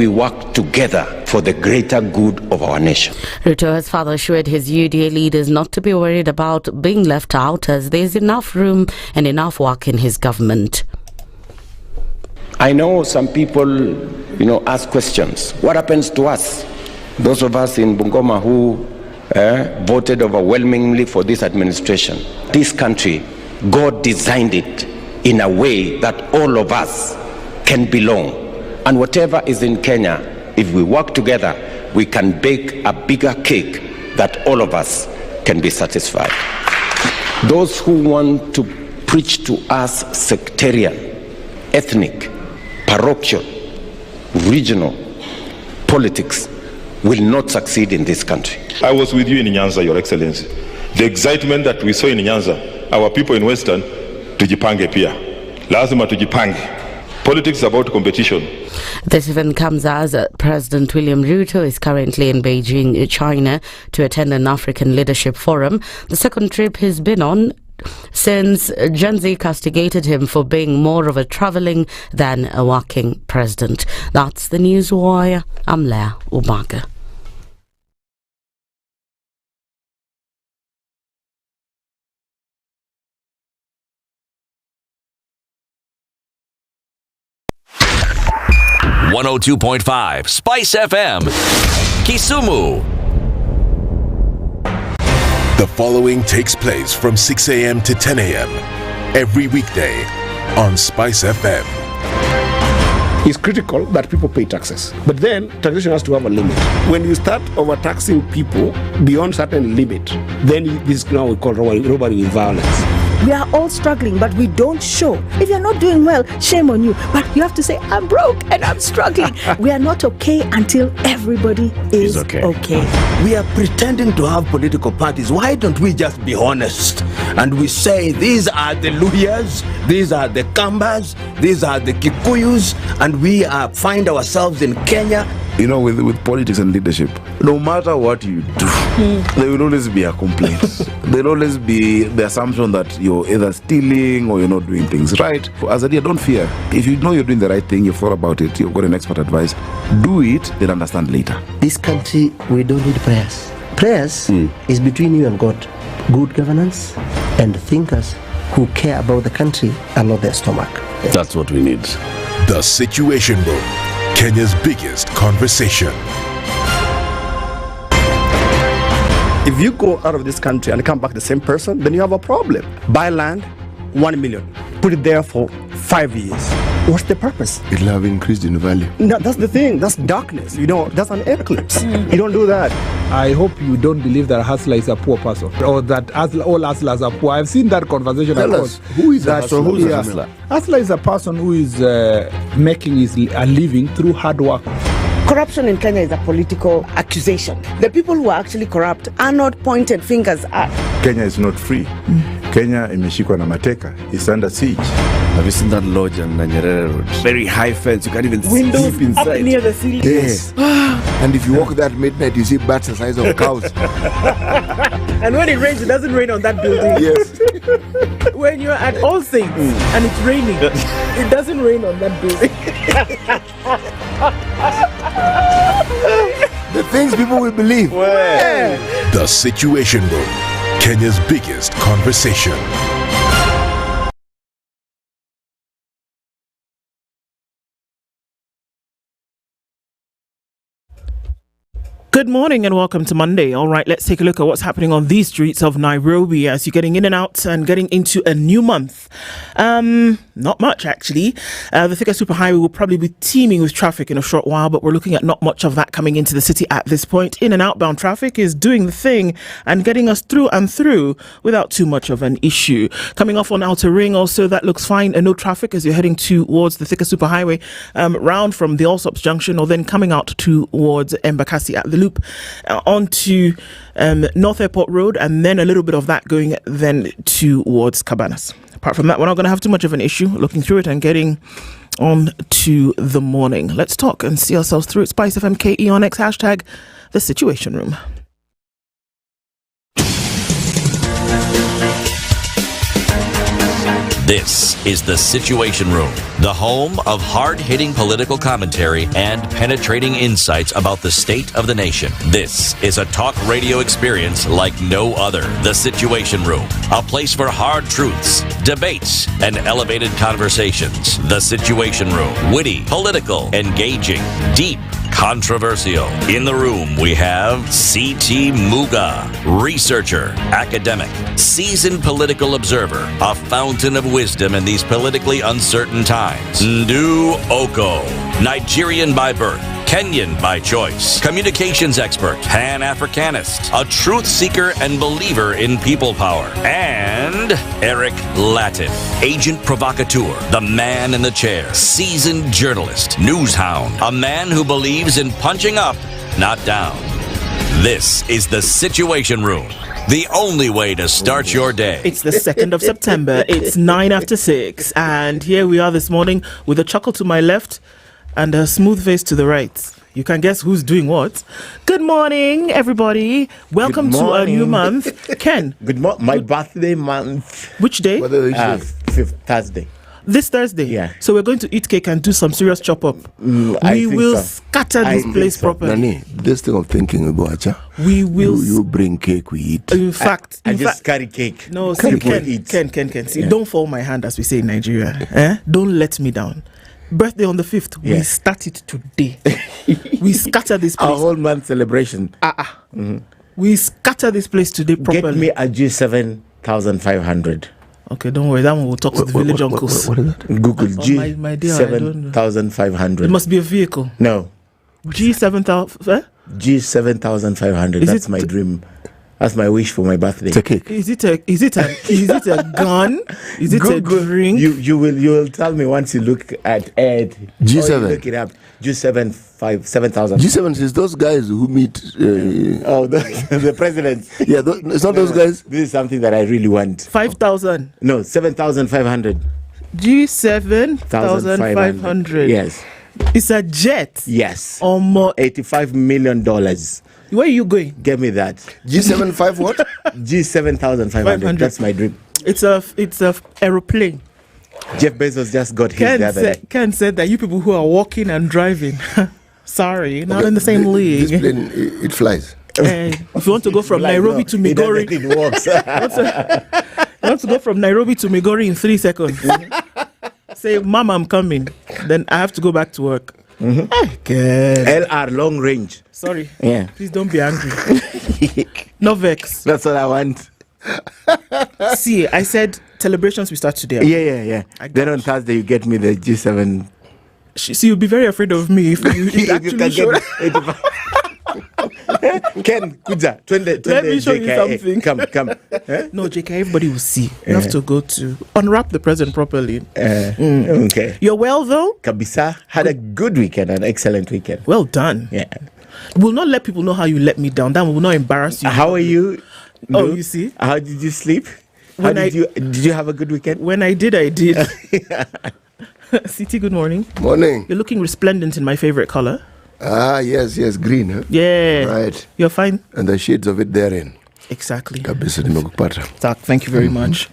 We work together for the greater good of our nation. Ruto has further assured his UDA leaders not to be worried about being left out, as there is enough room and enough work in his government. I know some people, ask questions. What happens to us? Those of us in Bungoma who voted overwhelmingly for this administration. This country, God designed it in a way that all of us can belong. And whatever is in Kenya, if we work together, we can bake a bigger cake that all of us can be satisfied. Those who want to preach to us sectarian, ethnic, parochial, regional politics will not succeed in this country. I was with you in Nyanza, Your Excellency. The excitement that we saw in Nyanza, our people in Western, tujipange pia. Lazima tujipange. Politics is about competition. This event comes as President William Ruto is currently in Beijing, China, to attend an African Leadership Forum, the second trip he's been on since Gen Z castigated him for being more of a travelling than a working president. That's the Newswire. I'm Leah Ubaga. .5 SpiceFM, Kisumu. The following takes place from 6 a.m. to 10 a.m. every weekday on SpiceFM. It's critical that people pay taxes, but then taxation has to have a limit. When you start overtaxing people beyond certain limit, then this is now we call robbery with violence. We are all struggling, but we don't show. If you're not doing well, shame on you. But you have to say, I'm broke and I'm struggling. We are not okay until everybody is okay. We are pretending to have political parties. Why don't we just be honest? And we say, these are the Luyas, these are the Kambas, these are the Kikuyus, and we find ourselves in Kenya. With politics and leadership, no matter what you do, there will always be a complaint. There will always be the assumption that you're either stealing or you're not doing things right. As a leader, don't fear. If you know you're doing the right thing, you've thought about it, you've got an expert advice, do it, then understand later. This country, we don't need prayers. Prayers is between you and God. Good governance and thinkers who care about the country and not their stomach. That's what we need. The Situation Room, Kenya's biggest conversation. If you go out of this country and come back the same person, then you have a problem. Buy land, 1 million. Put it there for 5 years. What's the purpose? It'll have increased in value. No, that's the thing. That's darkness. That's an eclipse. You don't do that. I hope you don't believe that a hustler is a poor person or that all hustlers are poor. I've seen that conversation. Tell us, who is that? So who's a hustler? Hustler is a person who is making a living through hard work. Corruption in Kenya is a political accusation. The people who are actually corrupt are not pointed fingers at. Kenya is not free. Kenya imeshikwa na mateka. It's under siege. Have you seen that lodge on Nyeri Road? Very high fence. You can't even windows sleep inside. Up near the ceiling. Yes. And if you walk there at midnight, you see bats the size of cows. And when it rains, it doesn't rain on that building. Yes. When you're at All Saints and it's raining, it doesn't rain on that building. The things people will believe. The Situation Room, Kenya's biggest conversation. Good morning and welcome to Monday. All right, let's take a look at what's happening on these streets of Nairobi as you're getting in and out and getting into a new month. Not much, actually. The Thika Superhighway will probably be teeming with traffic in a short while, but we're looking at not much of that coming into the city at this point. In and outbound traffic is doing the thing and getting us through and through without too much of an issue. Coming off on Outer Ring, also, that looks fine and no traffic as you're heading towards the Thika Superhighway, round from the Allsops Junction, or then coming out towards Embakasi at the Loop. Onto North Airport Road, and then a little bit of that going then towards Cabanas. Apart from that, we're not going to have too much of an issue looking through it and getting on to the morning. Let's talk and see ourselves through it. SpiceFM KE on X, hashtag The Situation Room. This is The Situation Room, the home of hard-hitting political commentary and penetrating insights about the state of the nation. This is a talk radio experience like no other. The Situation Room, a place for hard truths, debates, and elevated conversations. The Situation Room, witty, political, engaging, deep, controversial. In the room, we have C.T. Muga, researcher, academic, seasoned political observer, a fountain of wisdom in these politically uncertain times. Ndu Oko, Nigerian by birth, Kenyan by choice, communications expert, Pan-Africanist, a truth seeker and believer in people power, and Eric Latin, agent provocateur, the man in the chair, seasoned journalist, news hound, a man who believes in punching up, not down. This is The Situation Room, the only way to start your day. It's the 2nd of September. It's 9 after 6. And here we are this morning with a chuckle to my left and a smooth face to the right. You can guess who's doing what. Good morning, everybody. Welcome to a new month. Ken. Good morning. My birthday month. Which day? 5th Thursday. This Thursday? Yeah. So we're going to eat cake and do some serious chop up. We will scatter this place properly. Nani, this thing of thinking about we will. You bring cake, we eat. In fact, I just carry cake. No, see, Ken. See, don't fall my hand, as we say in Nigeria. Don't let me down. Birthday on the 5th. We start it today. We scatter this place. Our whole month celebration. We scatter this place today properly. Get me a G7500. Okay, don't worry. That one will talk to the village uncles. What is that? Google G7500. It must be a vehicle. No. G7000. G7500. That's my dream. That's my wish for my birthday. It's a cake. Is it a gun? Is it Google, a drink? You will tell me once you look at Ed. G7. Look it up. G7000. G7 is those guys who meet. The president. Yeah, it's not those guys. This is something that I really want. 5,000. No, 7,500. G7500. Yes. It's a jet. Yes. Or more. $85 million. Where are you going? Get me that. G75 what? G7500. That's my dream. It's a aeroplane. Jeff Bezos just got his the other day. Ken said that you people who are walking and driving, sorry, not in the same league. This plane, it flies. If you want to go from Nairobi to Migori, it works. You want to go from Nairobi to Migori in 3 seconds. Say, Mom, I'm coming. Then I have to go back to work. LR, long range. Sorry. Yeah. Please don't be angry. No vex. That's what I want. See, I said celebrations we start today. Yeah. Then on Thursday you get me the G7. See, you'll be very afraid of me if you actually show. Ken, Kuja, let me show you something. Come. No, JK, everybody will see. You have to go to unwrap the present properly. Okay. You're well, though? Kabisa had a good weekend, an excellent weekend. Well done. Yeah. We'll not let people know how you let me down. That will not embarrass you. How are you? Oh, you see? How did you sleep? Did you have a good weekend? When I did. CT, good morning. Morning. You're looking resplendent in my favorite color. Yes, green. Huh? Yeah. Right. You're fine. And the shades of it therein. Exactly. Thank you very much.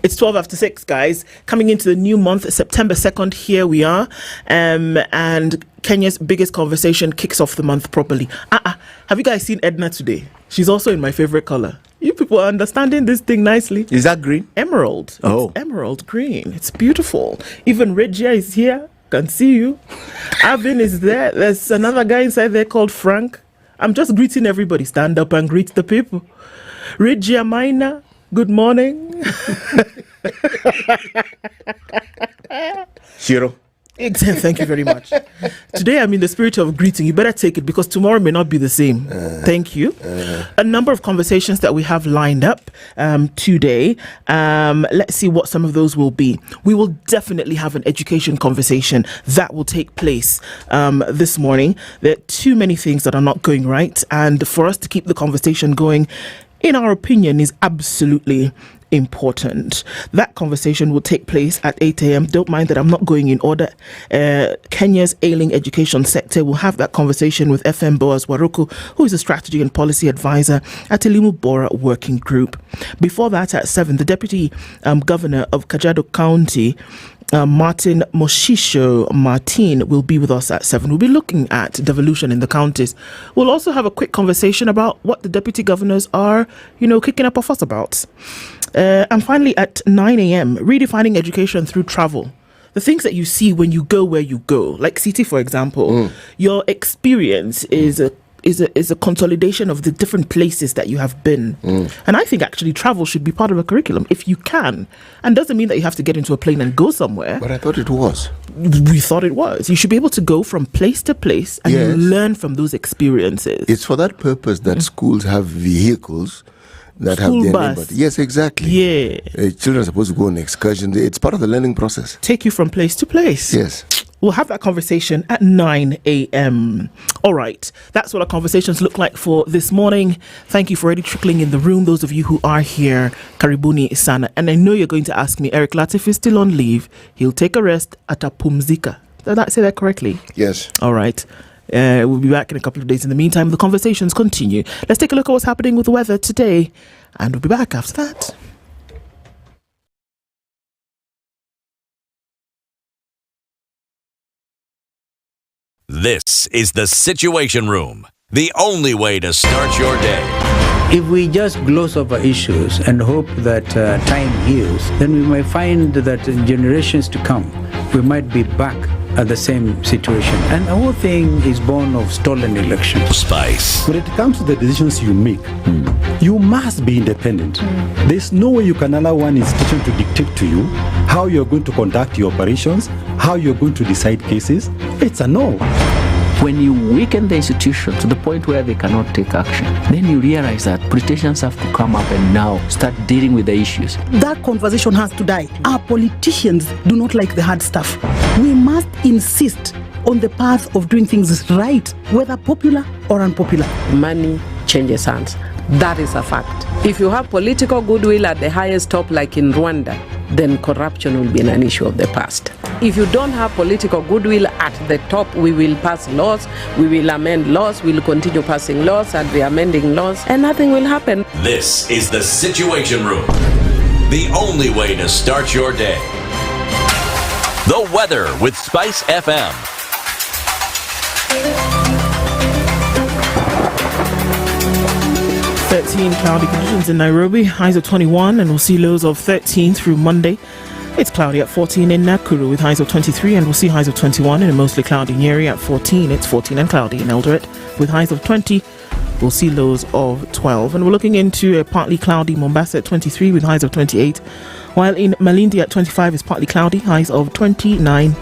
It's 12 after 6, guys. Coming into the new month, September 2nd, here we are. And Kenya's biggest conversation kicks off the month properly. Have you guys seen Edna today? She's also in my favorite color. You people are understanding this thing nicely. Is that green? Emerald. Oh. It's emerald green. It's beautiful. Even Regia is here. Can see you. Avin is there. There's another guy inside there called Frank. I'm just greeting everybody. Stand up and greet the people. Regia Minor, good morning. Shiro. Thank you very much. Today I'm in the spirit of greeting. You better take it because tomorrow may not be the same. Thank you. A number of conversations that we have lined up today. Let's see what some of those will be. We will definitely have an education conversation that will take place this morning. There are too many things that are not going right, and for us to keep the conversation going, in our opinion, is absolutely important. That conversation will take place at 8 a.m. Don't mind that I'm not going in order. Kenya's ailing education sector will have that conversation with FM Boaz Waruku, who is a strategy and policy advisor at Elimu Bora Working Group. Before that, at 7, the Deputy Governor of Kajiado County, Martin Moshisho Martin, will be with us at 7. We'll be looking at devolution in the counties. We'll also have a quick conversation about what the deputy governors are, kicking up a fuss about. And finally, at 9 a.m., redefining education through travel. The things that you see when you go where you go, like CT, for example, your experience is a consolidation of the different places that you have been. And I think actually travel should be part of a curriculum if you can. And doesn't mean that you have to get into a plane and go somewhere. But I thought it was. We thought it was. You should be able to go from place to place and learn from those experiences. It's for that purpose that schools have vehicles that School have bus. bus. Yes, exactly. Yeah. Children are supposed to go on excursions. It's part of the learning process. Take you from place to place. Yes. We'll have that conversation at 9 a.m. All right. That's what our conversations look like for this morning. Thank you for already trickling in the room. Those of you who are here, Karibuni Isana. And I know you're going to ask me, Eric Latif is still on leave. He'll take a rest at a Pumzika. Did I say that correctly? Yes. All right. We'll be back in a couple of days. In the meantime, the conversations continue. Let's take a look at what's happening with the weather today. And we'll be back after that. This is the Situation Room, the only way to start your day. If we just gloss over issues and hope that time heals, then we might find that in generations to come, we might be back at the same situation. And the whole thing is born of stolen elections. Spice. When it comes to the decisions you make, you must be independent. There's no way you can allow one institution to dictate to you how you're going to conduct your operations, how you're going to decide cases. It's a no. When you weaken the institution to the point where they cannot take action, then you realize that politicians have to come up and now start dealing with the issues. That conversation has to die. Our politicians do not like the hard stuff. We must insist on the path of doing things right, whether popular or unpopular. Money changes hands. That is a fact. If you have political goodwill at the highest top, like in Rwanda, then corruption will be an issue of the past. If you don't have political goodwill at the top, we will pass laws, we will amend laws, we will continue passing laws and re-amending laws, and nothing will happen. This is the Situation Room, the only way to start your day. The weather with SpiceFM. Cloudy conditions in Nairobi, highs of 21, and we'll see lows of 13 through Monday. It's cloudy at 14 in Nakuru with highs of 23, and we'll see highs of 21 in a mostly cloudy Nyeri at 14. It's 14 and cloudy in Eldoret with highs of 20. We'll see lows of 12, and we're looking into a partly cloudy Mombasa at 23 with highs of 28, while in Malindi at 25 is partly cloudy, highs of 29.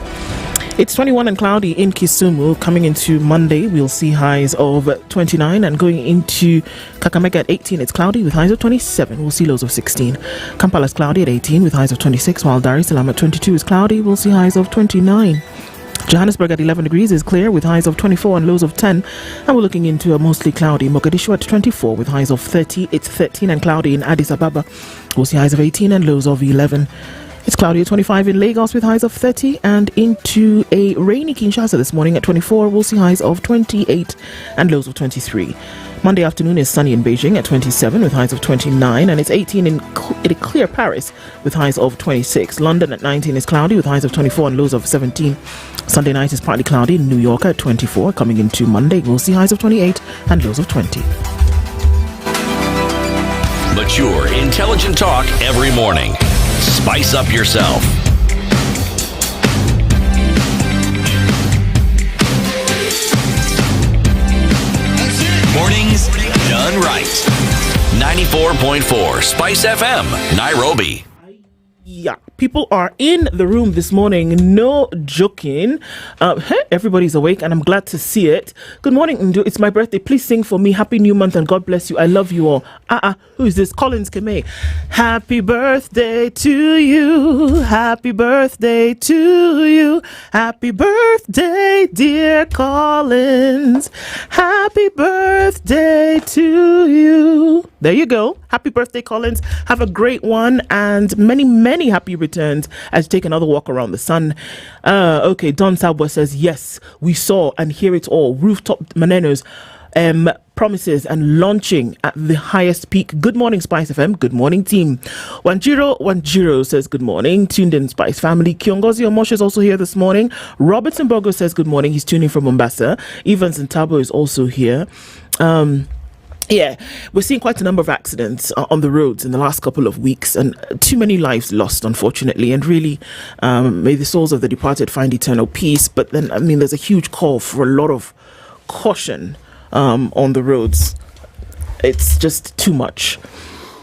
It's 21 and cloudy in Kisumu. Coming into Monday, we'll see highs of 29, and going into Kakamega at 18, it's cloudy with highs of 27. We'll see lows of 16. Kampala's cloudy at 18 with highs of 26, while Dar es Salaam at 22 is cloudy. We'll see highs of 29. Johannesburg at 11 degrees is clear with highs of 24 and lows of 10. And we're looking into a mostly cloudy Mogadishu at 24 with highs of 30. It's 13 and cloudy in Addis Ababa. We'll see highs of 18 and lows of 11. It's cloudy at 25 in Lagos with highs of 30, and into a rainy Kinshasa this morning at 24. We'll see highs of 28 and lows of 23. Monday afternoon is sunny in Beijing at 27 with highs of 29, and it's 18 in a clear Paris with highs of 26. London at 19 is cloudy with highs of 24 and lows of 17. Sunday night is partly cloudy in New York at 24. Coming into Monday, we'll see highs of 28 and lows of 20. Mature, intelligent talk every morning. Spice up yourself. Mornings done right. 94.4 Spice FM, Nairobi. Yeah, people are in the room this morning. No joking. Everybody's awake, and I'm glad to see it. Good morning, Ndu. It's my birthday. Please sing for me. Happy New Month, and God bless you. I love you all. Who is this? Collins Keme. Happy birthday to you. Happy birthday to you. Happy birthday, dear Collins. Happy birthday to you. There you go. Happy birthday, Collins. Have a great one and many, many happy returns as you take another walk around the sun. Okay, Don Sabwa says, yes, we saw and hear it all. Rooftop Manenos promises and launching at the highest peak. Good morning, Spice FM. Good morning, team. 1010 says good morning. Tuned in, Spice family. Kiongozi Omosho is also here this morning. Robertson Bogo says good morning. He's tuning from Mombasa. Evans Ntabo is also here. Yeah, we're seeing quite a number of accidents on the roads in the last couple of weeks, and too many lives lost, unfortunately. And really, may the souls of the departed find eternal peace. But then, I mean, there's a huge call for a lot of caution on the roads. It's just too much.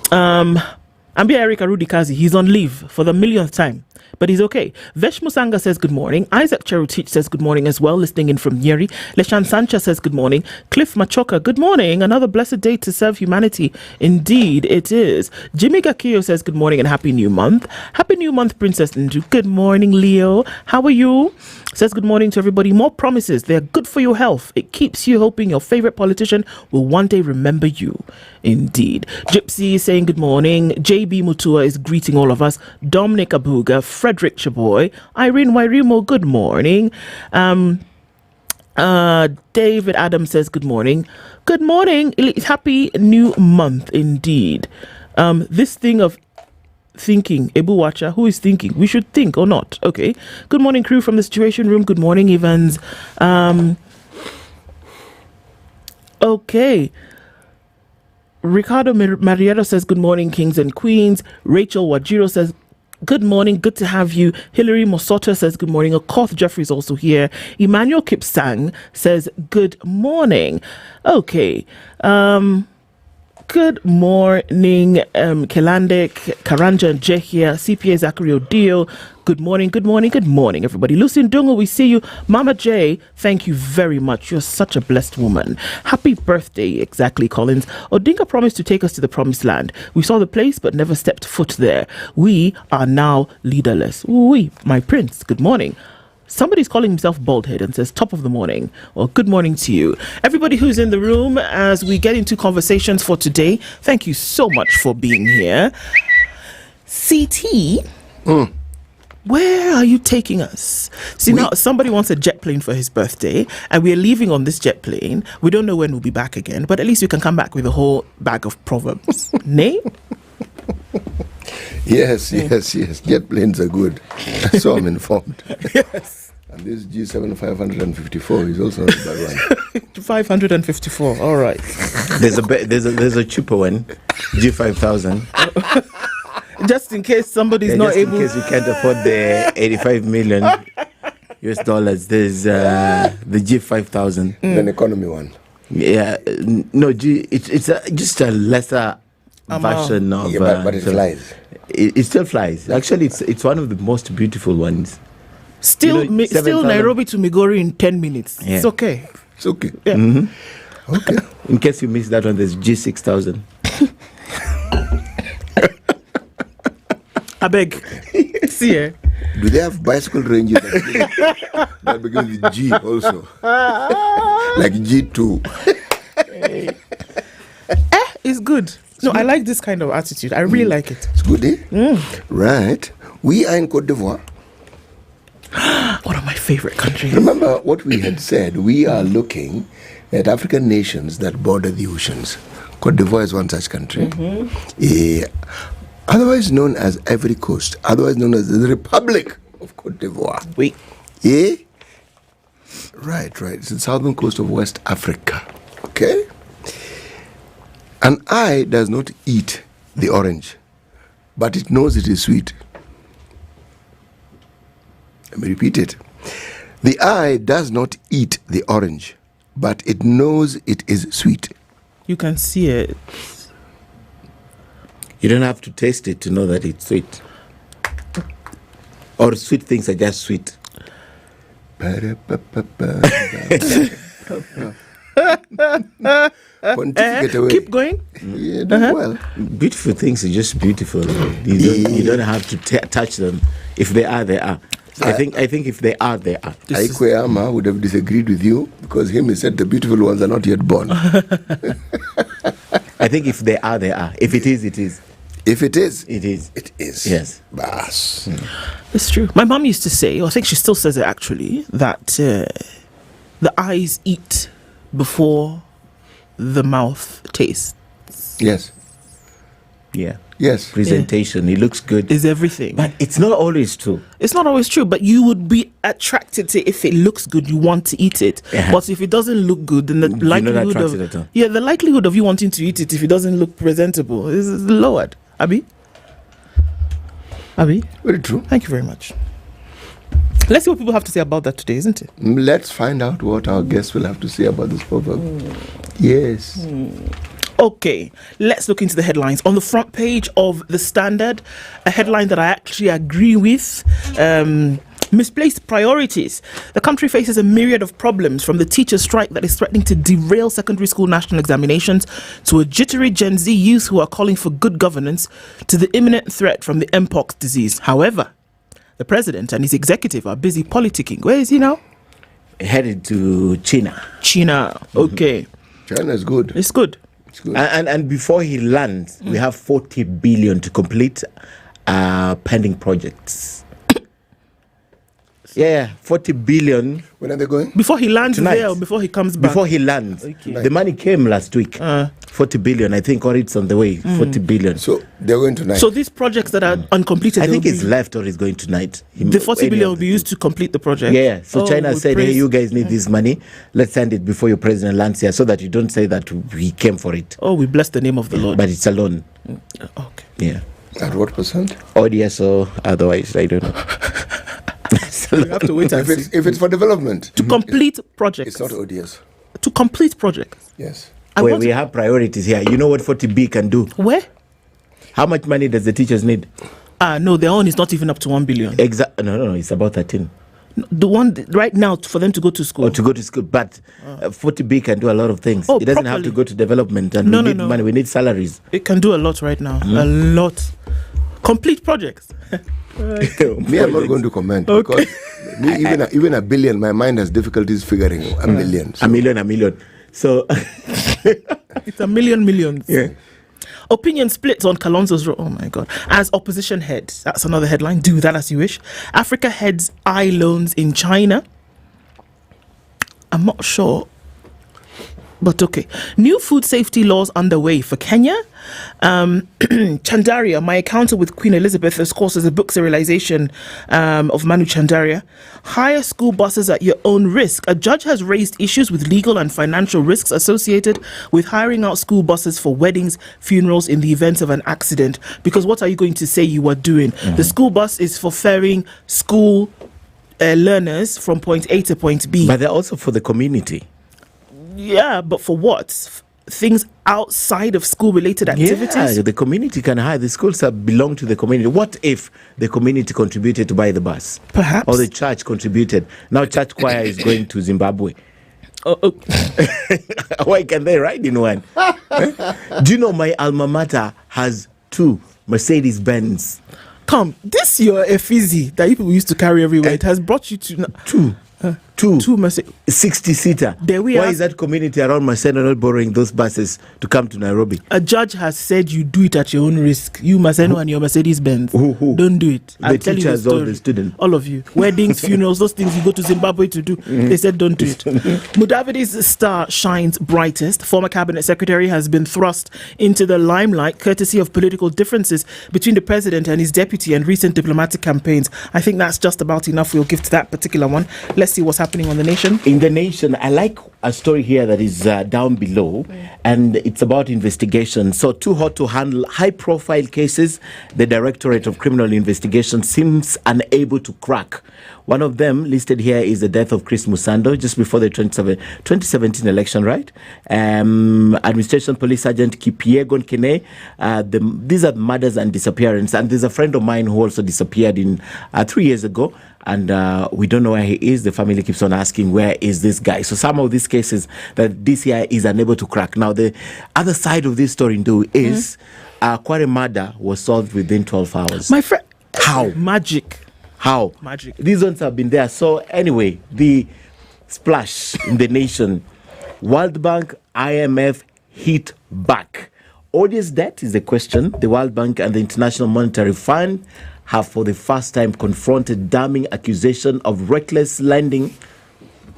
Ambia Eric Arudikazi, he's on leave for the millionth time, but he's okay. Vesh Musanga says good morning. Isaac Cherutich says good morning as well, listening in from Nyeri. Leshan Sancha says good morning. Cliff Machoka, good morning. Another blessed day to serve humanity. Indeed, it is. Jimmy Gakio says good morning and happy new month. Happy new month, Princess Ndu. Good morning, Leo. How are you? Says good morning to everybody. More promises. They're good for your health. It keeps you hoping your favorite politician will one day remember you. Indeed. Gypsy is saying good morning. JB Mutua is greeting all of us. Dominic Abuga, Frederick Chaboy, Irene Wairimo, good morning. David Adams says good morning. Good morning. Happy new month indeed. This thing of thinking, Ebu Wacha, who is thinking? We should think or not. Okay. Good morning, crew from the Situation Room. Good morning, Evans. Okay. Ricardo Marietta says good morning, kings and queens. Rachel Wajiro says good morning, good to have you. Hilary Mosota says good morning. Okoth Jeffrey is also here. Emmanuel Kipsang says good morning. Okay. Good morning, Kelandek, Karanja and Jehia, CPA Zachary Odio. Good morning, good morning, good morning, everybody. Lucy Ndungu, we see you. Mama J, thank you very much. You're such a blessed woman. Happy birthday, exactly, Collins. Odinga promised to take us to the promised land. We saw the place, but never stepped foot there. We are now leaderless. We, my prince, good morning. Somebody's calling himself Baldhead and says top of the morning. Well, good morning to you. Everybody who's in the room as we get into conversations for today, thank you so much for being here. CT, where are you taking us? See, now somebody wants a jet plane for his birthday and we're leaving on this jet plane. We don't know when we'll be back again, but at least we can come back with a whole bag of proverbs. Nay? Yes. Jet planes are good. So I'm informed. Yes. And this G7 554 is also not a bad one. 554. All right. There's a cheaper one, G5000. Just in case somebody's not able. Just in case you can't afford the 85 million US dollars, there's the G5000. An economy one. Yeah. No, it's just a lesser version of. Yeah, but it flies. It still flies. Actually, it's one of the most beautiful ones. Still Nairobi to Migori in 10 minutes. Yeah. It's okay. It's okay. Yeah. Mm-hmm. Okay. In case you missed that one, there's G6000. I beg. See ya. Do they have bicycle ranges that begin with G also? Like G2. It's good. No, I like this kind of attitude. I really like it. It's good, eh? Right. We are in Côte d'Ivoire. One of my favorite countries. Remember what we had said. We are looking at African nations that border the oceans. Côte d'Ivoire is one such country. Otherwise known as Ivory Coast. Otherwise known as the Republic of Côte d'Ivoire. Oui. Yeah? Right. It's the southern coast of West Africa. Okay? An eye does not eat the orange, but it knows it is sweet. Let me repeat it. The eye does not eat the orange, but it knows it is sweet. You can see it. You don't have to taste it to know that it's sweet. Or sweet things are just sweet. Keep going. Yeah, well. Beautiful things are just beautiful. You don't have to touch them. If they are, they are. I think if they are, they are. Aikweyama would have disagreed with you because he said the beautiful ones are not yet born. I think if they are, they are. If it is, it is. If it is, it is. It is. Yes. Bas. It's true. My mum used to say, or I think she still says it actually, that the eyes eat before the mouth tastes. Yes. Yeah. Yes. Presentation. It looks good. Is everything. But it's not always true. It's not always true, but you would be attracted to if it looks good, you want to eat it. Yeah. But if it doesn't look good, then the You're not likelihood attracted at all. of the likelihood of you wanting to eat it if it doesn't look presentable is lowered. Abi? Very true. Thank you very much. Let's see what people have to say about that today, isn't it? Let's find out what our guests will have to say about this proverb. Yes. Okay, let's look into the headlines. On the front page of The Standard, a headline that I actually agree with, misplaced priorities. The country faces a myriad of problems, from the teacher strike that is threatening to derail secondary school national examinations, to a jittery Gen Z youth who are calling for good governance, to the imminent threat from the Mpox disease. However, the president and his executive are busy politicking. Where is he now? Headed to China. Okay. China is good. It's good. And before he lands, we have 40 billion to complete pending projects. 40 billion. When are they going? Before he lands Tonight. there or before he comes back? Before he lands. Okay. The money came last week. 40 billion, I think, or it's on the way. 40 billion. So they're going tonight. So these projects that are uncompleted, I think it's left or it's going tonight. The 40 billion will be used to complete the project. Yeah. So China we said, hey, you guys need this money. Let's send it before your president lands here, so that you don't say that we came for it. Oh, we bless the name of the Lord. But it's a loan. Okay. Yeah. At what percent? ODS or otherwise, I don't know. We have to wait and see. If it's for development. To complete projects. It's not ODS. To complete projects. Yes. We have priorities here. You know what 40B can do? Where? How much money does the teachers need? No, their own is not even up to 1 billion. No, it's about 13. The one right now for them to go to school. Or to go to school, but 40B can do a lot of things. Oh, it doesn't have to go to development, and we need money. We need salaries. It can do a lot right now. A lot. Complete projects. Me, I'm not going to comment because even a billion, my mind has difficulties figuring a million. So. A million. So it's a millions. Yeah. Opinion splits on Kalonzo's role. Oh my God. As opposition head. That's another headline. Do that as you wish. Africa heads eye loans in China. I'm not sure. But okay. New food safety laws underway for Kenya. Chandaria, my encounter with Queen Elizabeth, of course, is a book serialization of Manu Chandaria. Hire school buses at your own risk. A judge has raised issues with legal and financial risks associated with hiring out school buses for weddings, funerals, in the event of an accident. Because what are you going to say you are doing? The school bus is for ferrying school learners from point A to point B. But they're also for the community. Yeah, but for what? Things outside of school-related activities? Yeah, the community can hire. The schools belong to the community. What if the community contributed to buy the bus? Perhaps. Or the church contributed. Now church choir is going to Zimbabwe. Why can they ride in one? Do you know my alma mater has 2 Mercedes-Benz? Come, this your Efizi that people used to carry everywhere. It has brought you to... 2 Mercedes 60-seater. Why is that community around Maseno not borrowing those buses to come to Nairobi? A judge has said you do it at your own risk. You Maseno and your Mercedes Benz. Don't do it. The teachers or the students? All of you. Weddings, funerals, those things you go to Zimbabwe to do. They said don't do it. Mudavidi's star shines brightest. Former cabinet secretary has been thrust into the limelight courtesy of political differences between the president and his deputy and recent diplomatic campaigns. I think that's just about enough. We'll give to that particular one. Let's see what's happening on The Nation. In The Nation, I like a story here that is down below, and it's about investigation. So, too hot to handle high-profile cases, the Directorate of Criminal Investigation seems unable to crack. One of them listed here is the death of Chris Musando just before the 2017 election, right? Administration Police Sergeant Kipiegon Kene. These are murders and disappearance. And there's a friend of mine who also disappeared 3 years ago. And we don't know where he is. The family keeps on asking, where is this guy? So some of these cases that DCI is unable to crack. Now, the other side of this story, is Kware murder was solved within 12 hours. My friend. How? Magic. How? Magic. These ones have been there. So anyway, the splash in The Nation. World Bank, IMF hit back odious debt is the question. The World Bank and the International Monetary Fund have for the first time confronted damning accusation of reckless lending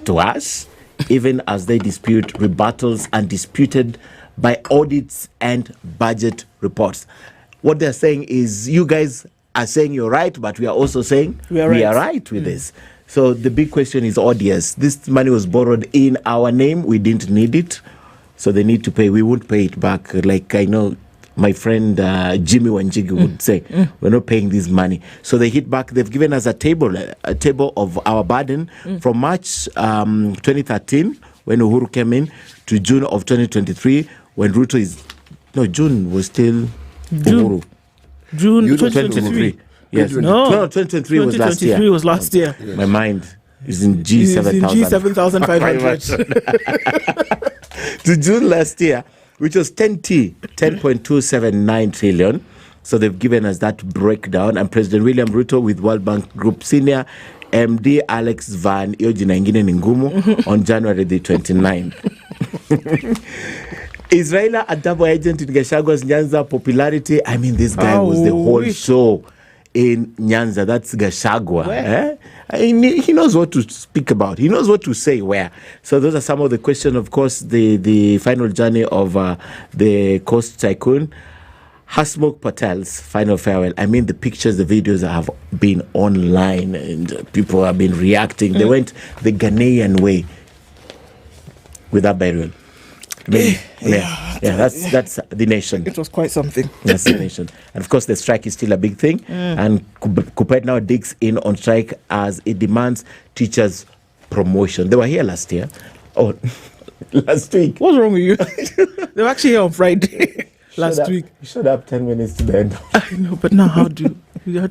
to us, even as they dispute rebuttals undisputed by audits and budget reports. What they're saying is, you guys are saying you're right, but we are also saying we are right with this. So the big question is odious. This money was borrowed in our name. We didn't need it. So they need to pay. We won't pay it back. Like I know my friend Jimmy Wanjigi would say, we're not paying this money. So they hit back. They've given us a table of our burden from March 2013, when Uhuru came in, to June of 2023, when Ruto is... No, June was still Uhuru. June 2023. Yes. No, 2023 was last year. 2023 was last year. My mind is in G7,500. To June last year, which was 10.279 trillion. So they've given us that breakdown. And President William Ruto with World Bank Group Senior MD Alex Van Eugene Ngumu on January the 29th. Israel, a double agent in Gachagwa's Nyanza popularity. I mean, this guy was the whole show in Nyanza. That's Gachagua. He knows what to speak about. He knows what to say where. So those are some of the questions. Of course, the final journey of the Coast Tycoon. Hasmukh Patel's final farewell. I mean, the pictures, the videos have been online and people have been reacting. They went the Ghanaian way with that burial. I mean, that's the nation. It was quite something. That's the nation. And of course, the strike is still a big thing. And Kuppet now digs in on strike as it demands teachers' promotion. They were here last year. Oh, last week. What's wrong with you? They were actually here on Friday last week. You showed up 10 minutes to the end. I know, but now how to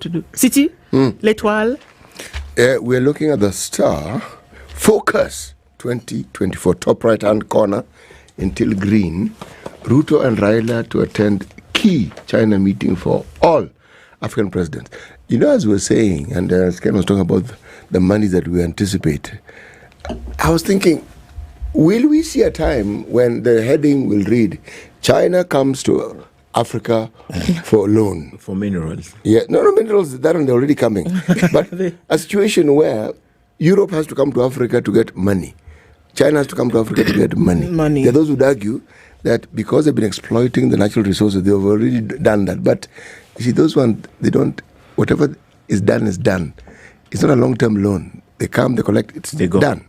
do? City? L'Etoile? We're looking at the Star Focus 2024, top right-hand corner. Until green, Ruto and Raila to attend key China meeting for all African presidents. You know, as we were saying, and Ken was talking about the money that we anticipate, I was thinking, will we see a time when the heading will read, China comes to Africa for loan? For minerals. Yeah, no, minerals, that are already coming. But a situation where Europe has to come to Africa to get money. China has to come to Africa to get money. There are those who would argue that because they've been exploiting the natural resources, they've already done that. But you see, those ones, they don't, whatever is done is done. It's not a long-term loan. They come, they collect, it's done.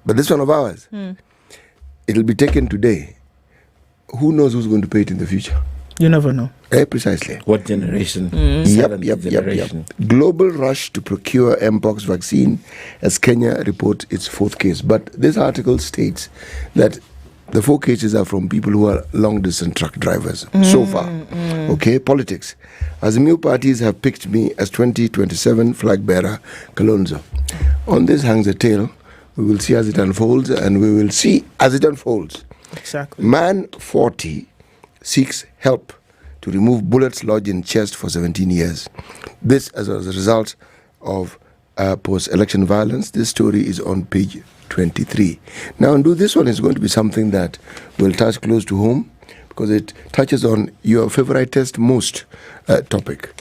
But this one of ours, it'll be taken today. Who knows who's going to pay it in the future? You never know. Precisely. What generation? Yep. Global rush to procure Mpox vaccine as Kenya reports its fourth case. But this article states that the 4 cases are from people who are long-distance truck drivers so far. Okay, politics. Azimio parties have picked me as 2027 flag bearer, Kalonzo. On this hangs a tale. We will see as it unfolds, and we will see as it unfolds. Exactly. Man 40 seeks help to remove bullets lodged in chest for 17 years. This as a result of post-election violence. This story is on page 23. Now, this one is going to be something that will touch close to home because it touches on your favoriteest most topic.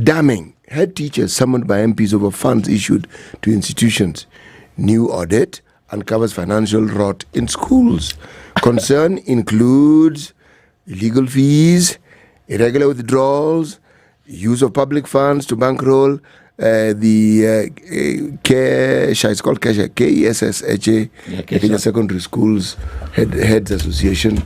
Damning. Head teachers summoned by MPs over funds issued to institutions. New audit uncovers financial rot in schools. Concern includes illegal fees, irregular withdrawals, use of public funds to bankroll the KESSHA, it's called KESSHA, KESSHA, Kenya Secondary Schools Heads Association.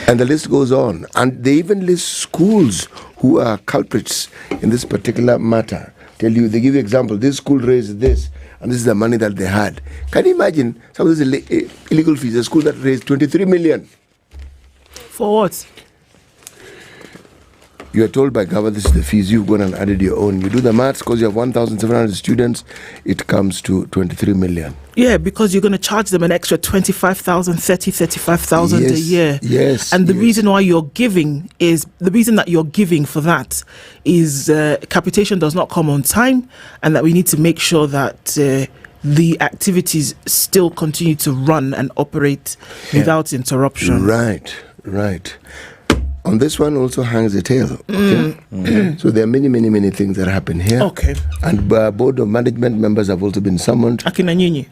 And the list goes on. And they even list schools who are culprits in this particular matter. They give you example, this school raised this, and this is the money that they had. Can you imagine some of these illegal fees? A school that raised 23 million. For what? You are told by government this is the fees, you've gone and added your own. You do the maths, because you have 1,700 students, it comes to 23 million. Yeah, because you're going to charge them an extra 25,000, 35,000 a year. Yes. And the reason why you're giving is, the reason that you're giving for that is capitation does not come on time, and that we need to make sure that the activities still continue to run and operate without interruption. Right. Right. On this one also hangs a tail. Okay? So there are many things that happen here. Okay. And board of management members have also been summoned. Akina Nyinyi.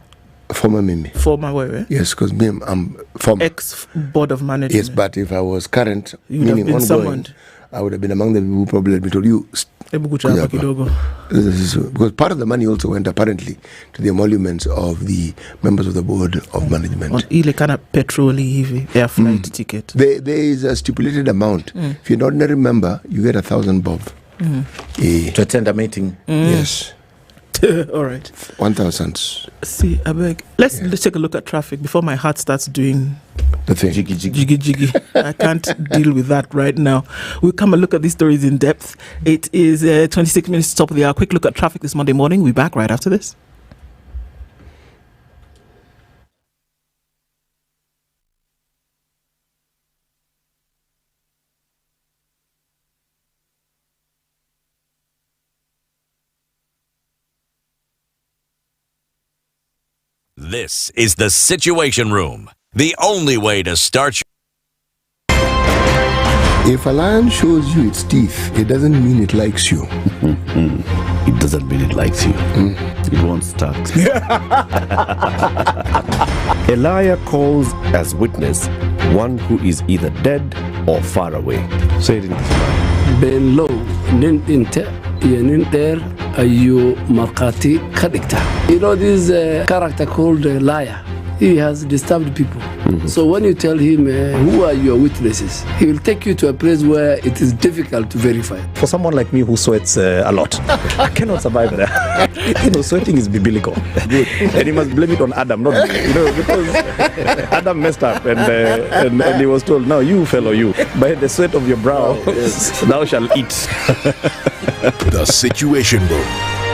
Former Mimi. Former where? Yes, because I'm former. Ex-board of management. Yes, but if I was current, you would have been ongoing, summoned. I would have been among the people who probably had been told you. Because part of the money also went apparently to the emoluments of the members of the board of management. On ile kind of petrol air flight ticket. There is a stipulated amount. If you're an ordinary member, you get 1,000 bob. To attend a meeting. Yes. All right. 1,000. See, I beg. Let's take a look at traffic before my heart starts doing the thing. Jiggy. I can't deal with that right now. We'll come and look at these stories in depth. It is 26 minutes to top of the hour. Quick look at traffic this Monday morning. We'll be back right after this. This is the Situation Room, the only way to start. If a lion shows you its teeth, it doesn't mean it likes you. It doesn't mean it likes you. It won't start. A liar calls as witness one who is either dead or far away. Say it in Kiswahili. Below, nin inte, yenin there, ayu markati kadikta. You know this character called liar. He has disturbed people. So when you tell him, who are your witnesses, he will take you to a place where it is difficult to verify. For someone like me who sweats a lot, I cannot survive there. Sweating is biblical. And you must blame it on Adam, not because Adam messed up and he was told, no, you fellow, you, by the sweat of your brow, thou shalt eat. The Situation Room,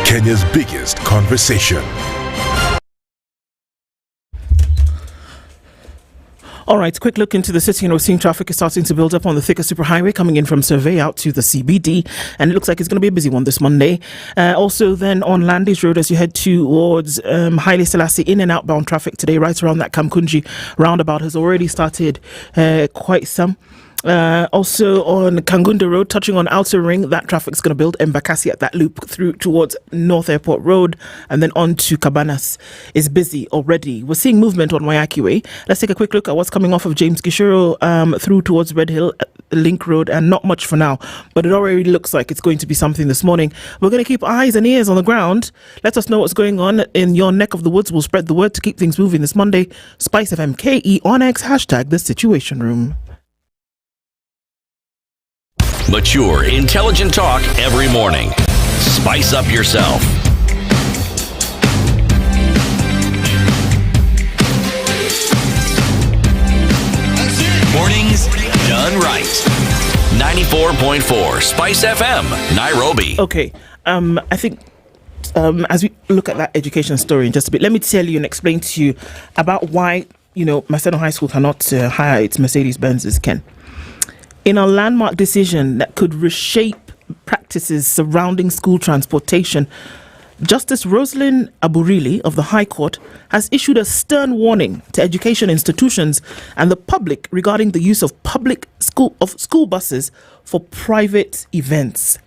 Kenya's biggest conversation. All right, quick look into the city, and we're seeing traffic is starting to build up on the thicker superhighway coming in from Survey out to the CBD, and it looks like it's going to be a busy one this Monday. Also then on Landis Road as you head towards Haile Selassie, in and outbound traffic today right around that Kamkunji roundabout has already started quite some. Also on Kangunda Road, touching on Outer Ring, that traffic's going to build. Embakasi at that loop through towards North Airport Road, and then on to Cabanas is busy already. We're seeing movement on Wayaki Way. Let's take a quick look at what's coming off of James Gishuru through towards Red Hill, Link Road, and not much for now, but it already looks like it's going to be something this morning. We're going to keep eyes and ears on the ground. Let us know what's going on in your neck of the woods. We'll spread the word to keep things moving this Monday. SpiceFM KE on X, hashtag the Situation Room. Mature, intelligent talk every morning. Spice up yourself. Mornings done right. 94.4 Spice FM, Nairobi. Okay, I think as we look at that education story in just a bit, let me tell you and explain to you about why, Macedon High School cannot hire its Mercedes-Benzes, Ken. In a landmark decision that could reshape practices surrounding school transportation, Justice Rosalind Aburili of the High Court has issued a stern warning to education institutions and the public regarding the use of school buses for private events.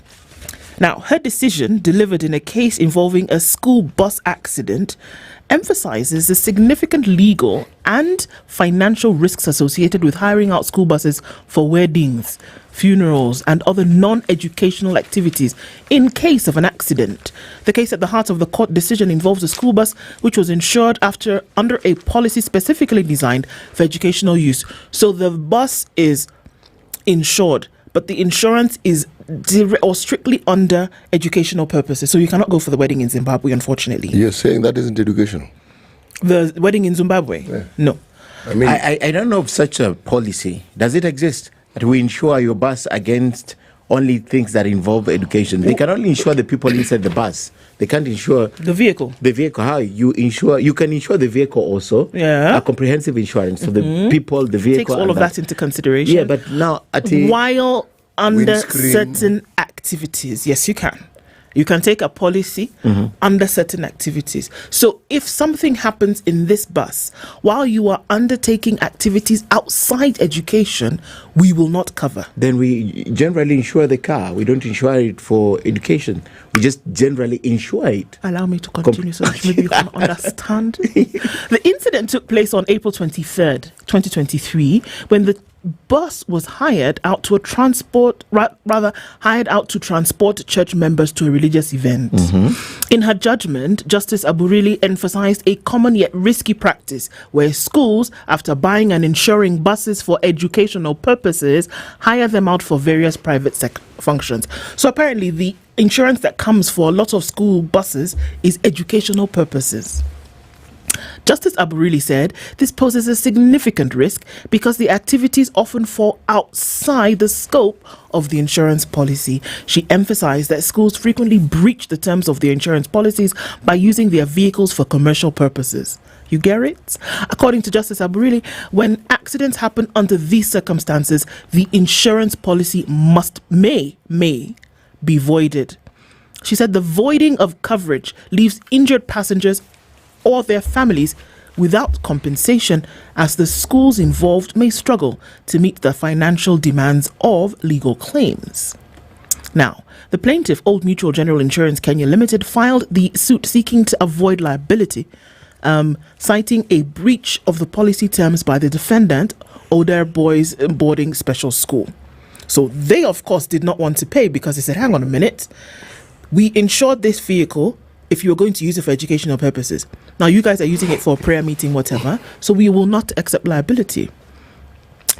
Now, her decision, delivered in a case involving a school bus accident, emphasizes the significant legal and financial risks associated with hiring out school buses for weddings, funerals, and other non-educational activities in case of an accident. The case at the heart of the court decision involves a school bus which was insured under a policy specifically designed for educational use. So the bus is insured, but the insurance is strictly under educational purposes. So you cannot go for the wedding in Zimbabwe, unfortunately. You're saying that isn't educational? The wedding in Zimbabwe? Yeah. No. I don't know of such a policy. Does it exist? That we insure your bus against only things that involve education. They can only insure the people inside the bus. They can't insure the vehicle. The vehicle. How you insure? You can insure the vehicle also. Yeah. A comprehensive insurance. So the people, the vehicle. Takes all of that into consideration. Yeah, but now while under certain activities, yes, you can. You can take a policy under certain activities. So if something happens in this bus while you are undertaking activities outside education, we will not cover. Then we generally insure the car. We don't insure it for education. We just generally insure it. Allow me to continue so that maybe you can understand. The incident took place on April 23rd, 2023, when the bus was hired out to transport church members to a religious event. In her judgment, Justice Aburili emphasized a common yet risky practice where schools, after buying and insuring buses for educational purposes, hire them out for various private functions. So apparently the insurance that comes for a lot of school buses is educational purposes. Justice Aburili said this poses a significant risk because the activities often fall outside the scope of the insurance policy. She emphasized that schools frequently breach the terms of their insurance policies by using their vehicles for commercial purposes. You get it? According to Justice Aburili, when accidents happen under these circumstances, the insurance policy may be voided. She said the voiding of coverage leaves injured passengers or their families without compensation, as the schools involved may struggle to meet the financial demands of legal claims. Now, the plaintiff, Old Mutual General Insurance Kenya Limited, filed the suit seeking to avoid liability, citing a breach of the policy terms by the defendant, Oder Boys Boarding Special School. So they, of course, did not want to pay because they said, hang on a minute, we insured this vehicle if you are going to use it for educational purposes. Now you guys are using it for a prayer meeting, whatever, so we will not accept liability.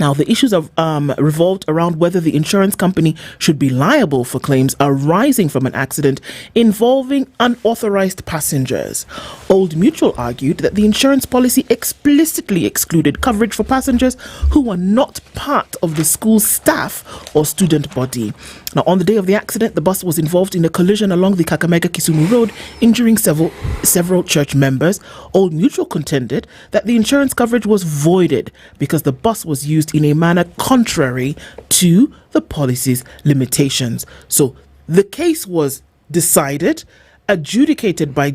Now, the issues of revolved around whether the insurance company should be liable for claims arising from an accident involving unauthorized passengers. Old Mutual argued that the insurance policy explicitly excluded coverage for passengers who were not part of the school staff or student body. Now, on the day of the accident, the bus was involved in a collision along the Kakamega-Kisumu road, injuring several church members. Old Mutual contended that the insurance coverage was voided because the bus was used in a manner contrary to the policy's limitations. So the case was decided, adjudicated by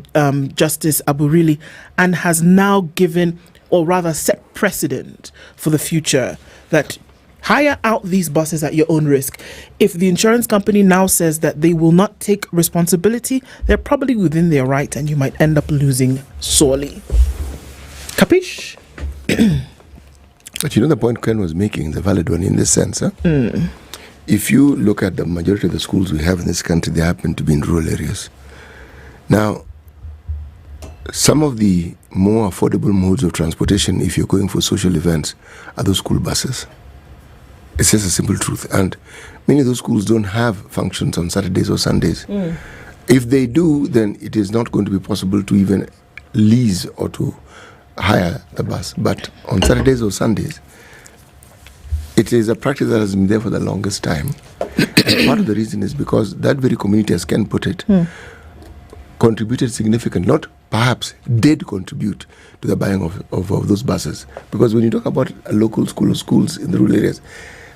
Justice Aburili, and has now given, or rather set precedent for the future, that hire out these buses at your own risk. If the insurance company now says that they will not take responsibility, they're probably within their right and you might end up losing sorely. Capish? But you know the point Ken was making is a valid one in this sense. If you look at the majority of the schools we have in this country, they happen to be in rural areas. Now, some of the more affordable modes of transportation, if you're going for social events, are those school buses. It's just a simple truth. And many of those schools don't have functions on Saturdays or Sundays. If they do, then it is not going to be possible to even lease or to hire the bus. But on Saturdays or Sundays, it is a practice that has been there for the longest time. And part of the reason is because that very community, as Ken put it, contributed significantly, not perhaps did contribute to the buying of those buses. Because when you talk about a local school or schools in the rural areas,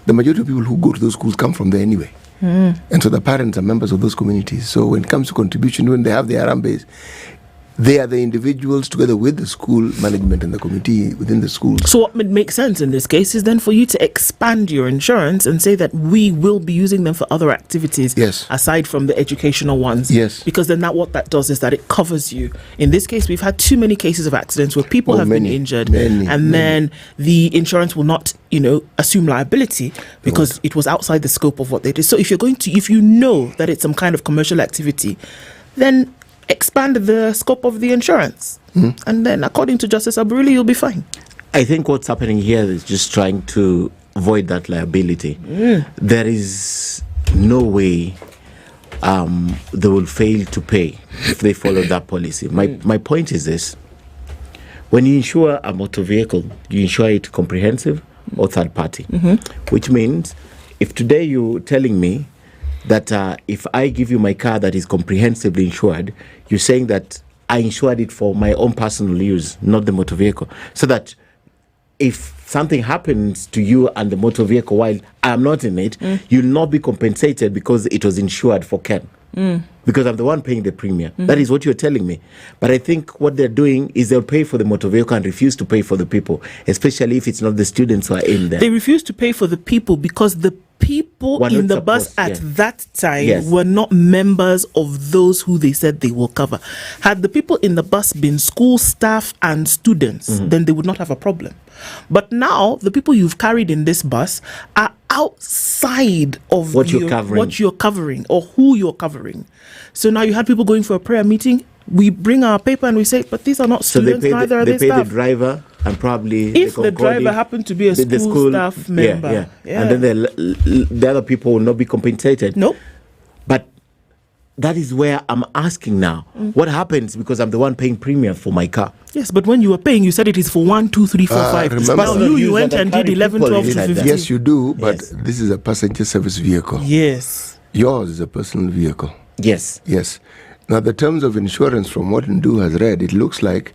the majority of people who go to those schools come from there anyway. And so the parents are members of those communities. So when it comes to contribution, when they have their Harambes, they are the individuals together with the school management and the committee within the schools. So what would make sense in this case is then for you to expand your insurance and say that we will be using them for other activities aside from the educational ones. Because then what that does is that it covers you. In this case, we've had too many cases of accidents where people have been injured then the insurance will not, assume liability because it was outside the scope of what they did. So if you know that it's some kind of commercial activity, then expand the scope of the insurance. And then, according to Justice Aburili, you'll be fine. I think what's happening here is just trying to avoid that liability. There is no way they will fail to pay if they follow that policy. My point is this. When you insure a motor vehicle, you insure it comprehensive or third party, which means if today you're telling me that if I give you my car that is comprehensively insured, you're saying that I insured it for my own personal use, not the motor vehicle. So that if something happens to you and the motor vehicle while I'm not in it, you'll not be compensated because it was insured for Ken. because I'm the one paying the premium. That is what you're telling me. But I think what they're doing is they'll pay for the motor vehicle and refuse to pay for the people, especially if it's not the students who are in there. They refuse to pay for the people because the people in the bus at that time were not members of those who they said they will cover. Had the people in the bus been school staff and students, then they would not have a problem. But now the people you've carried in this bus are outside of what you're covering or who you're covering. So now you had people going for a prayer meeting. We bring our paper and we say, but these are not students, neither are they staff. They pay the driver and probably if the driver happened to be a school staff member. And then the other people will not be compensated. Nope. But that is where I'm asking now. What happens because I'm the one paying premium for my car? Yes, but when you were paying, you said it is for 1, 2, 3, 4, 5. Now you went and did 11, 12 to 15. Yes, you do, but this is a passenger service vehicle. Yes. Yours is a personal vehicle. Yes. Yes. Now, the terms of insurance, from what Ndu has read, it looks like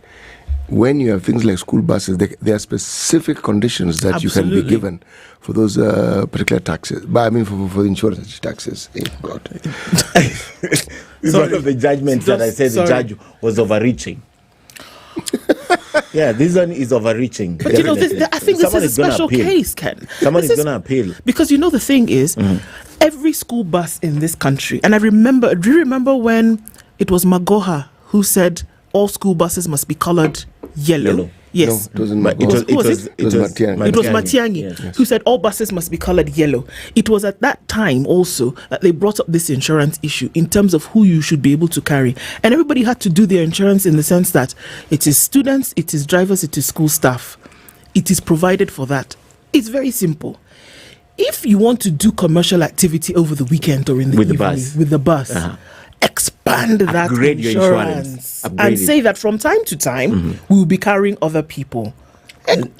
when you have things like school buses, there are specific conditions that you can be given for those particular taxes. But I mean, for the insurance taxes. God. It's one of the judgments that I said the judge was overreaching. Yeah, this one is overreaching. But you know, I think this is a special case, Ken. Someone is going to appeal. Because you know the thing is, every school bus in this country, and I remember, do you remember when it was Magoha who said all school buses must be colored yellow? Yes. No, it was Matiang'i. It was Matiang'i who said all buses must be colored yellow. It was at that time also that they brought up this insurance issue in terms of who you should be able to carry. And everybody had to do their insurance in the sense that it is students, it is drivers, it is school staff. It is provided for that. It's very simple. If you want to do commercial activity over the weekend or in the evening with the bus, expand that insurance and say that from time to time we will be carrying other people. And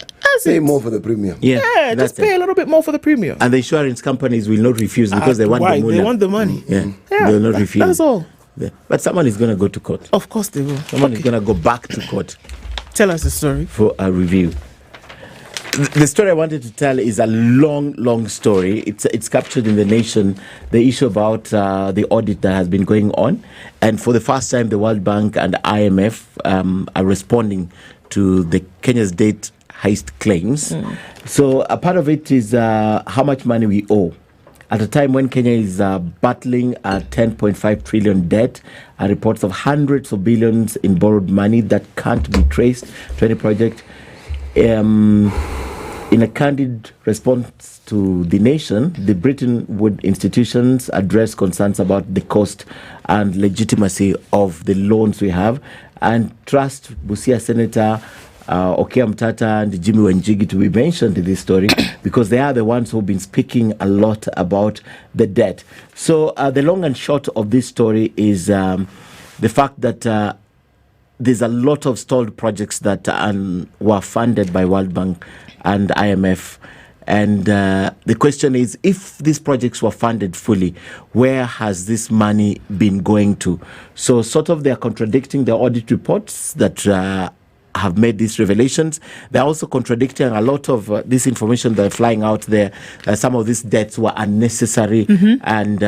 pay more for the premium. Yeah, just pay a little bit more for the premium. And the insurance companies will not refuse because they want the money. They want the money. Yeah, they will not refuse. That's all. Yeah. But someone is going to go to court. Of course they will. Someone is going to go back to court. Tell us the story. For a review. The story I wanted to tell is a long story. It's captured in The Nation, the issue about the audit that has been going on. And for the first time, the World Bank and IMF are responding to the Kenya's debt heist claims. So a part of it is how much money we owe. At a time when Kenya is battling a 10.5 trillion debt, reports of hundreds of billions in borrowed money that can't be traced to any project. In a candid response to The Nation, the Bretton Woods institutions address concerns about the cost and legitimacy of the loans we have and trust Busia Senator Okia Mtata and Jimmy Wanjigi to be mentioned in this story because they are the ones who've been speaking a lot about the debt. So the long and short of this story is the fact that there's a lot of stalled projects that were funded by World Bank and IMF. And the question is, if these projects were funded fully, where has this money been going to? So sort of they're contradicting the audit reports that have made these revelations. They're also contradicting a lot of this information that are flying out there. Some of these debts were unnecessary and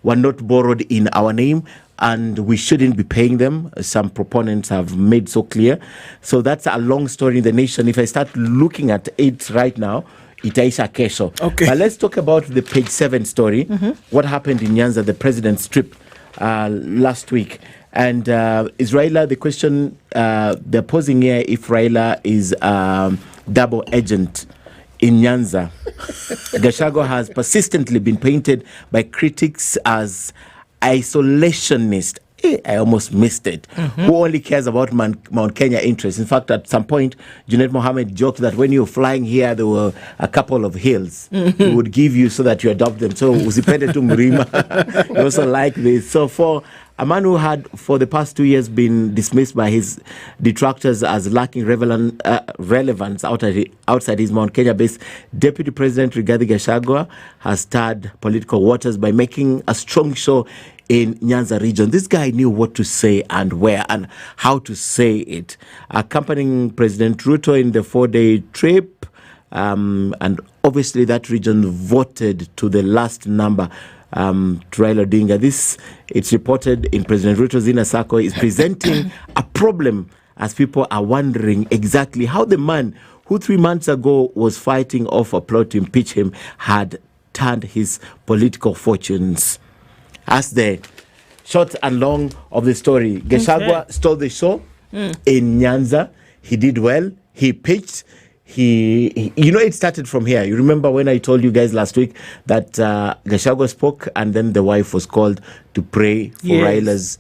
were not borrowed in our name, and we shouldn't be paying them. Some proponents have made so clear. So that's a long story in The Nation. If I start looking at it right now, itaisha kesho. Okay. But let's talk about the page 7 story. What happened in Nyanza, the president's trip last week. And is Raila, the question they're posing here, if Raila is double agent in Nyanza. Gachagua has persistently been painted by critics as isolationist. I almost missed it. Who only cares about Mount Kenya interests. In fact, at some point, Junaid Mohammed joked that when you're flying here, there were a couple of hills he would give you so that you adopt them. So, Usipende tu Mrima. He also like this. So, for a man who had, for the past 2 years, been dismissed by his detractors as lacking relevance outside his Mount Kenya-based Deputy President Rigathi Gachagua has stirred political waters by making a strong show in Nyanza region. This guy knew what to say and where and how to say it. Accompanying President Ruto in the 4-day trip, and obviously that region voted to the last number Raila Odinga. This, it's reported in President Ruto's inner circle, is presenting a problem as people are wondering exactly how the man who 3 months ago was fighting off a plot to impeach him had turned his political fortunes. As the short and long of the story, Gachagua stole the show in Nyanza. He did well. He pitched. He it started from here. You remember when I told you guys last week that Gachagua spoke and then the wife was called to pray for Raila's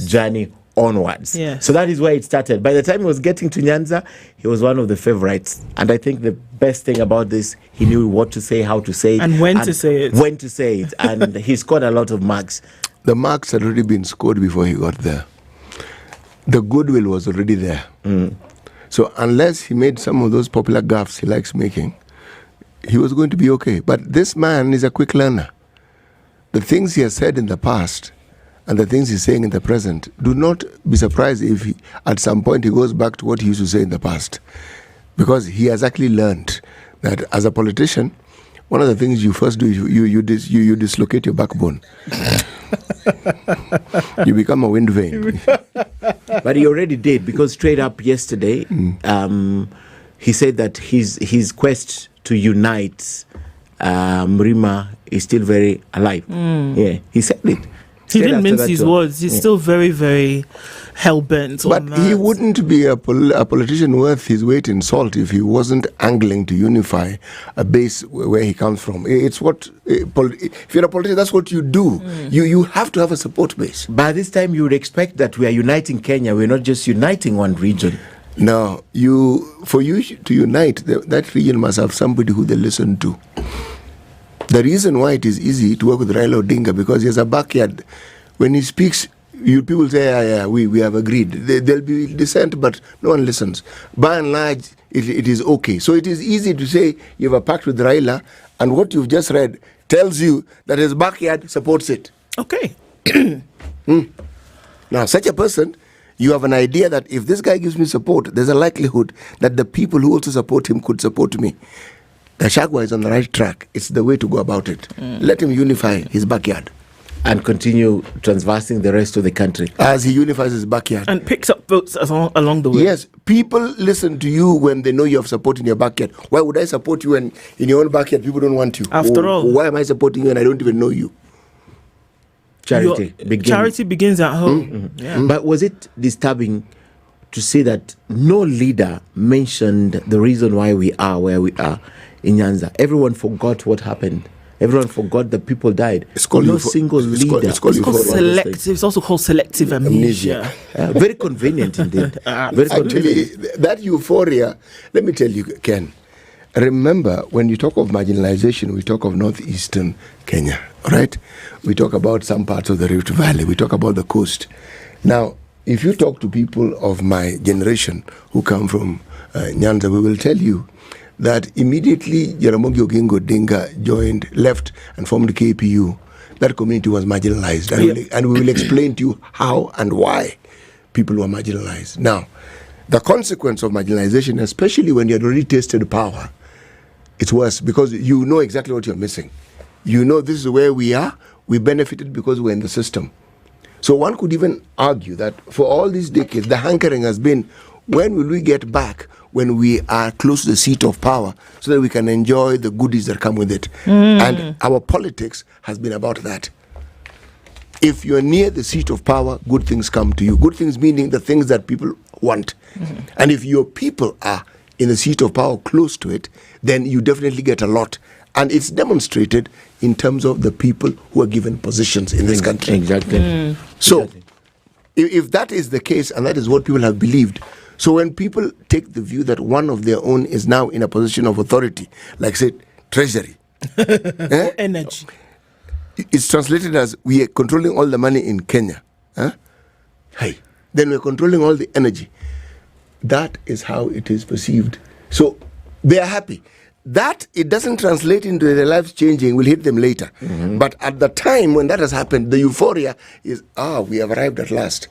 journey onwards. Yes. So that is where it started. By the time he was getting to Nyanza, he was one of the favorites. And I think the best thing about this, he knew what to say, how to say it. And when to say it. When to say it. And he scored a lot of marks. The marks had already been scored before he got there. The goodwill was already there. So unless he made some of those popular gaffes he likes making, he was going to be okay. But this man is a quick learner. The things he has said in the past and the things he's saying in the present, do not be surprised if at some point he goes back to what he used to say in the past. Because he has actually learned that as a politician, one of the things you first do is you dislocate your backbone. You become a wind vane. But he already did, because straight up yesterday, he said that his quest to unite Mrima is still very alive. Yeah, he said it. He didn't mince his words. He's still very, very hell-bent on that. But he wouldn't be a politician worth his weight in salt if he wasn't angling to unify a base where he comes from. It's what, if you're a politician, that's what you do. You have to have a support base. By this time, you would expect that we are uniting Kenya. We're not just uniting one region. No, for you to unite, that region must have somebody who they listen to. The reason why it is easy to work with Raila Odinga, because he has a backyard. When he speaks, people say, we have agreed. There'll be dissent, but no one listens. By and large, it is okay. So it is easy to say you have a pact with Raila, and what you've just read tells you that his backyard supports it. Okay. Now, such a person, you have an idea that if this guy gives me support, there's a likelihood that the people who also support him could support me. Gachagua is on the right track. It's the way to go about it. Let him unify his backyard. And continue transversing the rest of the country. As he unifies his backyard. And picks up votes along the way. Yes. People listen to you when they know you have support in your backyard. Why would I support you when in your own backyard people don't want you? After all. Why am I supporting you and I don't even know you? Charity begins at home. Yeah. But was it disturbing to see that no leader mentioned the reason why we are where we are in Nyanza? Everyone forgot what happened. Everyone forgot that people died. It's called no single leader. It's called selective. It's also called selective amnesia. Very convenient indeed. Very Actually, that euphoria, let me tell you, Ken, remember when you talk of marginalization, we talk of northeastern Kenya, right? We talk about some parts of the Rift Valley. We talk about the coast. Now, if you talk to people of my generation who come from Nyanza, we will tell you that immediately Jaramogi Oginga Odinga left and formed KPU, that community was marginalized. And we will explain to you how and why people were marginalized. Now, the consequence of marginalization, especially when you had already tasted power, it's worse because you know exactly what you're missing. You know this is where we are. We benefited because we're in the system. So one could even argue that for all these decades, the hankering has been, when will we get back when we are close to the seat of power so that we can enjoy the goodies that come with it? And our politics has been about that. If you're near the seat of power, good things come to you. Good things meaning the things that people want. And if your people are in the seat of power close to it, then you definitely get a lot. And it's demonstrated in terms of the people who are given positions in this country. Exactly. So, if that is the case, and that is what people have believed, so when people take the view that one of their own is now in a position of authority, like say, treasury, energy, it's translated as we are controlling all the money in Kenya. Hey, then we're controlling all the energy. That is how it is perceived. So they are happy. That, it doesn't translate into their lives changing, will hit them later. But at the time when that has happened, the euphoria is, we have arrived at last.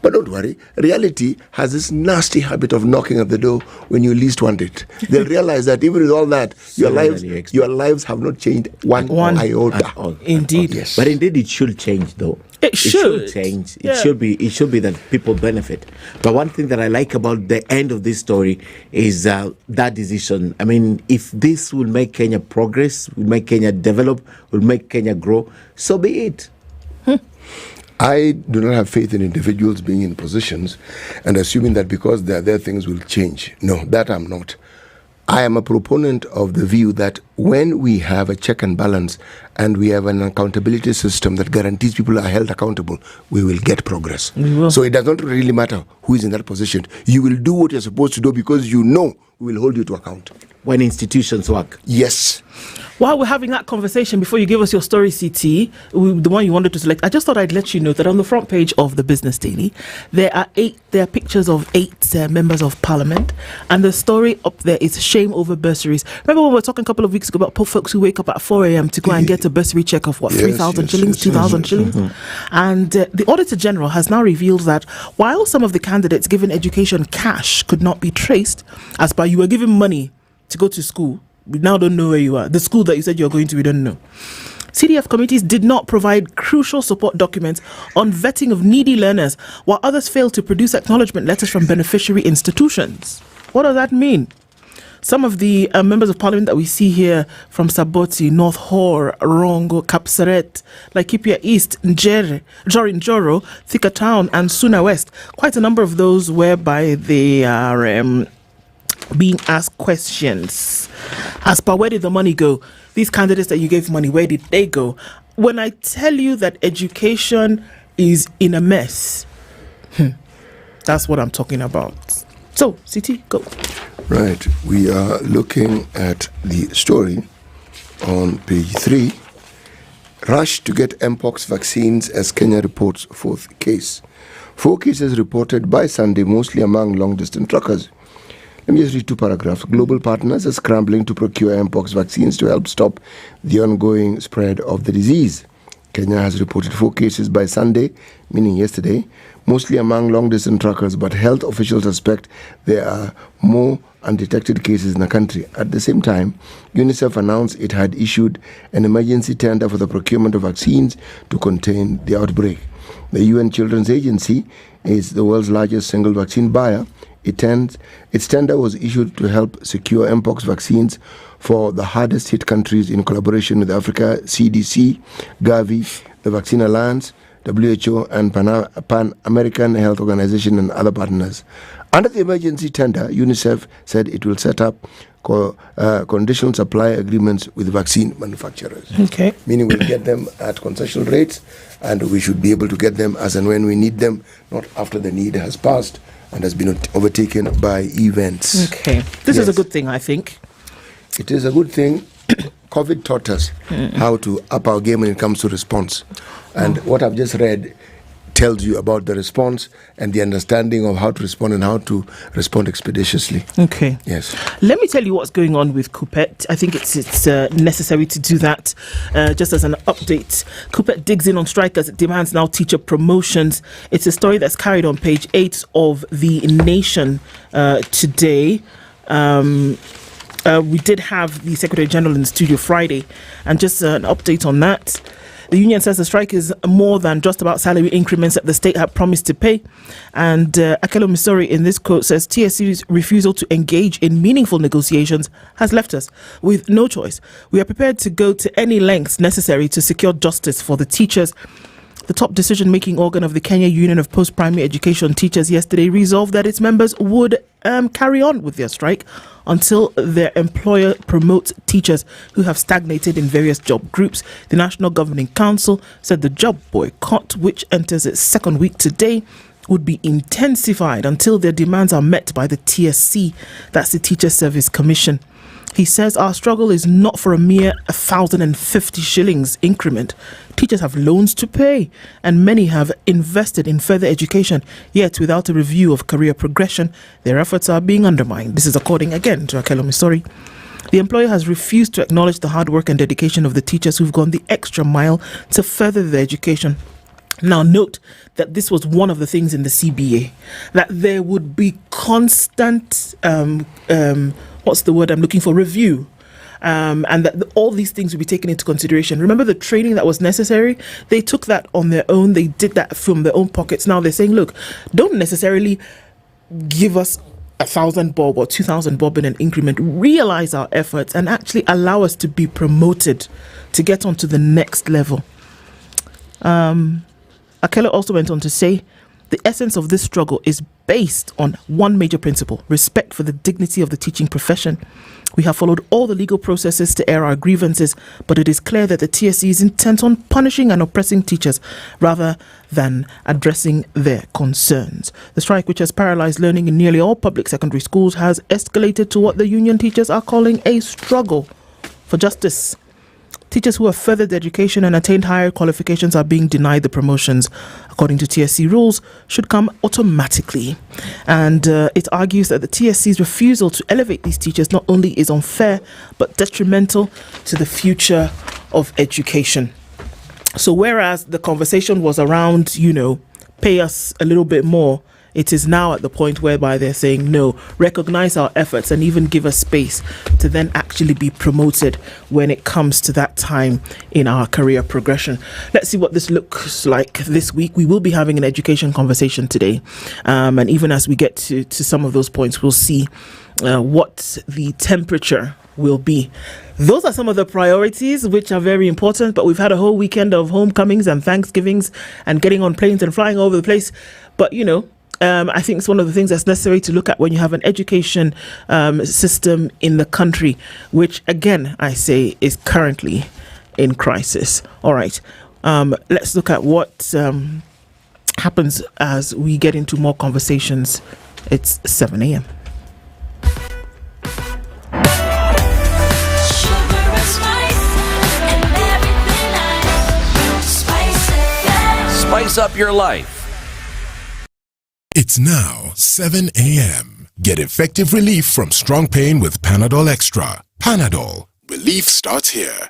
But don't worry, reality has this nasty habit of knocking at the door when you least want it. They'll realize that even with all that, your lives have not changed one iota. Indeed. Yes. But indeed it should change though. It should change. It should be that people benefit. But one thing that I like about the end of this story is that decision. I mean, if this will make Kenya progress, will make Kenya develop, will make Kenya grow, so be it. I do not have faith in individuals being in positions and assuming that because they're there, things will change. No, that I'm not. I am a proponent of the view that when we have a check and balance and we have an accountability system that guarantees people are held accountable, we will get progress. We will. So it does not really matter who is in that position. You will do what you're supposed to do because you know we will hold you to account. When institutions work. Yes. While we're having that conversation, before you give us your story, CT, the one you wanted to select, I just thought I'd let you know that on the front page of the Business Daily, there are pictures of 8 members of Parliament, and the story up there is shame over bursaries. Remember when we were talking a couple of weeks ago about poor folks who wake up at 4 a.m. to go and get a bursary check of 3,000 shillings, 2,000 shillings? And the Auditor General has now revealed that while some of the candidates given education cash could not be traced, as per you were given money to go to school, we now don't know where you are. The school that you said you're going to, we don't know. CDF committees did not provide crucial support documents on vetting of needy learners, while others failed to produce acknowledgement letters from beneficiary institutions. What does that mean? Some of the members of parliament that we see here from Saboti, North Hor, Rongo, Kapsaret, Laikipia East, Nyeri, Njoro, Thika Town, and Suna West, quite a number of those whereby they are being asked questions. As per where did the money go? These candidates that you gave money, where did they go? When I tell you that education is in a mess, that's what I'm talking about. So, CT, go. Right. We are looking at the story on page 3. Rush to get Mpox vaccines as Kenya reports 4th case. 4 cases reported by Sunday, mostly among long-distance truckers. Let me just read 2 paragraphs. Global partners are scrambling to procure Mpox vaccines to help stop the ongoing spread of the disease. Kenya has reported 4 cases by Sunday, meaning yesterday, mostly among long-distance truckers, but health officials suspect there are more undetected cases in the country. At the same time, UNICEF announced it had issued an emergency tender for the procurement of vaccines to contain the outbreak. The UN Children's Agency is the world's largest single vaccine buyer. Its tender was issued to help secure Mpox vaccines for the hardest hit countries in collaboration with Africa CDC, Gavi, the Vaccine Alliance, WHO, and Pan American Health Organization and other partners. Under the emergency tender, UNICEF said it will set up conditional supply agreements with vaccine manufacturers. Okay. Meaning we'll get them at concessional rates, and we should be able to get them as and when we need them, not after the need has passed and has been overtaken by events. Okay. This is a good thing, I think. It is a good thing. COVID taught us how to up our game when it comes to response. And what I've just read tells you about the response and the understanding of how to respond and how to respond expeditiously. Okay. Yes. Let me tell you what's going on with Kupet. I think it's necessary to do that. Just as an update, Kupet digs in on strike as it demands now teacher promotions. It's a story that's carried on page 8 of The Nation today. We did have the Secretary General in the studio Friday, and just an update on that. The union says the strike is more than just about salary increments that the state had promised to pay. And Akelo Misori in this quote says TSC's refusal to engage in meaningful negotiations has left us with no choice. We are prepared to go to any lengths necessary to secure justice for the teachers. The top decision-making organ of the Kenya Union of Post-Primary Education Teachers yesterday resolved that its members would carry on with their strike until their employer promotes teachers who have stagnated in various job groups. The National Governing Council said the job boycott, which enters its 2nd week today, would be intensified until their demands are met by the TSC, that's the Teacher Service Commission. He says our struggle is not for a mere 1,050 shillings increment. Teachers have loans to pay, and many have invested in further education. Yet, without a review of career progression, their efforts are being undermined. This is according again to Akelo Misori. The employer has refused to acknowledge the hard work and dedication of the teachers who've gone the extra mile to further their education. Now, note that this was one of the things in the CBA, that there would be constant, what's the word I'm looking for, review. And that all these things will be taken into consideration. Remember the training that was necessary? They took that on their own. They did that from their own pockets. Now they're saying, look, don't necessarily give us 1,000 bob or 2,000 bob in an increment. Realize our efforts and actually allow us to be promoted to get on to the next level. Akela also went on to say, the essence of this struggle is based on one major principle: respect for the dignity of the teaching profession. We have followed all the legal processes to air our grievances, but it is clear that the TSC is intent on punishing and oppressing teachers rather than addressing their concerns. The strike, which has paralyzed learning in nearly all public secondary schools, has escalated to what the union teachers are calling a struggle for justice. Teachers who have furthered education and attained higher qualifications are being denied the promotions, according to TSC rules, should come automatically. And it argues that the TSC's refusal to elevate these teachers not only is unfair, but detrimental to the future of education. So whereas the conversation was around, pay us a little bit more, it is now at the point whereby they're saying, no, recognize our efforts and even give us space to then actually be promoted when it comes to that time in our career progression. Let's see what this looks like this week. We will be having an education conversation today. And even as we get to some of those points, we'll see what the temperature will be. Those are some of the priorities which are very important, but we've had a whole weekend of homecomings and Thanksgivings and getting on planes and flying all over the place. But, I think it's one of the things that's necessary to look at when you have an education system in the country, which, again, I say is currently in crisis. All right. Let's look at what happens as we get into more conversations. It's 7 a.m. Spice up your life. It's now 7 a.m. Get effective relief from strong pain with Panadol Extra. Panadol. Relief starts here.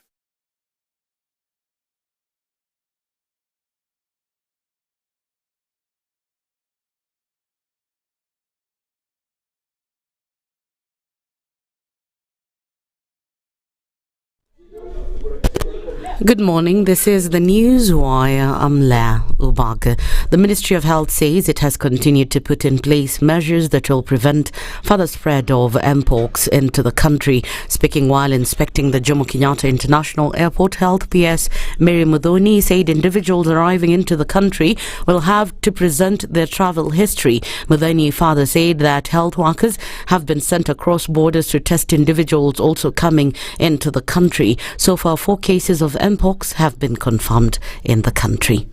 Good morning. This is the News Wire. I'm La Ubaga. The Ministry of Health says it has continued to put in place measures that will prevent further spread of mpox into the country. Speaking while inspecting the Jomo Kenyatta International Airport, Health PS Mary Mudhoni said individuals arriving into the country will have to present their travel history. Mudhoni further said that health workers have been sent across borders to test individuals also coming into the country. So far, 4 cases of mpox have been confirmed in the country.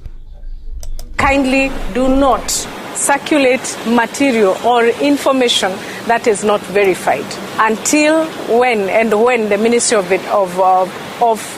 Kindly do not circulate material or information that is not verified until when the Ministry of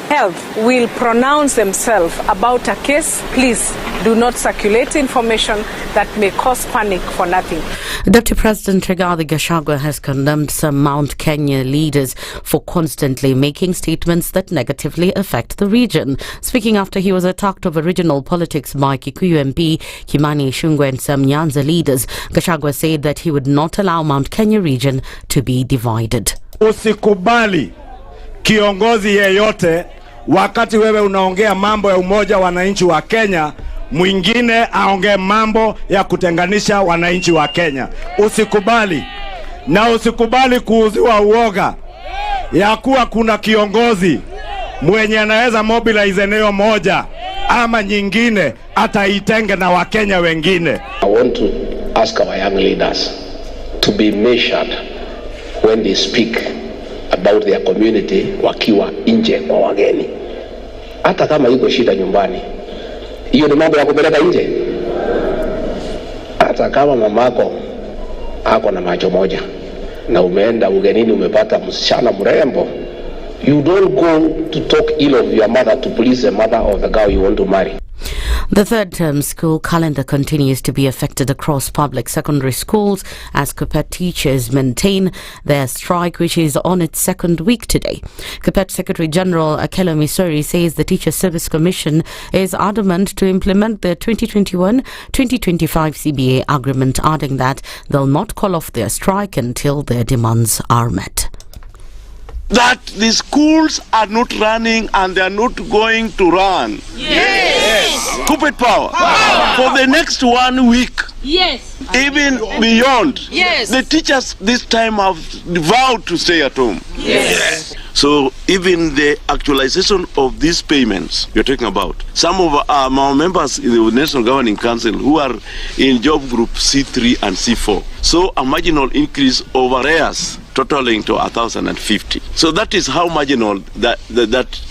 Health will pronounce themselves about a case. Please do not circulate information that may cause panic for nothing. Deputy President Rigathi Gachagua has condemned some Mount Kenya leaders for constantly making statements that negatively affect the region. Speaking after he was attacked over regional politics by Kikuyu MP Kimani Ichung'wah and some Nyanza leaders, Gachagua said that he would not allow Mount Kenya region to be divided. Usikubali kiongozi yeyote wakati wewe unaongea mambo ya umoja wa wananchi wa Kenya, mwingine aongee mambo ya kutenganisha wananchi wa Kenya. Usikubali, na usikubali kuuziwa uoga ya kuwa kuna kiongozi mwenye anaweza mobilize eneo moja ama nyingine ataitenge na Wakenya wengine. I want to ask our young leaders to be measured when they speak about their community wakiwa nje kwa wageni. Hata kama iko shida nyumbani, hiyo ni mambo ya kupeleka nje. Hata kama mamako ako na macho moja na umeenda ugenini umepata msichana mrembo, you don't go to talk ill of your mother to please the mother of the girl you want to marry. The third-term school calendar continues to be affected across public secondary schools as KUPPET teachers maintain their strike, which is on its second week today. KUPPET Secretary General Akelo Misori says the Teacher Service Commission is adamant to implement the 2021-2025 CBA agreement, adding that they'll not call off their strike until their demands are met. That the schools are not running and they are not going to run. Yes. KUPPET power. For the next 1 week. Yes. Even beyond. Yes. The teachers this time have vowed to stay at home. Yes. So even the actualization of these payments you're talking about, some of our members in the National Governing Council who are in job group C3 and C4, so a marginal increase of arrears totaling to 1,050. So that is how marginal that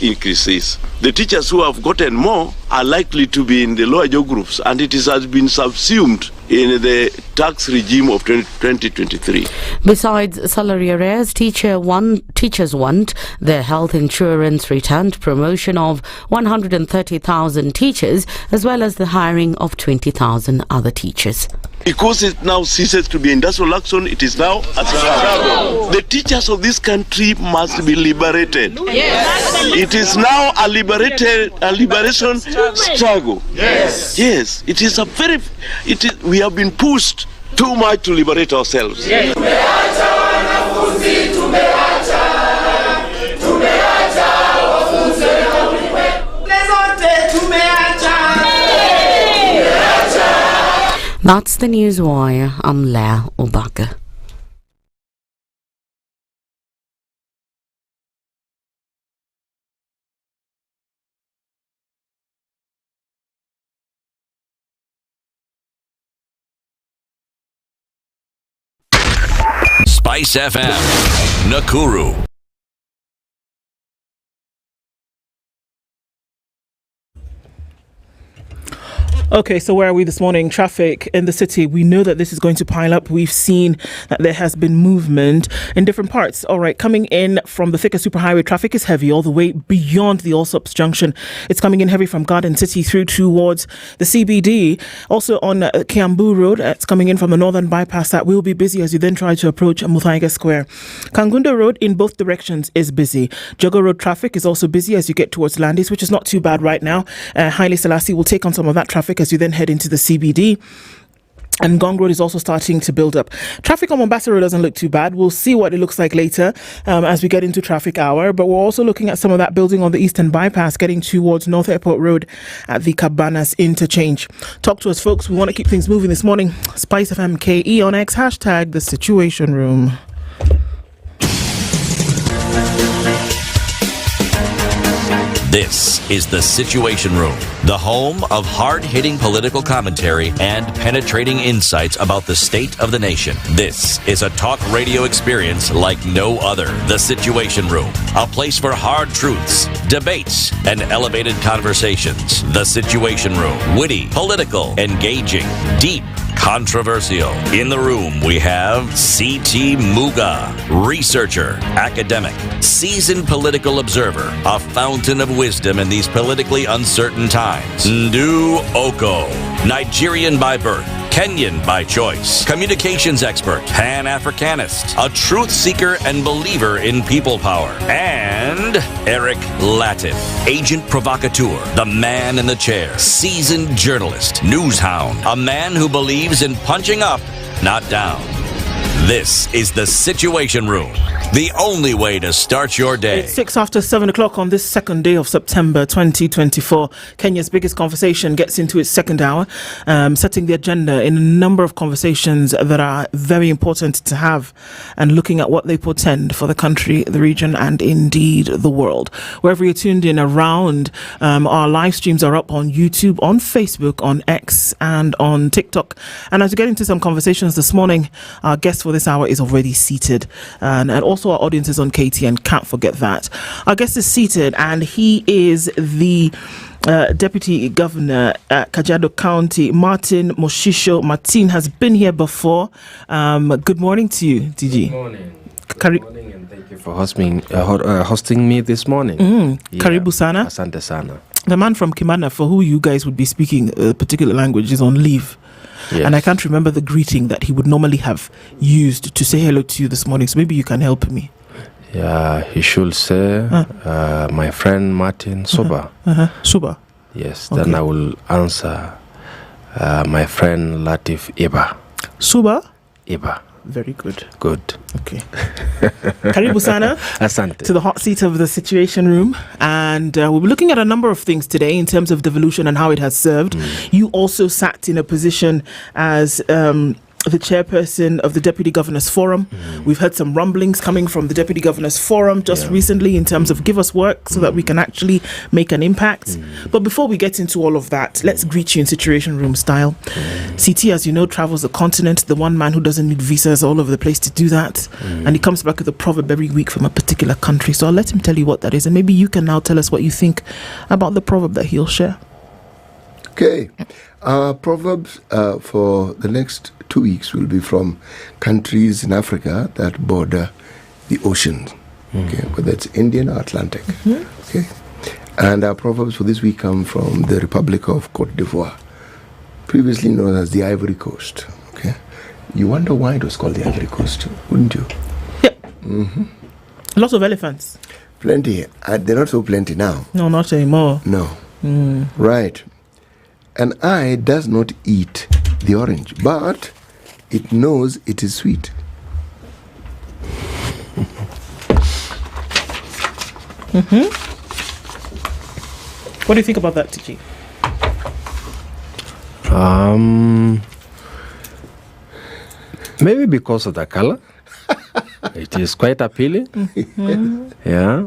increase is. The teachers who have gotten more are likely to be in the lower job groups, and it has been subsumed in the tax regime of 2023. Besides salary arrears, teachers want their health insurance returned, promotion of 130,000 teachers, as well as the hiring of 20,000 other teachers. Because it now ceases to be industrial action, it is now a struggle. The teachers of this country must be liberated. Yes. It is now a liberation struggle. Yes. Yes. It is we have been pushed too much to liberate ourselves. Yes. That's the Newswire. I'm Leah Obaka. SpiceFM, Nakuru. Okay, so where are we this morning? Traffic in the city. We know that this is going to pile up. We've seen that there has been movement in different parts. All right, coming in from the Thika Superhighway, traffic is heavy all the way beyond the Allsops Junction. It's coming in heavy from Garden City through towards the CBD. Also on Kiambu Road, it's coming in from the Northern Bypass. That will be busy as you then try to approach Muthaiga Square. Kangunda Road in both directions is busy. Jogo Road traffic is also busy as you get towards Landis, which is not too bad right now. Haile Selassie will take on some of that traffic as you then head into the CBD. And Gong Road is also starting to build up. Traffic on Mombasa Road doesn't look too bad. We'll see what it looks like later as we get into traffic hour. But we're also looking at some of that building on the Eastern Bypass getting towards North Airport Road at the Cabanas interchange. Talk to us, folks. We want to keep things moving this morning. SpiceFM KE on X, hashtag The Situation Room. This is The Situation Room, the home of hard-hitting political commentary and penetrating insights about the state of the nation. This is a talk radio experience like no other. The Situation Room, a place for hard truths, debates, and elevated conversations. The Situation Room, witty, political, engaging, deep, controversial. In the room, we have C.T. Muga, researcher, academic, seasoned political observer, a fountain of wisdom in these politically uncertain times. Ndu Oko, Nigerian by birth, Kenyan by choice, communications expert, Pan-Africanist, a truth seeker and believer in people power, and Eric Latin, agent provocateur, the man in the chair, seasoned journalist, news hound, a man who believes in punching up, not down. This is The Situation Room, the only way to start your day. It's 6 after 7 o'clock on this second day of September 2024. Kenya's biggest conversation gets into its second hour, setting the agenda in a number of conversations that are very important to have and looking at what they portend for the country, the region, and indeed the world. Wherever you're tuned in around, our live streams are up on YouTube, on Facebook, on X, and on TikTok. And as we get into some conversations this morning, our guest for this hour is already seated, and also our audience is on KTN. Can't forget that. Our guest is seated, and he is the Deputy Governor at Kajiado County, Martin Moshisho. Martin has been here before. Good morning to you, DG. Good morning. Good morning, and thank you for hosting me this morning. Karibu sana. Asante sana. The man from Kimana, for who you guys would be speaking a particular language, is on leave. Yes. And I can't remember the greeting that he would normally have used to say hello to you this morning. So maybe you can help me. Yeah, he should say, my friend Martin Suba. Suba. Yes, Okay. then I will answer my friend Latif Iba. Suba? Iba. Very good. Good. Okay. Karibu sana Asante. to the hot seat of the Situation Room. And we'll be looking at a number of things today in terms of devolution and how it has served. You also sat in a position as the chairperson of the Deputy Governors Forum. We've heard some rumblings coming from the Deputy Governors Forum just recently in terms of give us work so that we can actually make an impact. But before we get into all of that, let's greet you in Situation Room style. CT, as you know, travels the continent, the one man who doesn't need visas all over the place to do that. And he comes back with a proverb every week from a particular country. So I'll let him tell you what that is. And maybe you can now tell us what you think about the proverb that he'll share. Okay. Proverbs for the next 2 weeks will be from countries in Africa that border the ocean, okay, whether it's Indian or Atlantic. Okay. And our proverbs for this week come from the Republic of Cote d'Ivoire, previously known as the Ivory Coast. Okay. You wonder why it was called the Ivory Coast, wouldn't you? Yeah. Lots of elephants. Plenty. They're not so plenty now. No, not anymore. No. Right. An eye does not eat the orange, but it knows it is sweet. What do you think about that, TG? Maybe because of the color. It is quite appealing. Yeah.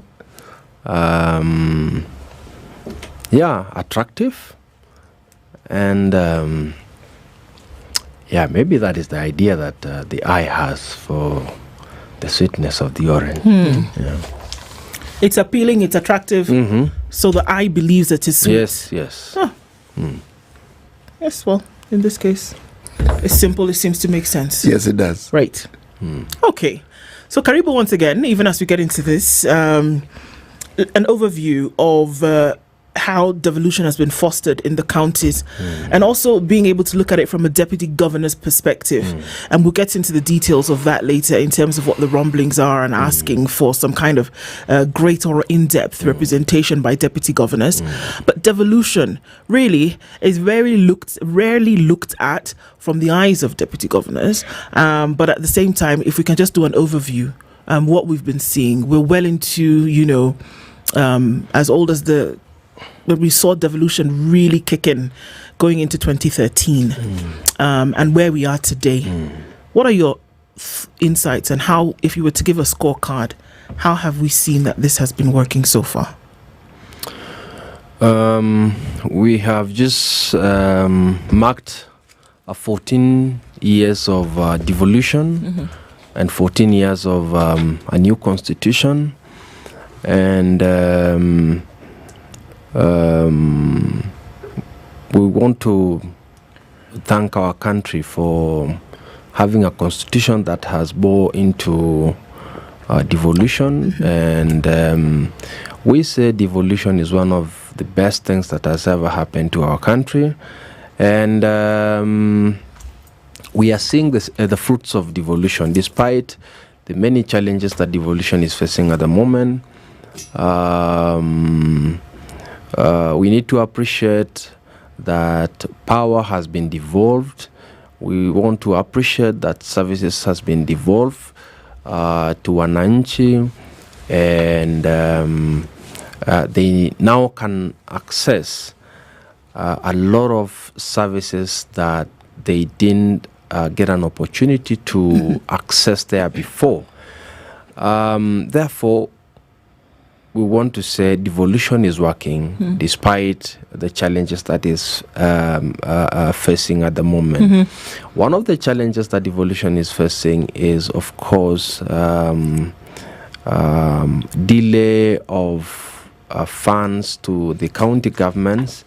Yeah, attractive. And yeah, maybe that is the idea that the eye has for the sweetness of the orange. Yeah. It's appealing, it's attractive, so the eye believes that it's sweet. Yes. Huh. Yes, well, in this case, it's simple, it seems to make sense. Yes, it does. Right. Okay. So, Karibu, once again, even as we get into this, an overview of how devolution has been fostered in the counties and also being able to look at it from a deputy governor's perspective. And we'll get into the details of that later in terms of what the rumblings are and asking for some kind of greater or in-depth representation by deputy governors. But devolution really is rarely looked at from the eyes of deputy governors. But at the same time, if we can just do an overview, what we've been seeing, we're well into, as old as when we saw devolution really kick in going into 2013 and where we are today. What are your insights and how, if you were to give a scorecard, how have we seen that this has been working so far? We have just marked 14 years of devolution and 14 years of a new constitution. And we want to thank our country for having a constitution that has bore into devolution. And we say devolution is one of the best things that has ever happened to our country. And we are seeing the fruits of devolution, despite the many challenges that devolution is facing at the moment. We need to appreciate that power has been devolved. We want to appreciate that services has been devolved to wananchi, and they now can access a lot of services that they didn't get an opportunity to access there before. Therefore, we want to say devolution is working despite the challenges that is facing at the moment. One of the challenges that devolution is facing is, of course, delay of funds to the county governments.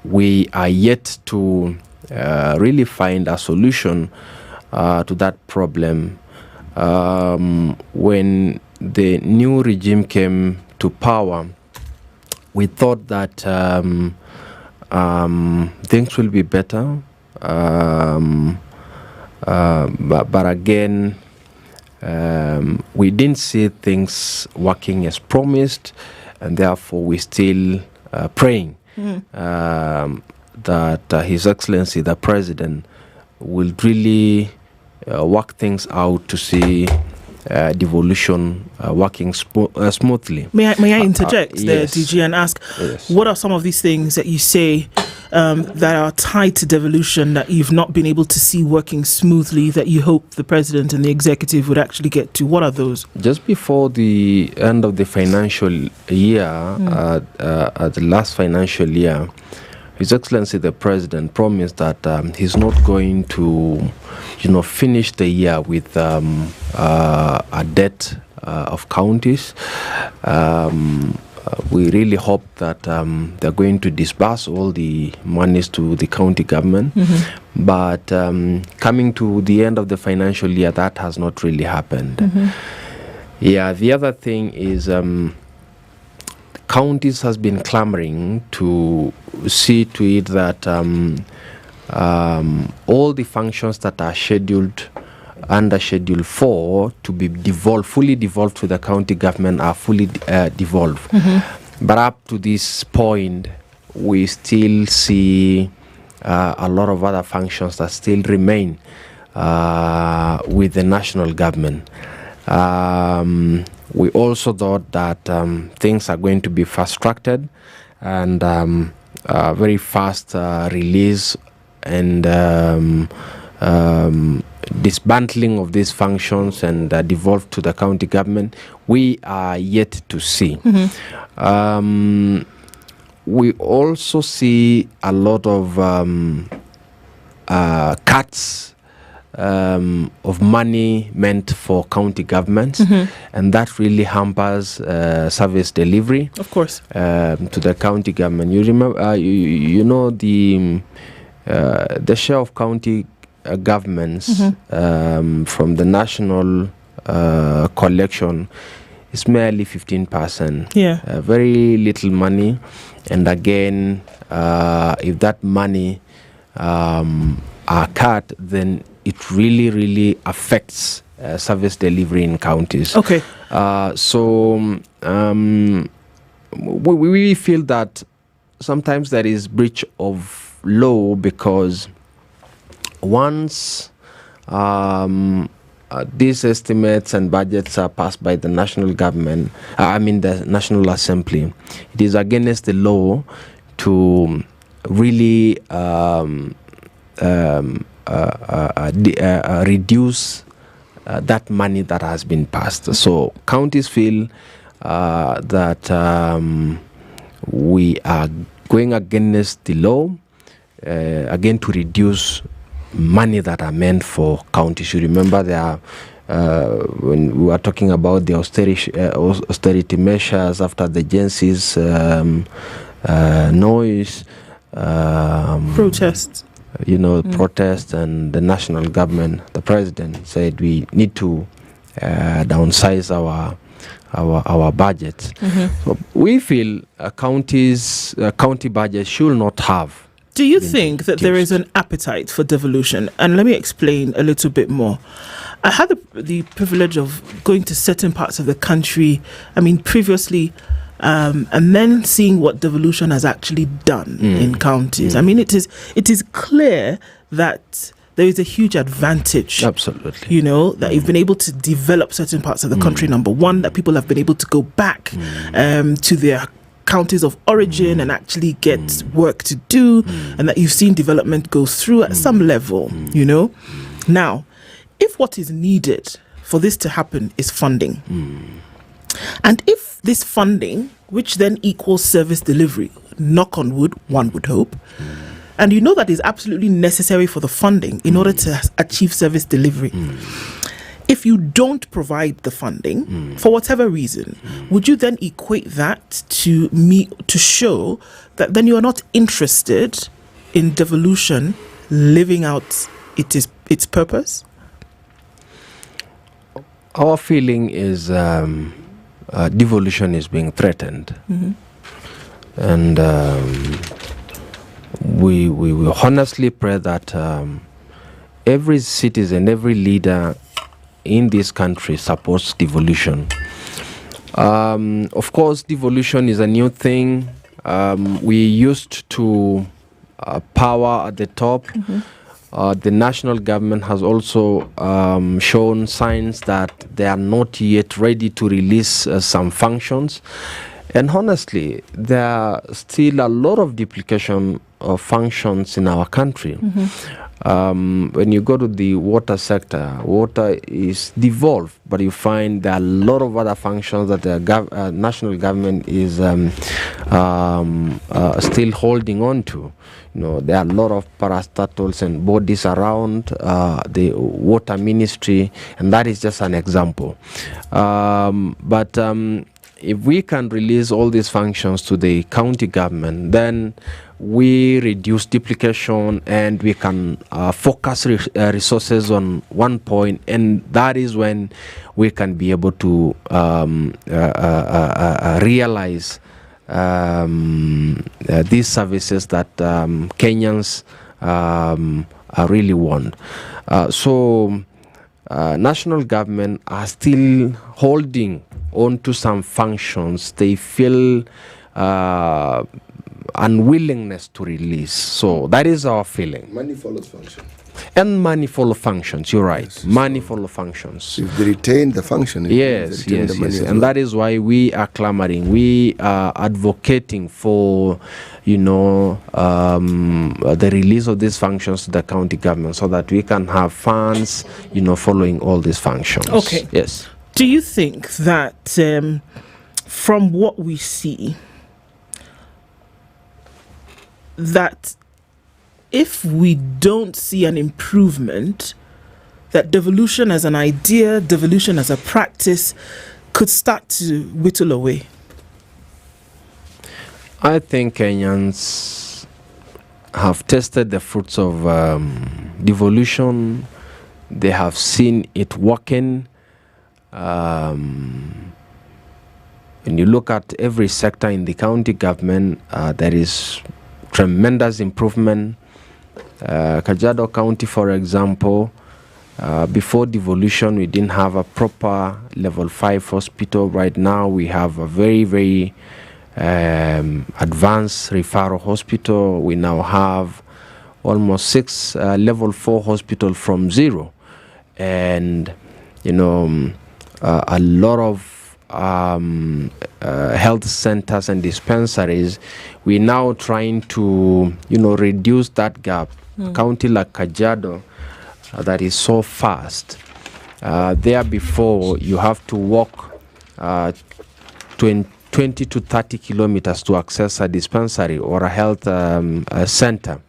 We are yet to really find a solution to that problem. When the new regime came to power, we thought that things will be better, but again, we didn't see things working as promised, and therefore we're still praying that His Excellency the President will really work things out to see devolution working smoothly. May I interject there, yes. DG, and ask, Yes. what are some of these things that you say that are tied to devolution that you've not been able to see working smoothly that you hope the President and the Executive would actually get to? What are those? Just before the end of the financial year, the last financial year, His Excellency the President promised that he's not going to, finish the year with a debt of counties. We really hope that they're going to disburse all the monies to the county government. But coming to the end of the financial year, that has not really happened. Yeah, the other thing is counties has been clamoring to see to it that all the functions that are scheduled under Schedule 4 to be fully devolved to the county government are fully devolved. But up to this point, we still see a lot of other functions that still remain with the national government. We also thought that things are going to be fast-tracked and very fast release and dismantling of these functions and devolved to the county government. We are yet to see. We also see a lot of cuts of money meant for county governments, and that really hampers service delivery. Of course, to the county government. You remember, you know the share of county governments from the national collection is merely 15%. Yeah, very little money, and again, if that money are cut, then it really affects service delivery in counties. Okay. So we feel that sometimes there is breach of law because once these estimates and budgets are passed by the national government, the National Assembly, it is against the law to really reduce that money that has been passed. So counties feel that we are going against the law, again to reduce money that are meant for counties. You remember there are, when we were talking about the austerity measures after the agencies noise, protests. Protest, and the national government, the president said we need to downsize our budget. So we feel county budget should not have. Do you think that there is an appetite for devolution? And let me explain a little bit more. I had the privilege of going to certain parts of the country, previously, and then seeing what devolution has actually done in counties. It is clear that there is a huge advantage. Absolutely. That you've been able to develop certain parts of the country. Number one, that people have been able to go back to their counties of origin and actually get work to do, and that you've seen development go through at some level, Now, if what is needed for this to happen is funding, and if this funding, which then equals service delivery, knock on wood, one would hope, and that is absolutely necessary for the funding in order to achieve service delivery. If you don't provide the funding, for whatever reason, would you then equate that to show that then you are not interested in devolution living out its purpose? Our feeling is devolution is being threatened. And we honestly pray that every citizen, every leader in this country supports devolution. Of course, devolution is a new thing. We used to power at the top. The national government has also shown signs that they are not yet ready to release some functions. And honestly, there are still a lot of duplication of functions in our country. When you go to the water sector, water is devolved, but you find there are a lot of other functions that the national government is still holding on to. There are a lot of parastatals and bodies around the water ministry, and that is just an example. But if we can release all these functions to the county government, then we reduce duplication and we can focus resources on one point, and that is when we can be able to realize these services that Kenyans really want. So national government are still holding on to some functions. They feel unwillingness to release. So that is our feeling. Money follows function. And money follows functions, you're right. Yes, money follows functions. If they retain the function, yes. And that is why we are clamoring. We are advocating for, the release of these functions to the county government so that we can have funds, following all these functions. Okay. Yes. Do you think that from what we see, that if we don't see an improvement, that devolution as an idea, devolution as a practice could start to whittle away? I think Kenyans have tasted the fruits of devolution. They have seen it working. When you look at every sector in the county government, there is tremendous improvement. Kajiado County, for example, before devolution, we didn't have a proper level 5 hospital. Right now, we have a very, very advanced referral hospital. We now have almost 6 level 4 hospitals from zero. And, a lot of health centers and dispensaries. We're now trying to, reduce that gap. A county like Kajiado, that is so fast. There before, you have to walk 20 to 30 kilometers to access a dispensary or a health center.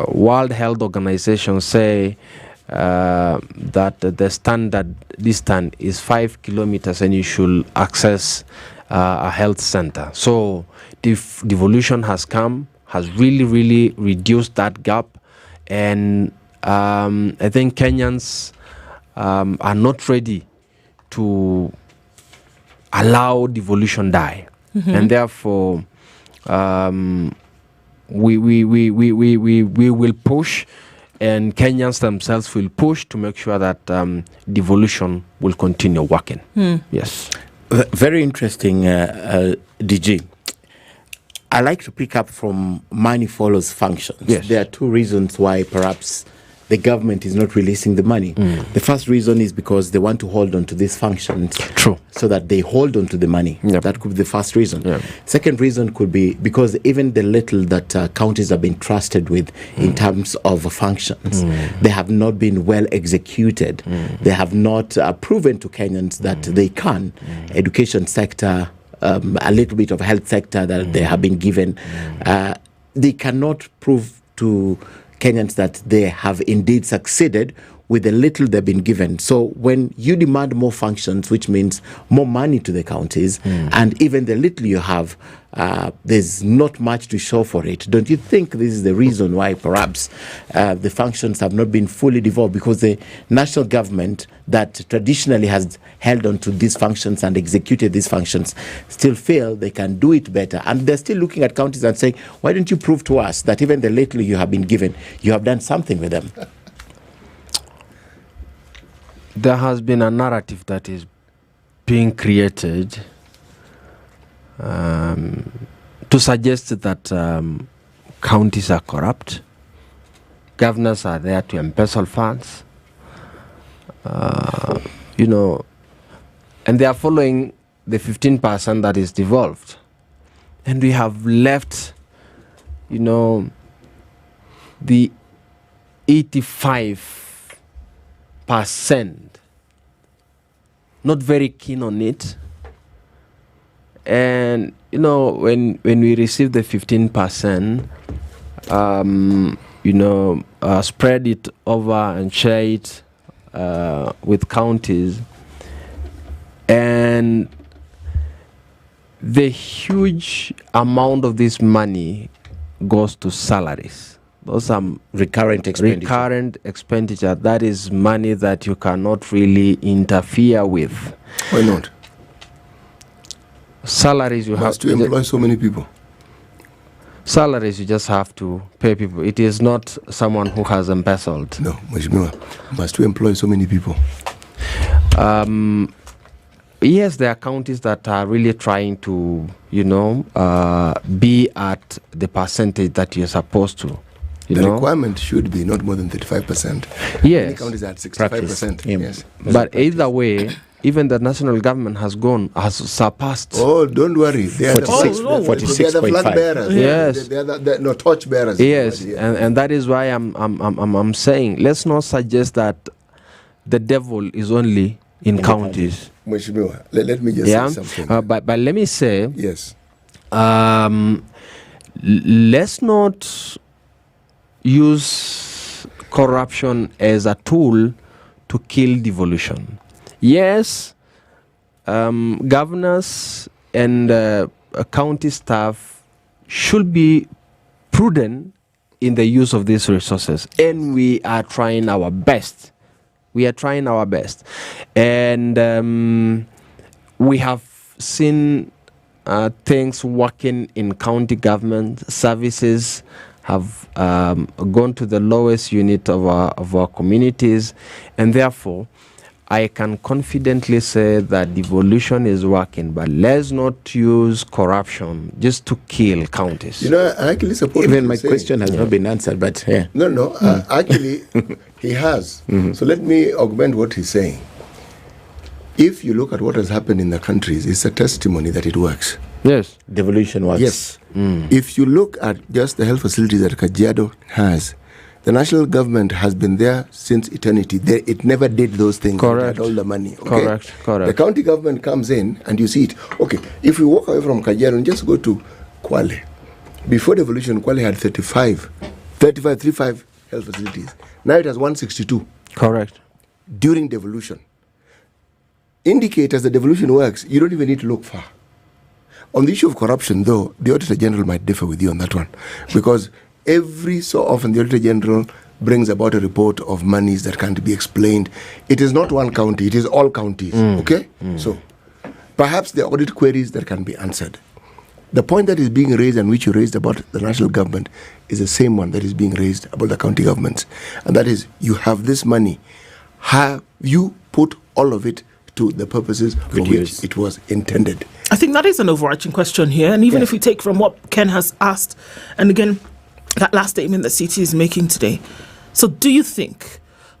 World Health Organization say that the standard distance is 5 kilometers and you should access a health center. So devolution has come, has really, really reduced that gap. And I think Kenyans are not ready to allow devolution die. And therefore, we will push, and Kenyans themselves will push to make sure that devolution will continue working. Yes. Very interesting, DG. I like to pick up from money follows functions. Yes. There are two reasons why perhaps the government is not releasing the money. The first reason is because they want to hold on to these functions. True. So that they hold on to the money. Yep. That could be the first reason. Yep. Second reason could be because even the little that counties have been trusted with in terms of functions, they have not been well executed. They have not proven to Kenyans that they can. Education sector, a little bit of health sector that they have been given. They cannot prove to Kenyans that they have indeed succeeded with the little they've been given. So when you demand more functions, which means more money to the counties, and even the little you have, there's not much to show for it. Don't you think this is the reason why perhaps the functions have not been fully devolved? Because the national government that traditionally has held on to these functions and executed these functions still feel they can do it better. And they're still looking at counties and saying, why don't you prove to us that even the little you have been given, you have done something with them? There has been a narrative that is being created to suggest that counties are corrupt, governors are there to embezzle funds, and they are following the 15% that is devolved. And we have left, the 85% not very keen on it. And when we receive the 15%, spread it over and share it with counties, and the huge amount of this money goes to salaries. Those are recurrent expenditure. That is money that you cannot really interfere with. Why not? Salaries you must you employ so many people. Salaries you just have to pay people. It is not someone who has embezzled. No, must you employ so many people? Yes, there are counties that are really trying to, be at the percentage that you're supposed to. The requirement should be not more than 35%. Yes. Many counties are at 65%. Yes. But either way, even the national government has surpassed. Oh, don't worry. They are 46.5. They are the flag bearers. Yes. They are the torch bearers. Yes, and that is why I'm saying, let's not suggest that the devil is only in counties. Mheshimiwa, let me just say something. But let me say, yes. Let's not use corruption as a tool to kill devolution. Yes, governors and county staff should be prudent in the use of these resources, and we are trying our best. And we have seen things working in county government. Services have gone to the lowest unit of our communities, and therefore I can confidently say that devolution is working, but let's not use corruption just to kill counties. I actually support even my question has not been answered, but yeah. No, actually he has. So let me augment what he's saying. If you look at what has happened in the countries, it's a testimony that it works. Yes. Devolution works. Yes. If you look at just the health facilities that Kajiado has, the national government has been there since eternity. It never did those things. Correct. All the money. Okay? Correct. The county government comes in and you see it. Okay, if we walk away from Kajiado and just go to Kwale. Before devolution, Kwale had 35 health facilities. Now it has 162. Correct. During devolution. Indicators that devolution works, you don't even need to look far. On the issue of corruption, though, the Auditor General might differ with you on that one. Because every so often the Auditor General brings about a report of monies that can't be explained. It is not one county, it is all counties. Okay? So, perhaps there are audit queries that can be answered. The point that is being raised and which you raised about the national government is the same one that is being raised about the county governments. And that is, you have this money. Have you put all of it to the purposes for which it was intended? I think that is an overarching question here. And even if we take from what Ken has asked, and again, that last statement that CT is making today. So do you think,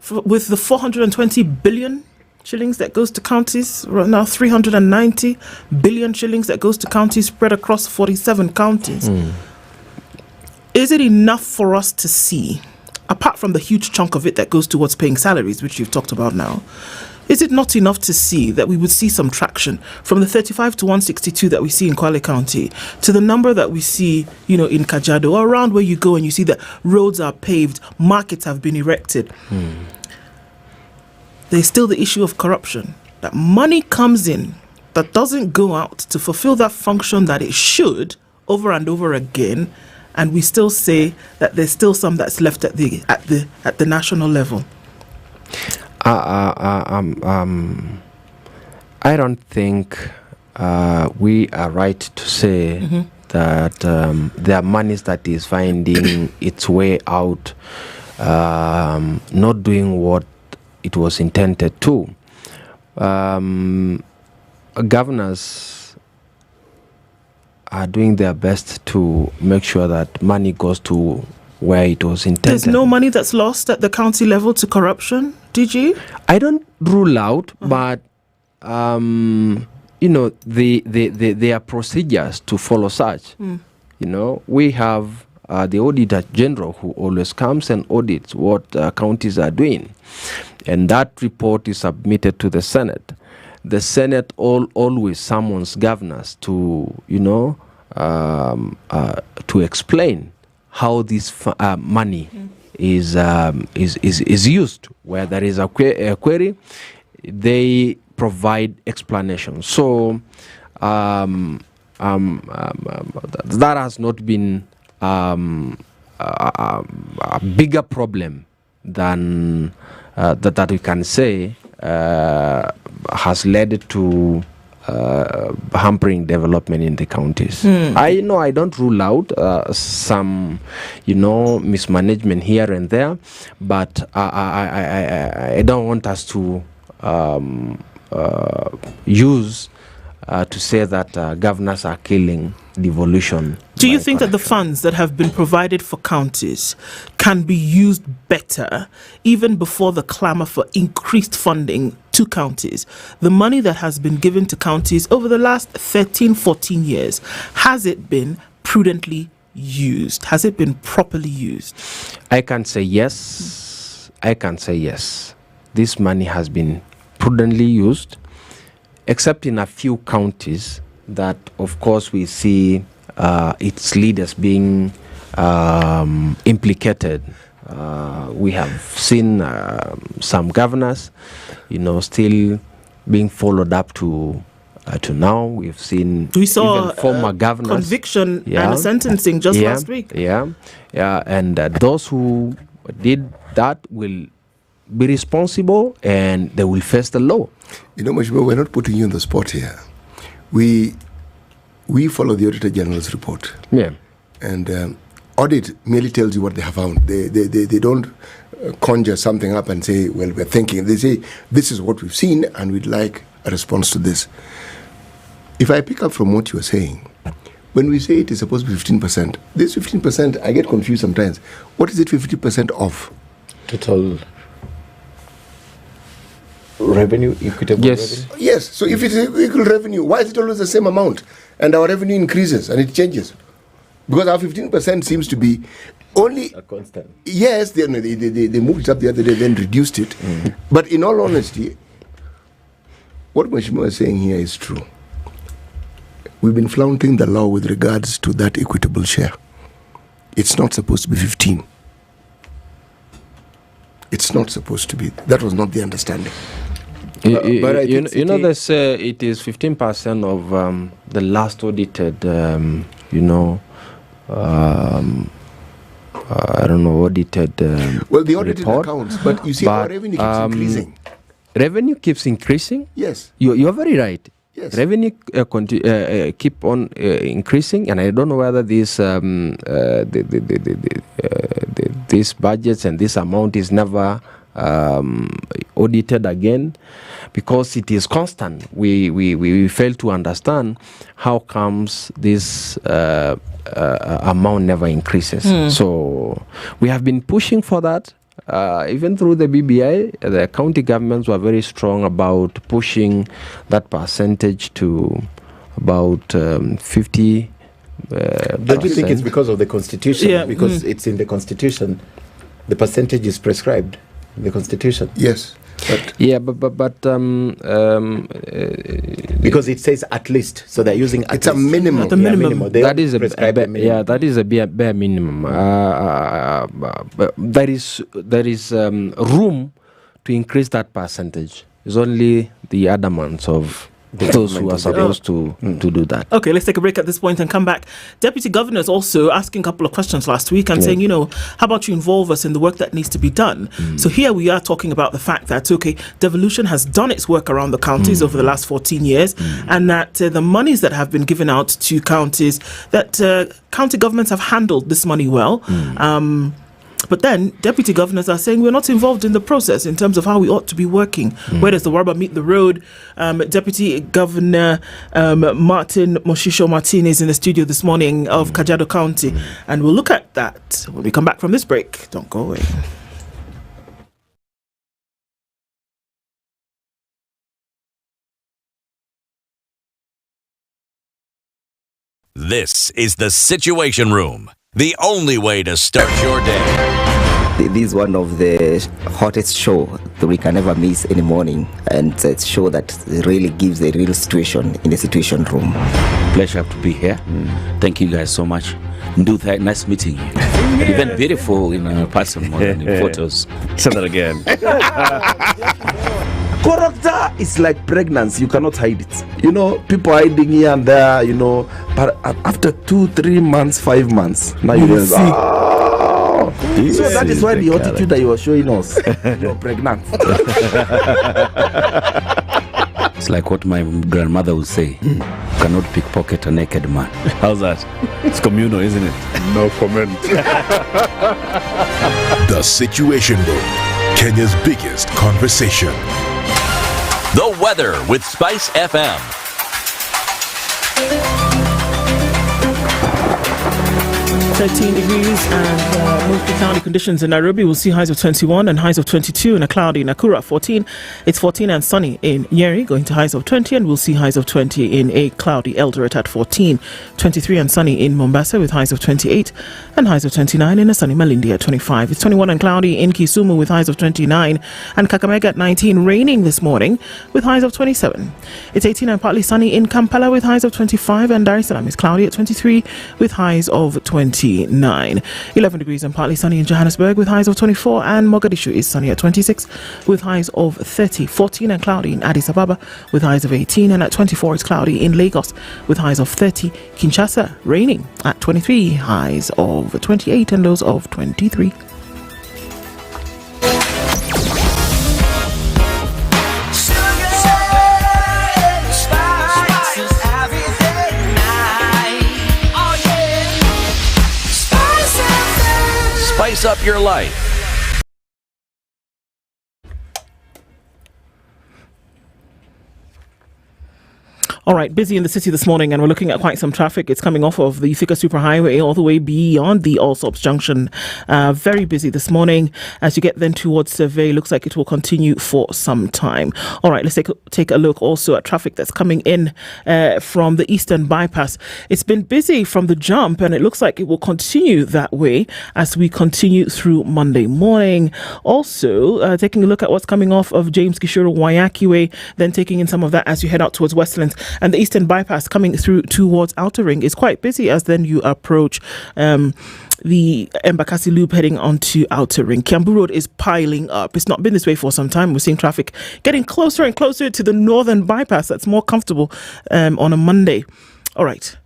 with the 420 billion shillings that goes to counties, right now 390 billion shillings that goes to counties spread across 47 counties, is it enough for us to see, apart from the huge chunk of it that goes towards paying salaries, which you've talked about now, is it not enough to see that we would see some traction from the 35 to 162 that we see in Kwale County to the number that we see, in Kajiado, or around where you go and you see that roads are paved, markets have been erected? there's still the issue of corruption. That money comes in that doesn't go out to fulfill that function that it should over and over again, and we still say that there's still some that's left at the national level. I don't think we are right to say that there are monies that is finding its way out, not doing what it was intended to. Governors are doing their best to make sure that money goes to where it was intended. There's no money that's lost at the county level to corruption, DG? I don't rule out, but there are procedures to follow such. We have the Auditor General who always comes and audits what counties are doing, and that report is submitted to the Senate. The Senate always summons governors to explain how this money is used. Where there is a query, they provide explanations. So that has not been a bigger problem than that we can say has led to hampering development in the counties. I don't rule out some mismanagement here and there, but I don't want us to use to say that governors are killing devolution. Do you think that the funds that have been provided for counties can be used better even before the clamour for increased funding to counties? The money that has been given to counties over the last 13, 14 years, has it been prudently used? Has it been properly used? I can say yes. This money has been prudently used, except in a few counties that, of course, we see its leaders being implicated. We have seen some governors, still being followed up to now. We saw even former governors, conviction and a sentencing just last week. And those who did that will be responsible and they will face the law. Mheshimiwa, we're not putting you on the spot here. We follow the Auditor General's report. Yeah. And audit merely tells you what they have found. They don't conjure something up and say, well, we're thinking. They say, this is what we've seen and we'd like a response to this. If I pick up from what you are saying, when we say it is supposed to be 15%, this 15%, I get confused sometimes. What is it 50% of? Total revenue, equitable revenue? Yes. So if it's equal revenue, why is it always the same amount? And our revenue increases and it changes. Because our 15% seems to be only a constant. Yes, they moved it up the other day, then reduced it. But in all honesty, what Mheshimiwa is saying here is true. We've been flaunting the law with regards to that equitable share. It's not supposed to be 15. It's not supposed to be. That was not the understanding. But they say it is 15% of the last audited, I don't know, audited well, the audited report. accounts, but you see our revenue keeps increasing. Revenue keeps increasing? Yes. You're very right. Yes. Revenue keep on increasing, and I don't know whether this these budgets and this amount is never audited again, because it is constant. We fail to understand how comes this amount never increases. So we have been pushing for that. Even through the BBI, the county governments were very strong about pushing that percentage to about 50%. Don't you think it's because of the Constitution? Yeah. Because it's in the Constitution. The percentage is prescribed in the Constitution. Yes. Because it says at least, so they're using at it's least. a minimum. The minimum. That is prescribed minimum. Yeah, that is a bare minimum. But there is room to increase that percentage. It's only the adamants of those who are supposed to do that. Okay, let's take a break at this point and come back. Deputy Governors also asking a couple of questions last week and saying, how about you involve us in the work that needs to be done? So here we are talking about the fact that, devolution has done its work around the counties over the last 14 years and that the monies that have been given out to counties, that county governments have handled this money well. But then deputy governors are saying we're not involved in the process in terms of how we ought to be working. Where does the rubber meet the road? Deputy Governor Martin Moshisho Martin is in the studio this morning of Kajiado County. And we'll look at that when we come back from this break. Don't go away. This is the Situation Room, the only way to start your day. This is one of the hottest show that we can ever miss any morning, and it's a show that really gives a real situation in the Situation Room. Pleasure to be here. Thank you guys so much. Nduthai, nice meeting you. And even beautiful in person more than in photos. Say that again. Character is like pregnancy, you cannot hide it. People hiding here and there, but after 2-3 months, 5 months, now you realize, so that is why the attitude that you were showing us, you're pregnant. It's like what my grandmother would say, you cannot pickpocket a naked man. How's that? It's communal, isn't it? No comment. The Situation Room, Kenya's biggest conversation. The weather with SpiceFM. 13 degrees and mostly cloudy conditions in Nairobi. We'll see highs of 21 and highs of 22 in a cloudy Nakuru at 14. It's 14 and sunny in Nyeri, going to highs of 20, and we'll see highs of 20 in a cloudy Eldoret at 14. 23 and sunny in Mombasa with highs of 28 and highs of 29 in a sunny Malindi at 25. It's 21 and cloudy in Kisumu with highs of 29 and Kakamega at 19, raining this morning with highs of 27. It's 18 and partly sunny in Kampala with highs of 25, and Dar es Salaam is cloudy at 23 with highs of 29. 11 degrees and partly sunny in Johannesburg with highs of 24, and Mogadishu is sunny at 26 with highs of 30. 14 and cloudy in Addis Ababa with highs of 18, and at 24 it's cloudy in Lagos with highs of 30. Kinshasa raining at 23, highs of 28 and lows of 23. Spice up your life. All right, busy in the city this morning, and we're looking at quite some traffic. It's coming off of the Thika Superhighway all the way beyond the Allsops Junction. Very busy this morning. As you get then towards Survey, looks like it will continue for some time. All right, let's take a look also at traffic that's coming in from the Eastern Bypass. It's been busy from the jump, and it looks like it will continue that way as we continue through Monday morning. Also, taking a look at what's coming off of James Gishuru Wayaki Way, then taking in some of that as you head out towards Westlands. And the Eastern Bypass coming through towards Outer Ring is quite busy as then you approach the Embakasi Loop heading onto Outer Ring. Kiambu Road is piling up. It's not been this way for some time. We're seeing traffic getting closer and closer to the Northern Bypass. That's more comfortable on a Monday. All right.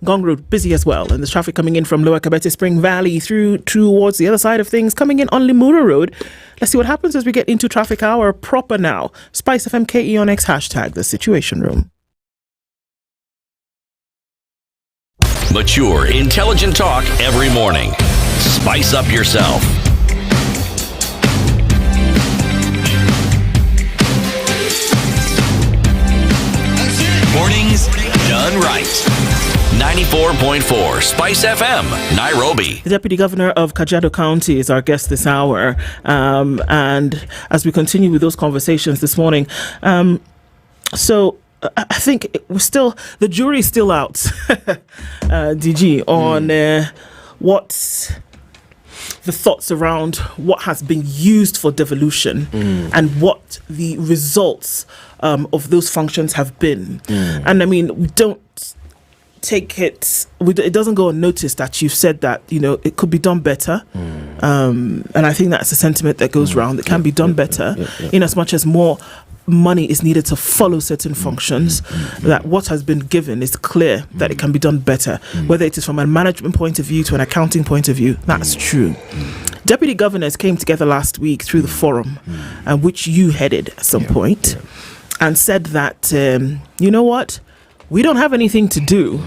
Gong Road busy as well, and there's traffic coming in from Lower Kabete Spring Valley through towards the other side of things, coming in on Limuru Road. Let's see what happens as we get into traffic hour proper now. SpiceFM KE on X, hashtag the Situation Room. Mature, intelligent talk every morning. Spice up yourself. Mornings done right. 94.4 Spice FM, Nairobi. The Deputy Governor of Kajiado County is our guest this hour. And as we continue with those conversations this morning, I think the jury's still out, DG, on what's the thoughts around what has been used for devolution and what the results of those functions have been. And I mean, we don't take it. It doesn't go unnoticed that you've said that it could be done better, and I think that's a sentiment that goes round. It can be done better, in as much as more money is needed to follow certain functions. That what has been given is clear that it can be done better, whether it is from a management point of view to an accounting point of view. That's true. Deputy governors came together last week through the forum, which you headed at some point, and said that you know what, we don't have anything to do.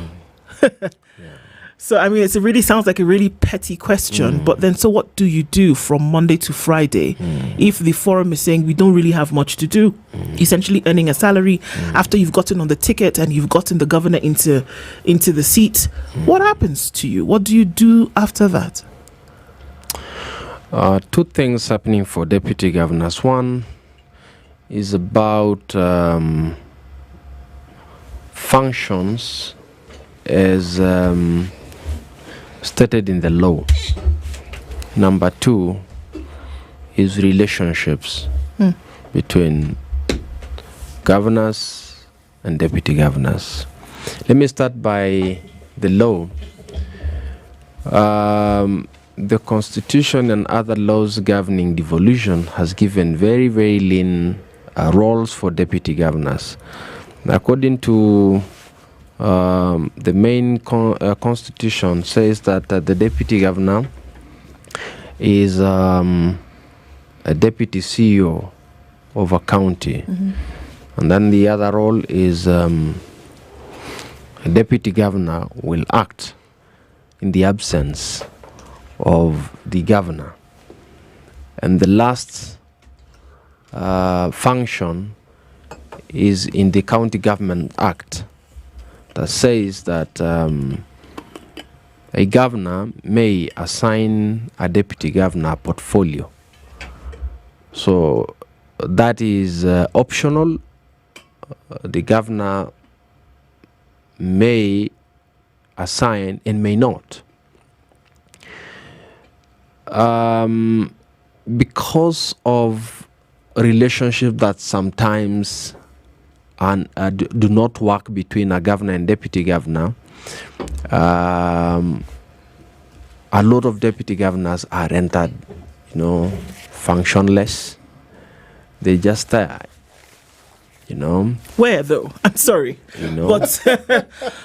So I mean, it really sounds like a really petty question, but then so what do you do from Monday to Friday if the forum is saying we don't really have much to do, essentially earning a salary after you've gotten on the ticket and you've gotten the governor into the seat? What happens to you? What do you do after that? Two things happening for deputy governors. One is about functions as stated in the law. Number two is relationships between governors and deputy governors. Let me start by the law. The Constitution and other laws governing devolution has given very, very lean roles for deputy governors. According to the main constitution says that the deputy governor is a deputy CEO of a county, and then the other role is a deputy governor will act in the absence of the governor, and the last function is in the County Government Act that says that a governor may assign a deputy governor a portfolio. So that is optional. The governor may assign and may not. Because of a relationship that sometimes do not work between a governor and deputy governor, a lot of deputy governors are rendered, functionless. They just Where though? I'm sorry, but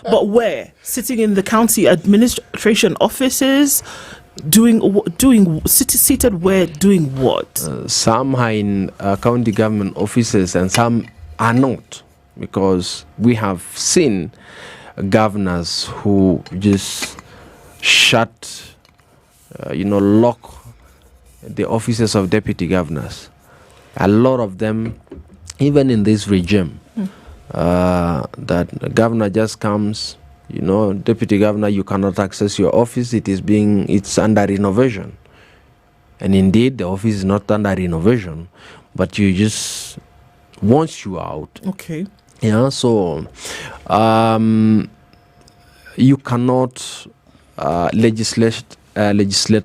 but where? Sitting in the county administration offices, seated where, doing what? Some are in county government offices and some are not, because we have seen governors who just lock the offices of deputy governors. A lot of them, even in this regime, that the governor just comes, deputy governor, you cannot access your office, it's under renovation. And indeed, the office is not under renovation, but you just wants you out. Okay. Yeah, so you cannot legislate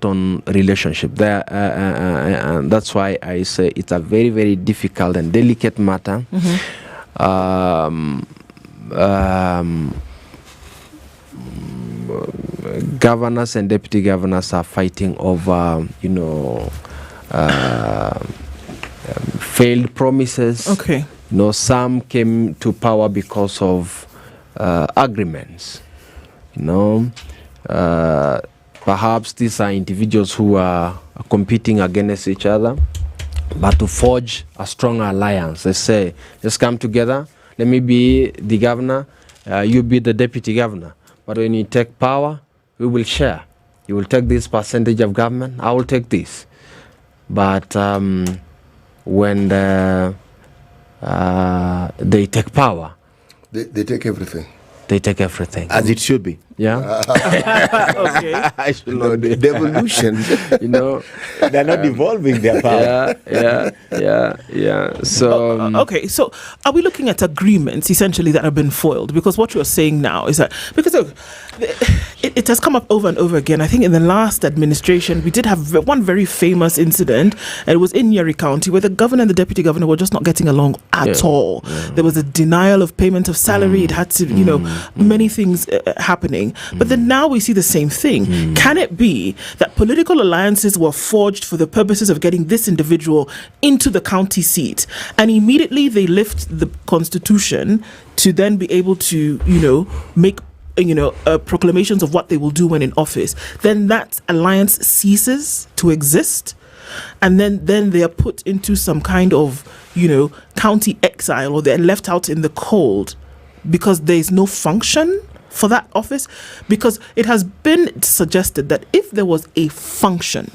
on relationship there, and that's why I say it's a very, very difficult and delicate matter. Governors and deputy governors are fighting over, failed promises. Okay. Some came to power because of agreements. Perhaps these are individuals who are competing against each other, but to forge a strong alliance. They say, let's come together. Let me be the governor, you be the deputy governor. But when you take power, we will share. You will take this percentage of government, I will take this. But when they take power, they take everything. They take everything. As it should be. Yeah. Okay. I should know the devolution. They're not devolving their power. Yeah. So okay, so are we looking at agreements essentially that have been foiled? Because what you're saying now is that, because look, it has come up over and over again. I think in the last administration, we did have one very famous incident. It was in Nyeri County where the governor and the deputy governor were just not getting along at all. There was a denial of payment of salary. It had to, many things happening. But then now we see the same thing. Can it be that political alliances were forged for the purposes of getting this individual into the county seat, and immediately they lift the constitution to then be able to, make proclamations of what they will do when in office, then that alliance ceases to exist, and then they are put into some kind of county exile, or they're left out in the cold because there is no function for that office? Because it has been suggested that if there was a function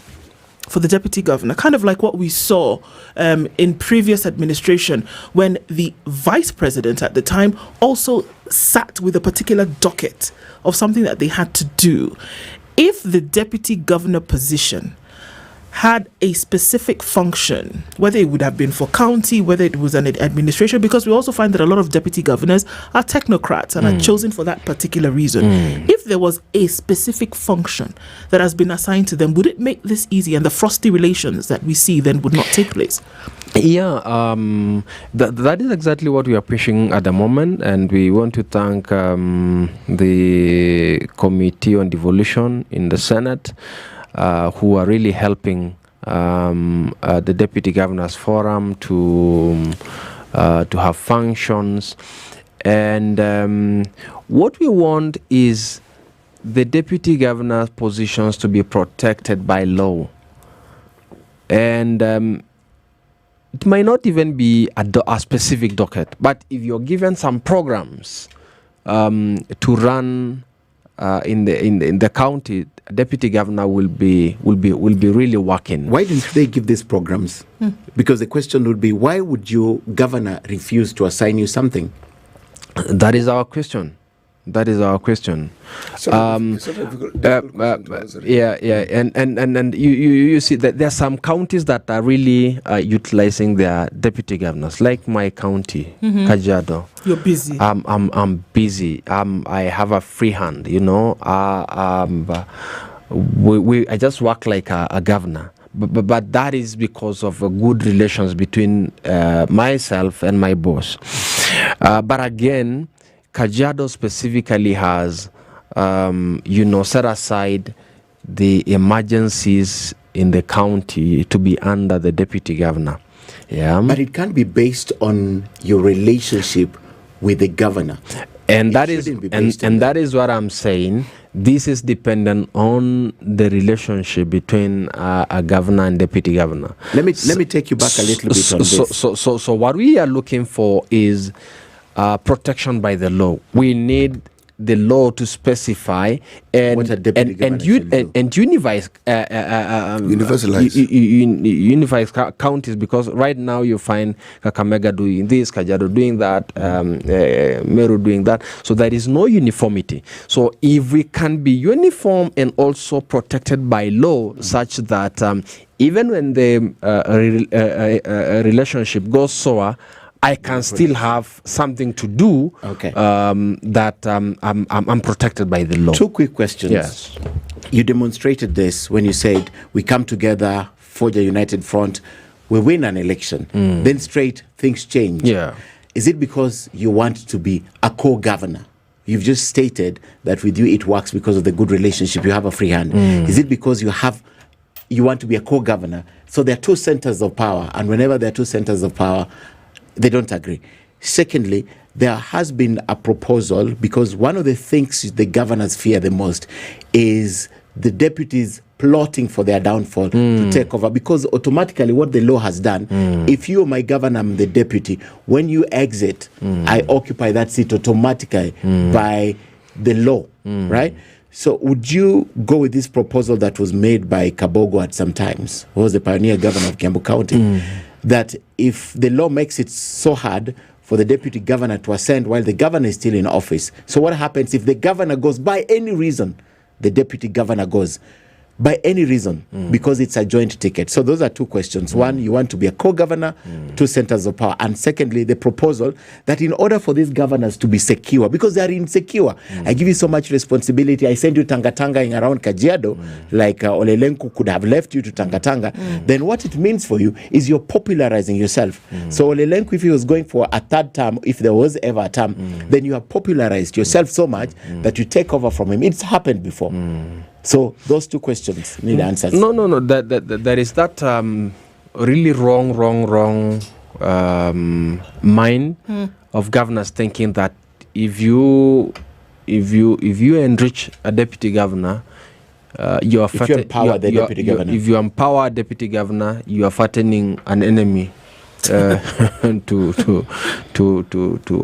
for the deputy governor, kind of like what we saw in previous administration, when the vice president at the time also sat with a particular docket of something that they had to do. If the deputy governor position had a specific function, whether it would have been for county, whether it was an administration, because we also find that a lot of deputy governors are technocrats and are chosen for that particular reason. If there was a specific function that has been assigned to them, would it make this easy, and the frosty relations that we see then would not take place? Yeah, that is exactly what we are pushing at the moment, and we want to thank the Committee on Devolution in the Senate, who are really helping the Deputy Governors Forum to have functions. And what we want is the Deputy Governor's positions to be protected by law. And it might not even be a specific docket, but if you're given some programs to run in the county, deputy governor will be really working. Why didn't they give these programs? Because the question would be, why would your governor refuse to assign you something? That is our question. And you see that there are some counties that are really utilizing their deputy governors, like my county, Kajiado. You're busy. I'm busy. I have a free hand. I just work like a governor. But that is because of good relations between myself and my boss. But again, Kajiado specifically has, set aside the emergencies in the county to be under the deputy governor. Yeah. But it can't be based on your relationship with the governor. And that is what I'm saying. This is dependent on the relationship between a governor and deputy governor. Let me take you back a little bit on this. So what we are looking for is protection by the law. We need the law to specify and unifies counties, because right now you find Kakamega doing this, Kajiado doing that, Meru doing that. So there is no uniformity. So if we can be uniform and also protected by law, such that even when the relationship goes sour, I can still have something to do. Okay. That I'm protected by the law. Two quick questions. Yes. You demonstrated this when you said we come together, forge a united front, we win an election. Then straight things change. Yeah. Is it because you want to be a co-governor? You've just stated that with you it works because of the good relationship. You have a free hand. Is it because you want to be a co-governor? So there are two centers of power, and whenever there are two centers of power, they don't agree. Secondly, there has been a proposal, because one of the things the governors fear the most is the deputies plotting for their downfall to take over, because automatically what the law has done, if you are my governor, I'm the deputy, when you exit, I occupy that seat automatically by the law, right? So would you go with this proposal that was made by Kabogo at some times, who was the pioneer governor of Kiambu County, that if the law makes it so hard for the deputy governor to ascend while the governor is still in office, so what happens if the governor goes by any reason, the deputy governor goes, by any reason, because it's a joint ticket. So those are two questions. One, you want to be a co-governor, two centers of power. And secondly, the proposal that in order for these governors to be secure, because they are insecure, I give you so much responsibility, I send you Tanga in around Kajiado, like Ole Lenku could have left you to Tanga, then what it means for you is you're popularizing yourself. So Ole Lenku, if he was going for a third term, if there was ever a term, then you have popularized yourself so much that you take over from him. It's happened before. So those two questions need answers. No. There is that really wrong mind of governors thinking that if you enrich a deputy governor, you are if you empower the deputy governor. If you empower a deputy governor, you are fattening an enemy to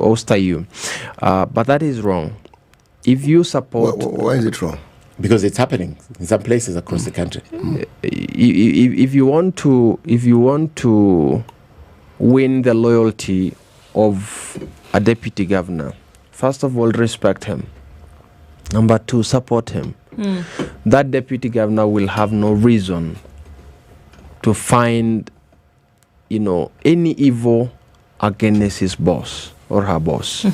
oster you. But that is wrong. If you support, why is it wrong? Because it's happening in some places across the country. If you want to win the loyalty of a deputy governor, first of all, respect him. Number two, support him. That deputy governor will have no reason to find, any evil against his boss or her boss.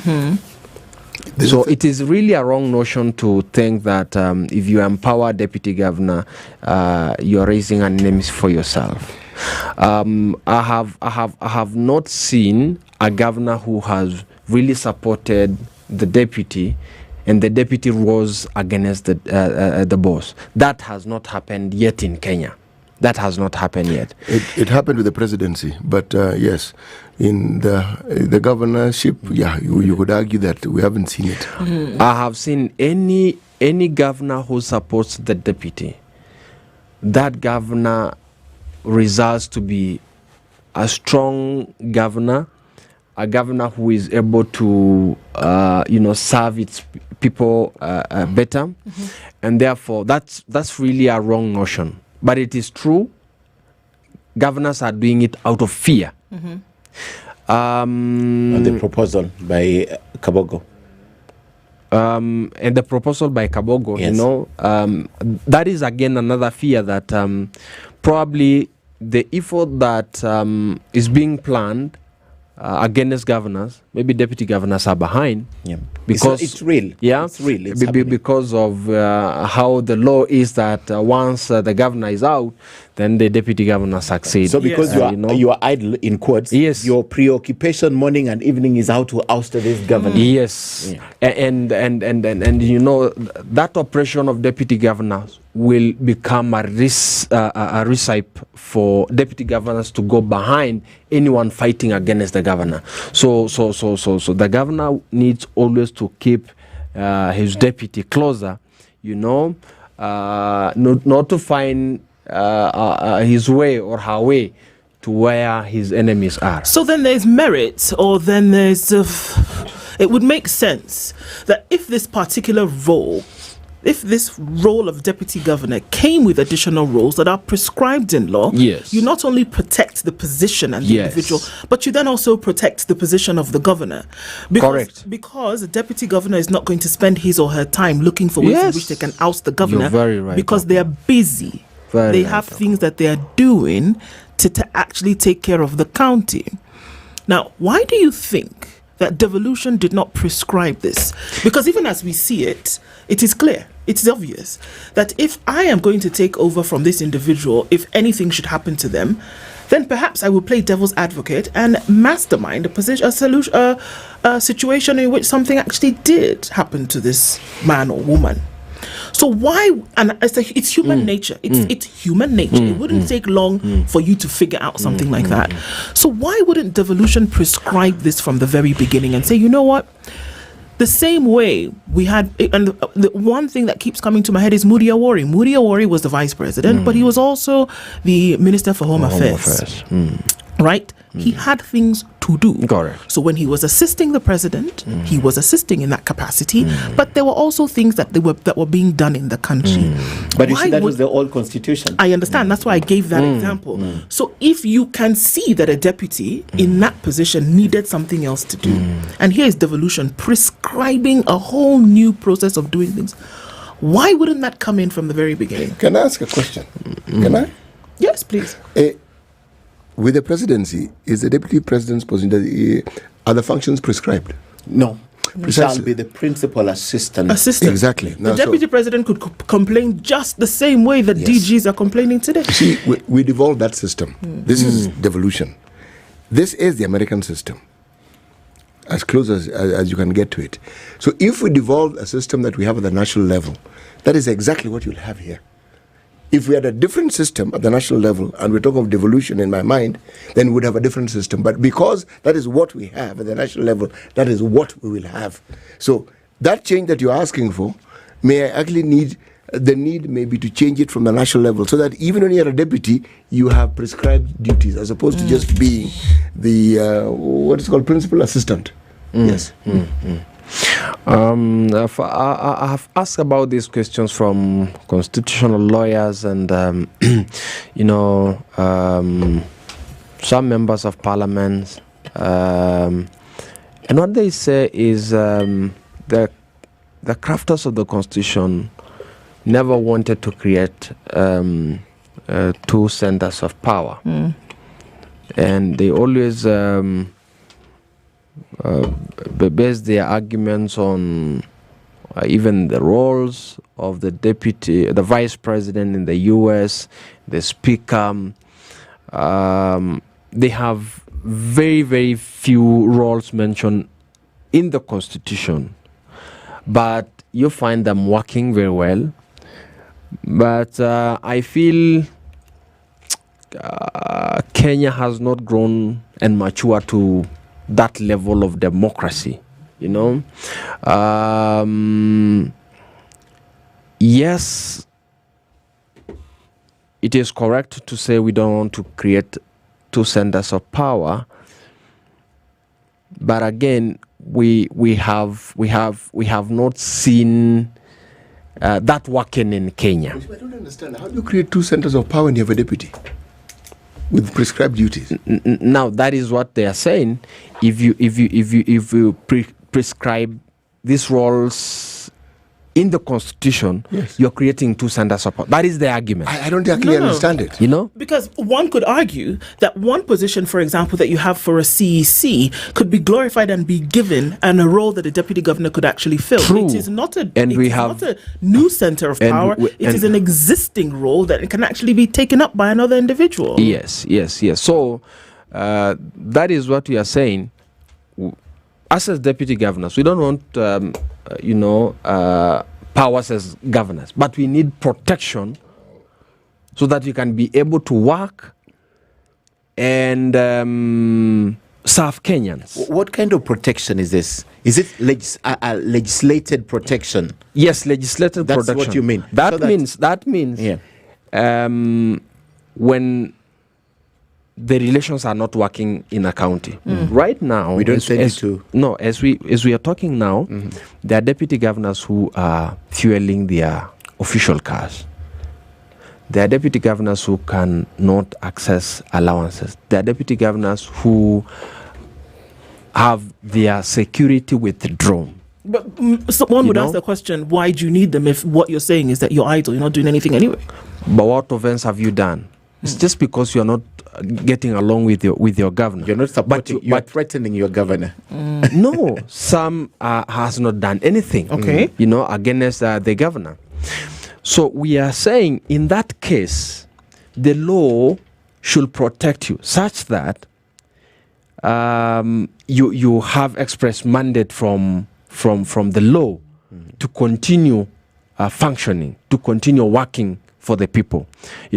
So it is really a wrong notion to think that if you empower deputy governor, you're raising an enemy for yourself. I have not seen a governor who has really supported the deputy, and the deputy rose against the boss. That has not happened yet in Kenya. That has not happened yet. It happened with the presidency, but yes, in the governorship, you could argue that we haven't seen it. I have seen any governor who supports the deputy. That governor results to be a strong governor, a governor who is able to, serve its people better, and therefore that's really a wrong notion. But it is true, governors are doing it out of fear. And the proposal by Kabogo. And the proposal by Kabogo, yes. That is again another fear that probably the effort that is being planned against governors, maybe deputy governors are behind. Yeah. Because it's real. Yeah, it's real. It's happening. Because of how the law is that once the governor is out, then the deputy governor succeeds. So because you are idle in quotes, yes, your preoccupation morning and evening is how to oust this governor. Yes, and that operation of deputy governors will become a recipe for deputy governors to go behind anyone fighting against the governor. So the governor needs always to keep his deputy closer, not to find his way or her way to where his enemies are. So then there's merit, or then there's it would make sense that if this role of deputy governor came with additional roles that are prescribed in law, yes, you not only protect the position and the individual, but you then also protect the position of the governor. Correct. Because the deputy governor is not going to spend his or her time looking for ways in which they can oust the governor. You're very right, because they are busy. They have things that they are doing to actually take care of the county. Now, why do you think that devolution did not prescribe this? Because even as we see it, it is clear, it is obvious that if I am going to take over from this individual, if anything should happen to them, then perhaps I will play devil's advocate and mastermind a situation in which something actually did happen to this man or woman. So why? And it's human nature. It's human nature. It wouldn't take long for you to figure out something like that. So why wouldn't devolution prescribe this from the very beginning and say, you know what? The same way we had, and the one thing that keeps coming to my head is Moody Awori. Moody Awori was the vice president, but he was also the minister for Home Affairs. Right? He had things to do. Correct. So when he was assisting the president, he was assisting in that capacity, but there were also things that were being done in the country. But you see, that was the old constitution. I understand. That's why I gave that example. So if you can see that a deputy in that position needed something else to do, and here is devolution prescribing a whole new process of doing things, Why wouldn't that come in from the very beginning? Can I ask a question? Can I? Yes, please. With the presidency, is the deputy president's position, are the functions prescribed? No. Precisely. Shall be the principal assistant. Exactly. The deputy president could complain just the same way that DGs are complaining today. See, we devolved that system. This is devolution. This is the American system, as close as you can get to it. So if we devolve a system that we have at the national level, that is exactly what you'll have here. If we had a different system at the national level, and we're talking of devolution in my mind, then we'd have a different system. But because that is what we have at the national level, that is what we will have. So that change that you're asking for, may actually need maybe to change it from the national level, so that even when you're a deputy, you have prescribed duties, as opposed to just being the, what is called principal assistant. Yes. I have asked about these questions from constitutional lawyers and, some members of parliament. And what they say is the crafters of the constitution never wanted to create two centers of power. And they always base their arguments on even the roles of the vice president in the US, the speaker. They have very, very few roles mentioned in the constitution, but you find them working very well. But I feel Kenya has not grown and matured to that level of democracy, Yes, it is correct to say we don't want to create two centers of power, but again, we have not seen that working in Kenya. I don't understand. How do you create two centers of power when you have a deputy with prescribed duties? Now that is what they are saying. If you prescribe these roles in the constitution, you're creating two centers of power. That is the argument. I don't actually understand it. Because one could argue that one position, for example, that you have for a CEC could be glorified and be given, and a role that a deputy governor could actually fill. True. It is not a not a new center of power. It is an existing role that can actually be taken up by another individual. Yes. So that is what we are saying. Us as deputy governors, we don't want powers as governors, but we need protection so that we can be able to work and serve Kenyans. What kind of protection is this? Is it legislated protection? Yes, legislated protection. That's what you mean. That means when the relations are not working in a county. Right now, we don't send it to. No, as we are talking now, there are deputy governors who are fueling their official cars. There are deputy governors who cannot access allowances. There are deputy governors who have their security withdrawn. But so one would ask the question, why do you need them if what you're saying is that you're idle, you're not doing anything anyway? But what offense have you done? It's just because you're not getting along with your governor. You're not supporting, you're threatening your governor. No, some has not done anything, against the governor. So we are saying in that case, the law should protect you such that you have express mandate from the law to continue functioning, to continue working for the people,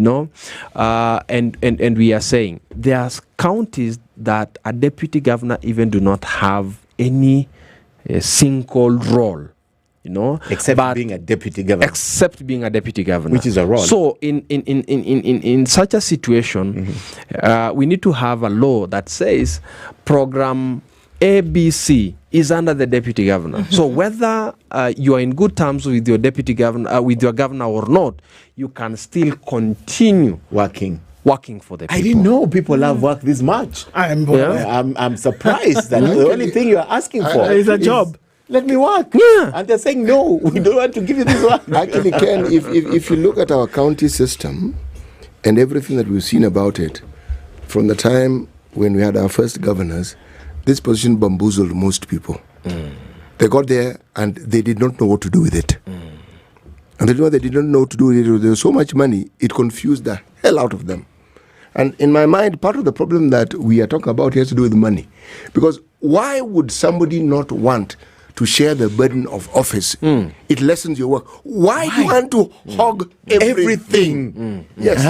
and we are saying there are counties that a deputy governor even do not have any single role, except being a deputy governor. Except being a deputy governor, which is a role. So in such a situation, we need to have a law that says program ABC is under the deputy governor. So whether you are in good terms with your deputy governor, with your governor or not, you can still continue working for the people. I didn't know people love work this much. I'm surprised that the only thing you are asking for is a job. Let me work. Yeah. And they're saying, no, we don't want to give you this work. Actually, Ken, if you look at our county system and everything that we've seen about it, from the time when we had our first governors, this position bamboozled most people. They got there and they did not know what to do with it. And they didn't know what to do with it. There was so much money, it confused the hell out of them. And in my mind, part of the problem that we are talking about has to do with money. Because why would somebody not want to share the burden of office? It lessens your work. Why do you want to hog everything? Yes.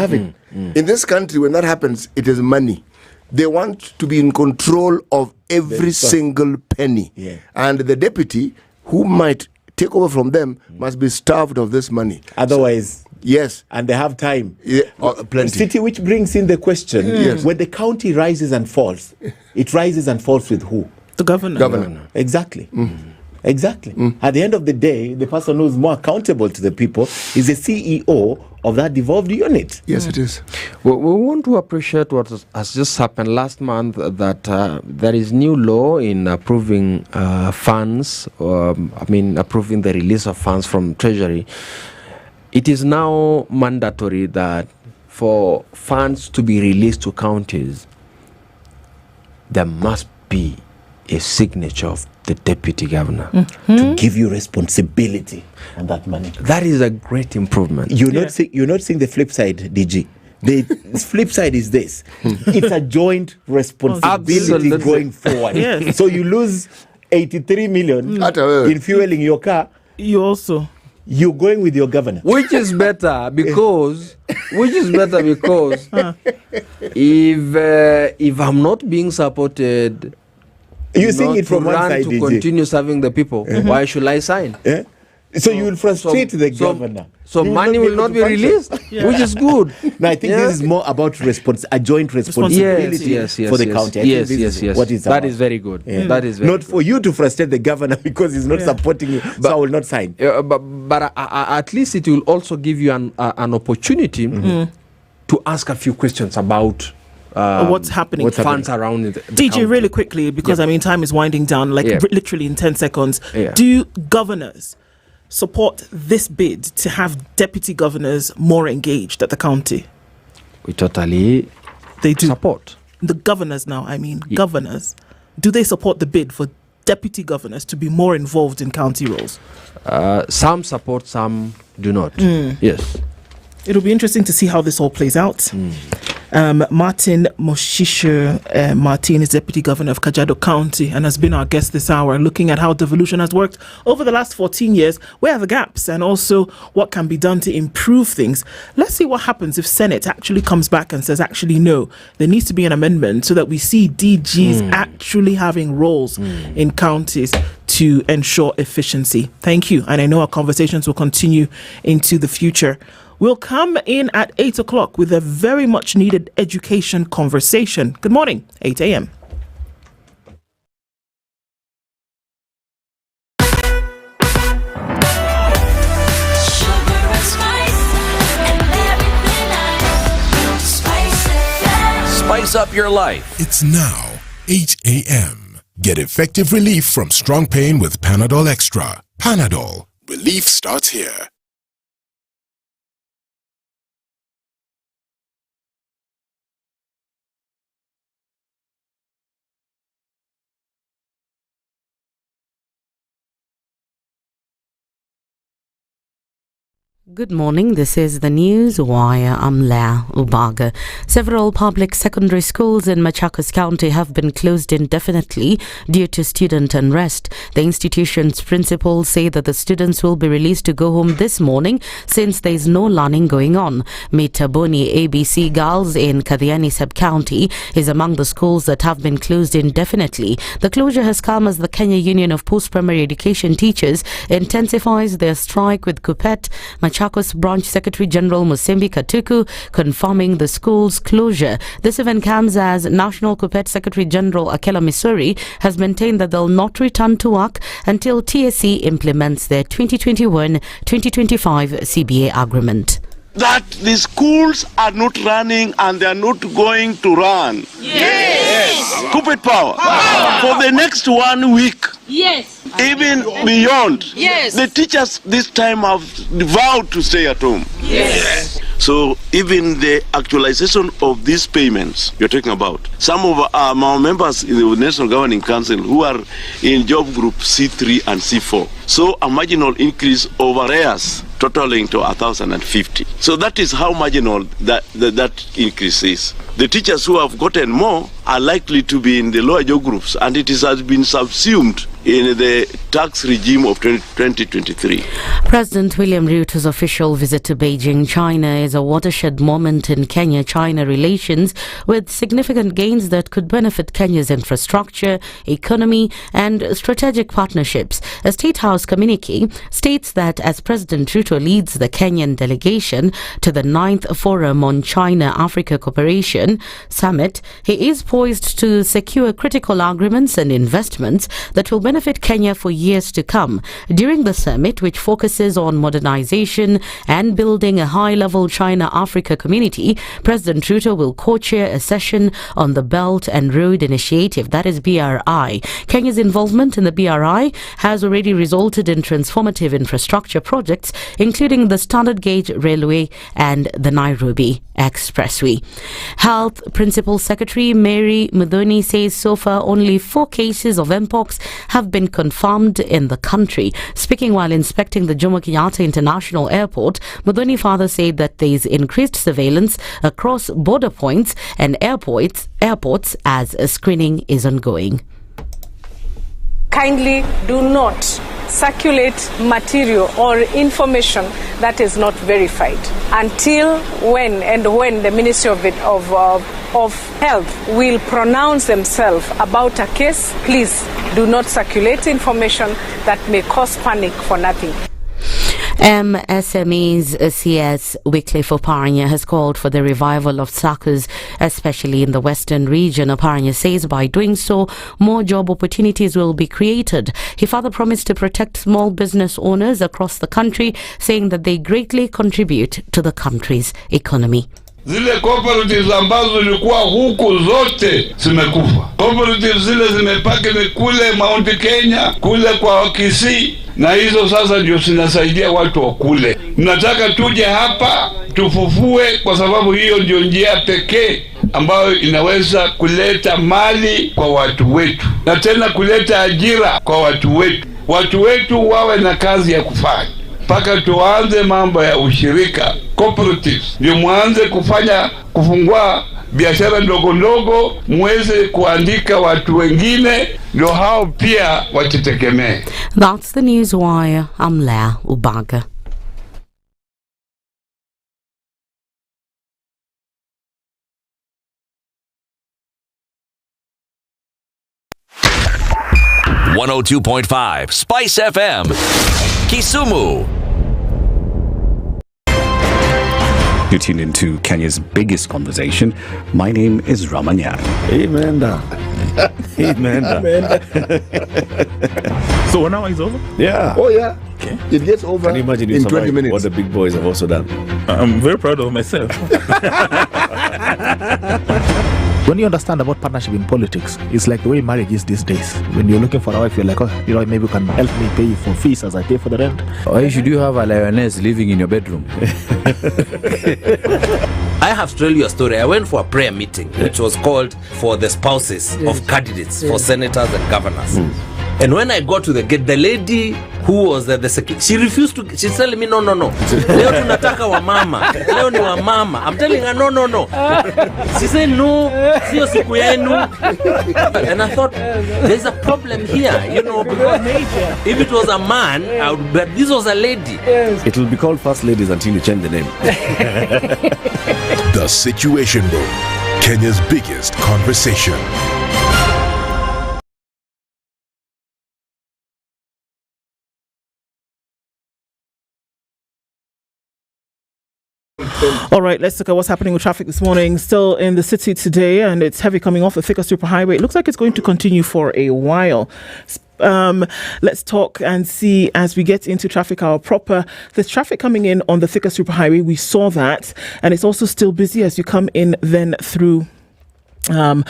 In this country, when that happens, it is money. They want to be in control of every single penny. Yeah. And the deputy who might take over from them must be starved of this money. Otherwise, yes. And they have time. Yeah, plenty. City, which brings in the question, Yes. when the county rises and falls, it rises and falls with who? The governor. Exactly. Exactly. At the end of the day, the person who's more accountable to the people is the CEO of that devolved unit. Yes, it is. We want to appreciate what has just happened last month, that there is new law in approving funds, approving the release of funds from Treasury. It is now mandatory that for funds to be released to counties, there must be a signature of the deputy governor to give you responsibility on that money. That is a great improvement. You're not seeing the flip side, DG. The flip side is this: it's a joint responsibility Absolutely. going forward. Yes. So you lose 83 million in fueling your car. You're going with your governor, Which is better because if I'm not being supported, you seeing it from one side, to DG. continue serving the people, why should I sign? So you will frustrate the governor. So He money will able not to be function. released, which is good. No, I think this is more about a joint responsibility Yes, for the county. I think this is what it's That about. is very good. Yeah. That is very not for you to frustrate the governor because he's not supporting you, so I will not sign. But at least it will also give you an opportunity to ask a few questions about what's happening. Funds around it. DJ, really quickly, because time is winding down, literally in 10 seconds. Yeah. Do governors support this bid to have deputy governors more engaged at the county? We totally do support. The governors now, governors, do they support the bid for deputy governors to be more involved in county roles? Some support, some do not. Yes. It'll be interesting to see how this all plays out. Martin Moshisho Martin is Deputy Governor of Kajiado County and has been our guest this hour, looking at how devolution has worked over the last 14 years, where are the gaps, and also what can be done to improve things. Let's see what happens if Senate actually comes back and says, actually, no, there needs to be an amendment so that we see DGs actually having roles in counties to ensure efficiency. Thank you. And I know our conversations will continue into the future. We'll come in at 8 o'clock with a very much needed education conversation. Good morning, 8 a.m. Spice up your life. It's now 8 a.m. Get effective relief from strong pain with Panadol Extra. Panadol. Relief starts here. Good morning, this is the news via Amla Ubaga. Several public secondary schools in Machakos County have been closed indefinitely due to student unrest. The institution's principals say that the students will be released to go home this morning since there is no learning going on. Mitaboni ABC Girls in Kathiani Sub-County is among the schools that have been closed indefinitely. The closure has come as the Kenya Union of Post-Primary Education Teachers intensifies their strike with KUPPET. Machakos Branch Secretary General Musembi Katuku confirming the school's closure. This event comes as National KUPPET Secretary General Akela Missouri has maintained that they'll not return to work until TSC implements their 2021-2025 CBA agreement. that the schools are not running and they are not going to run. Yes. Stupid power. For the next 1 week. Yes. Even beyond. Yes. The teachers this time have vowed to stay at home. Yes. So even the actualization of these payments you're talking about, some of our members in the National Governing Council who are in job group C3 and C4, so a marginal increase of arrears totaling to 1,050. So that is how marginal that increase is. The teachers who have gotten more are likely to be in the lower job groups, and it has been subsumed in the tax regime of 2023. President William Ruto's official visit to Beijing, China is a watershed moment in Kenya-China relations, with significant gains that could benefit Kenya's infrastructure, economy and strategic partnerships. A State House communique states that as President Ruto leads the Kenyan delegation to the 9th Forum on China-Africa Cooperation Summit, he is poised to secure critical agreements and investments that will benefit Kenya for years to come. During the summit, which focuses on modernization and building a high-level China-Africa community, President Ruto will co-chair a session on the Belt and Road Initiative, that is BRI. Kenya's involvement in the BRI has already resulted in transformative infrastructure projects, including the Standard Gauge Railway and the Nairobi Expressway. Health Principal Secretary Mary Muthoni says so far only 4 cases of Mpox have been confirmed in the country. Speaking while inspecting the Jomo Kenyatta International Airport, Muthoni further said that there is increased surveillance across border points and airports as a screening is ongoing. Kindly do not circulate material or information that is not verified until when the Ministry of Health will pronounce themselves about a case. Please do not circulate information that may cause panic for nothing. MSME's CS Wycliffe Oparanya has called for the revival of SACCOs, especially in the western region. Oparanya says by doing so, more job opportunities will be created. He further promised to protect small business owners across the country, saying that they greatly contribute to the country's economy. Zile cooperatives ambazo zilikuwa huku zote zimekufa. Cooperatives zile zimepaki ni kule Mount Kenya, kule kwa Kisii, na hizo sasa ndio zinasaidia watu wa kule. Nataka tuje hapa tufufue, kwa sababu hiyo ndio njia pekee ambayo inaweza kuleta mali kwa watu wetu na tena kuleta ajira kwa watu wetu. Watu wetu wawe na kazi ya kufanya. Mpaka tuanze mambo ya ushirika, cooperatives, ndio muanze kufungua biashara ndogo ndogo, muweze kuandika watu wengine, ndio hao pia wajitegemee. That's the news wire. I'm Lea Ubaga. .5 Spice FM, Kisumu. You tune into Kenya's biggest conversation. My name is Ramanya. Amen. Amen. So 1 hour is over? Yeah. Oh yeah. Okay. It gets over. Can you imagine in 20 minutes? What the big boys have also done? I'm very proud of myself. When you understand about partnership in politics, it's like the way marriage is these days. When you're looking for a wife, you're like, oh, you know, maybe you can help me pay for fees as I pay for the rent. Why should you have a lioness living in your bedroom? I have to tell you a story. I went for a prayer meeting, which was called for the spouses of candidates for senators and governors. And when I got to the gate, the lady who was the secretary, she refused to, she's telling me, no. Leo tunataka wa mama. Leo ni wa mama. I'm telling her, no. She said, no, sio siku yenu. And I thought, there's a problem here, you know, because if it was a man, but this was a lady. It will be called First Ladies until you change the name. The Situation Room, Kenya's biggest conversation. All right, let's look at what's happening with traffic this morning. Still in the city today, and it's heavy coming off the thicker superhighway. It looks like it's going to continue for a while. Let's talk and see as we get into traffic hour proper. There's traffic coming in on the thicker superhighway. We saw that, and it's also still busy as you come in then through on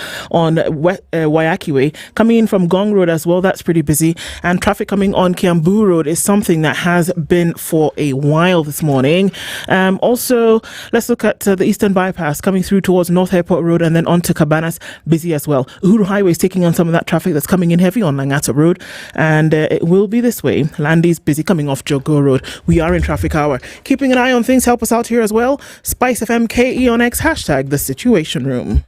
Wayaki Way, coming in from Gong Road as well. That's pretty busy, and traffic coming on Kiambu Road is something that has been for a while this morning. Also, let's look at the Eastern Bypass coming through towards North Airport Road and then on to Cabanas, busy as well. Uhuru Highway is taking on some of that traffic that's coming in heavy on Langata Road, and it will be this way. Landy's busy coming off Jogo Road. We are in traffic hour, keeping an eye on things. Help us out here as well. SpiceFM KE on X, hashtag the Situation Room.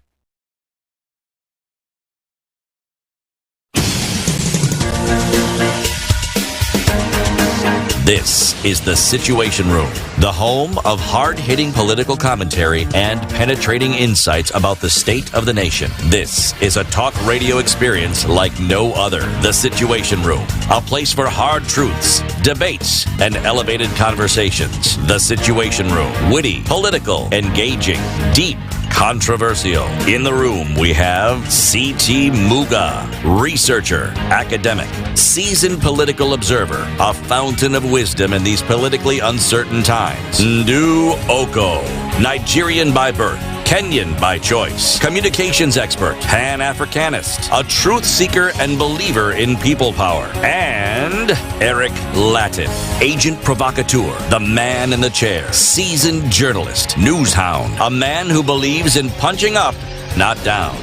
This is The Situation Room, the home of hard-hitting political commentary and penetrating insights about the state of the nation. This is a talk radio experience like no other. The Situation Room, a place for hard truths, debates, and elevated conversations. The Situation Room, witty, political, engaging, deep, controversial. In the room, we have C.T. Muga, researcher, academic, seasoned political observer, a fountain of wisdom in these politically uncertain times. Ndu Oko, Nigerian by birth, Kenyan by choice, communications expert, Pan-Africanist, a truth seeker and believer in people power, and Eric Latin, agent provocateur, the man in the chair, seasoned journalist, news hound, a man who believes in punching up, not down.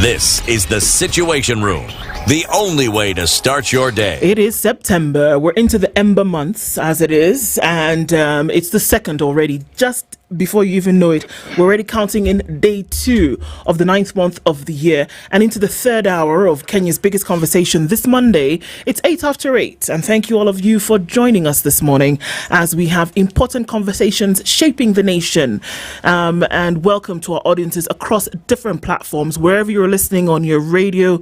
This is The Situation Room, the only way to start your day. It is September. We're into the ember months as it is, and it's the 2nd already. Just before you even know it, we're already counting in day 2 of the 9th month of the year and into the 3rd hour of Kenya's biggest conversation this Monday. It's 8 after 8, and thank you all of you for joining us this morning as we have important conversations shaping the nation. And welcome to our audiences across different platforms, wherever you're listening on your radio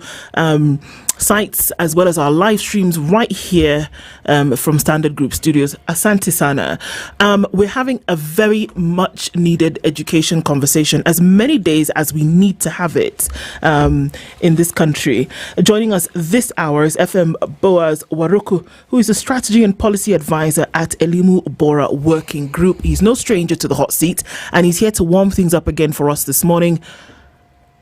sites, as well as our live streams right here from Standard Group Studios. Asante Sana. We're having a very much needed education conversation, as many days as we need to have it in this country. Joining us this hour is FM Boaz Waruku, who is a strategy and policy advisor at Elimu Bora Working Group. He's no stranger to the hot seat, and he's here to warm things up again for us this morning.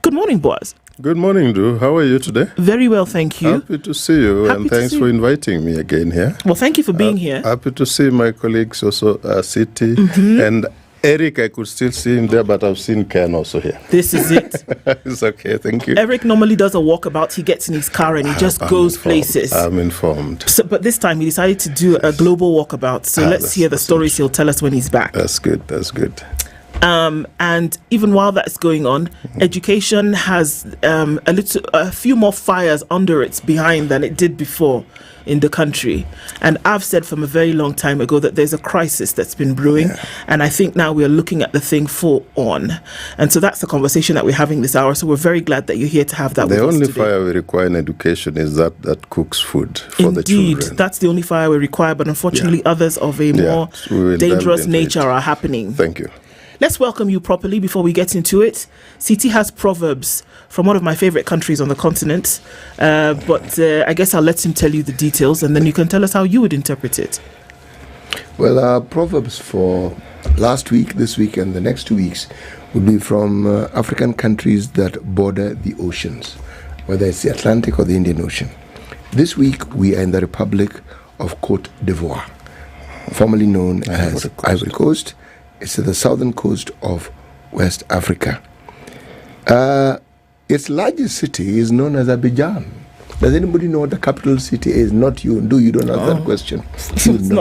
Good morning, Boaz. Good morning, Drew. How are you today? Very well, thank you. Happy to see you, and thanks for inviting me again here. Well, thank you for being here. Happy to see my colleagues also, City, and Eric. I could still see him there, but I've seen Ken also here. This is it. It's okay, thank you. Eric normally does a walkabout. He gets in his car and he just goes places. I'm informed. So, but this time he decided to do a global walkabout. So let's hear the stories he'll tell us when he's back. That's good, that's good. And even while that's going on, education has a few more fires under its behind than it did before in the country. And I've said from a very long time ago that there's a crisis that's been brewing, and I think now we're looking at the thing full on. And so that's the conversation that we're having this hour. So we're very glad that you're here to have that with us today. The only fire we require in education is that cooks food for the children. Indeed, that's the only fire we require, but unfortunately others of a more dangerous nature are happening. Thank you. Let's welcome you properly before we get into it. CT has proverbs from one of my favorite countries on the continent, but I guess I'll let him tell you the details, and then you can tell us how you would interpret it. Well, proverbs for last week, this week, and the next 2 weeks would be from African countries that border the oceans, whether it's the Atlantic or the Indian Ocean. This week, we are in the Republic of Côte d'Ivoire, formerly known as Ivory Coast. It's at the southern coast of West Africa. Its largest city is known as Abidjan. Does anybody know what the capital city is? Not you. You don't answer that question.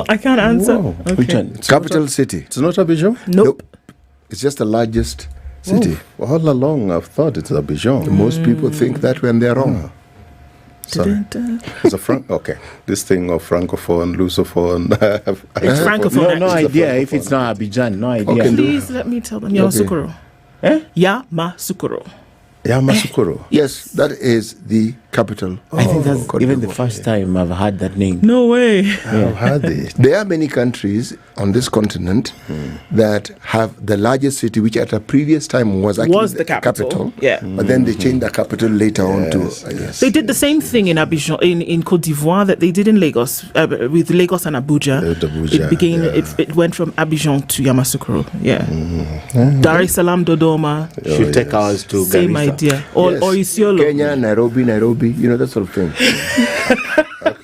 I can't answer. Wow. Okay. Capital city. It's not Abidjan? Nope. It's just the largest city. All along I've thought it's Abidjan. Most people think that when they're wrong. Sorry. It's a okay. This thing of francophone, lusophone. It's francophone. No idea if it's not Abidjan. No idea. Okay, please let me tell them. Yamoussoukro. Yamoussoukro. Yamoussoukro. Yes, that is the capital. I think that's Cote even the d'Ivoire. first time I've heard that name. No way. I've had it. There are many countries on this continent that have the largest city, which at a previous time was actually Was the capital. Yeah. But then they changed the capital later on to. Yes. They did the same thing in Abidjan, in Cote d'Ivoire that they did in Lagos, with Lagos and Abuja. It went from Abidjan to Yamoussoukro. Yeah. Dar es Salaam, Dodoma. Should take ours to Same Garissa. idea. Or Isiolo. Kenya, Nairobi, that sort of thing.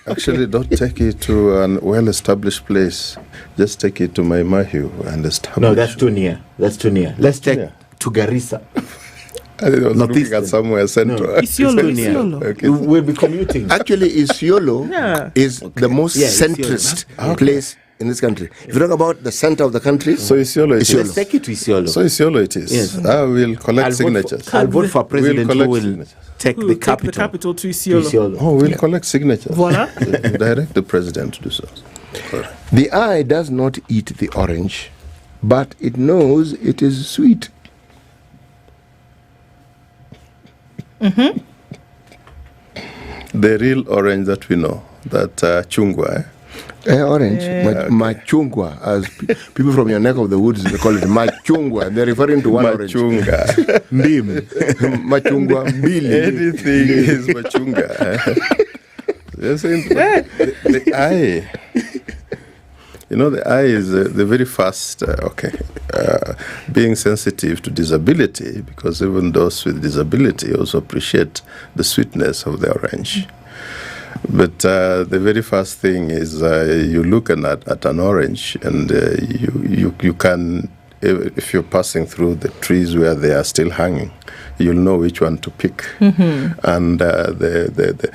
Actually, don't take it to a well-established place. Just take it to Maimahiu and establish. No, that's too near. Let's take to Garissa. I was looking at somewhere central. Isiolo. Okay. We'll be commuting. Actually, Isiolo is the most centrist place in this country. If you talk about the center of the country, so Isiolo it is. Let's take it to Isiolo. So Isiolo it is. Yes. We'll collect signatures. I'll vote for president who will take the capital. The capital to Isiolo. We'll collect signatures. Voila. Direct the president to do so. The eye does not eat the orange, but it knows it is sweet. The real orange that we know, that chungwa. Orange, machungwa, as people from your neck of the woods they call it machungwa. They're referring to one machunga. Ndim, machungwa, mbili. Anything is machunga. They're saying the eye. You know, the eye is the very first, being sensitive to disability, because even those with disability also appreciate the sweetness of the orange. But the very first thing is you look at an orange, and you can, if you're passing through the trees where they are still hanging, you'll know which one to pick. And the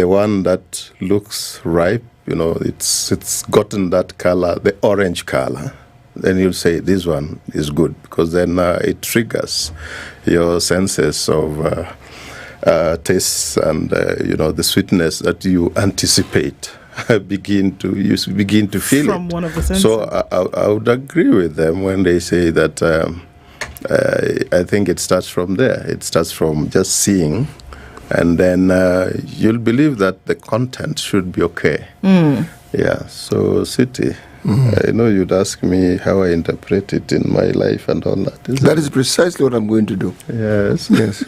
one that looks ripe, you know, it's gotten that color, the orange color, then you'll say this one is good, because then it triggers your senses of tastes and the sweetness that you anticipate begin to feel from it. One of the senses. So I would agree with them when they say that. I think it starts from there. It starts from just seeing, and then you'll believe that the content should be okay. Yeah. So city. I know you'd ask me how I interpret it in my life and all that. That is precisely what I'm going to do. Yes. Yes.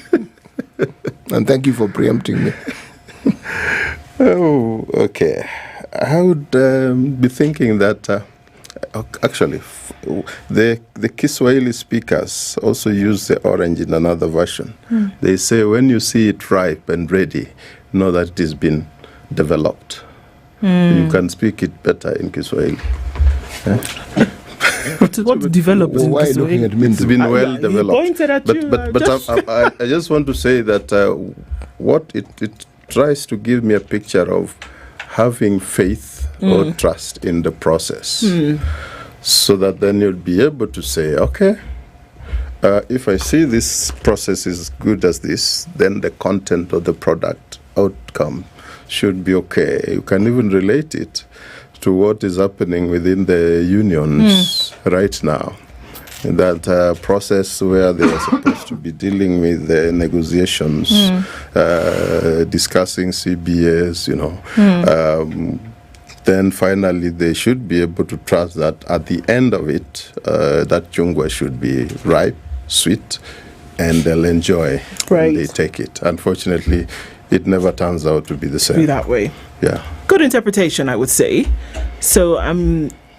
And thank you for preempting me. Oh, okay. I would be thinking that actually the Kiswahili speakers also use the orange in another version. They say when you see it ripe and ready, know that it has been developed. You can speak it better in Kiswahili. What's developed? Why are you looking at me? It's been well developed. He pointed at you. But I just want to say that what it tries to give me a picture of having faith or trust in the process, so that then you'll be able to say, okay, if I see this process is good as this, then the content of the product outcome should be okay. You can even relate it to what is happening within the unions right now. That process where they are supposed to be dealing with the negotiations, discussing CBAs, then finally they should be able to trust that at the end of it, that chungwa should be ripe, sweet, and they'll enjoy when they take it. Unfortunately, it never turns out to be the same. Be that way. Yeah. Good interpretation, I would say. So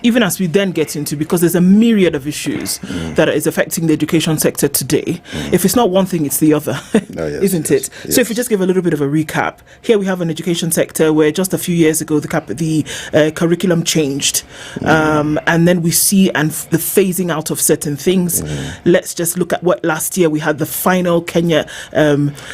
even as we then get into, because there's a myriad of issues that is affecting the education sector today. If it's not one thing, it's the other, isn't it? So if we just give a little bit of a recap, here we have an education sector where just a few years ago the curriculum changed, and then we see the phasing out of certain things. Let's just look at what last year we had the final Kenya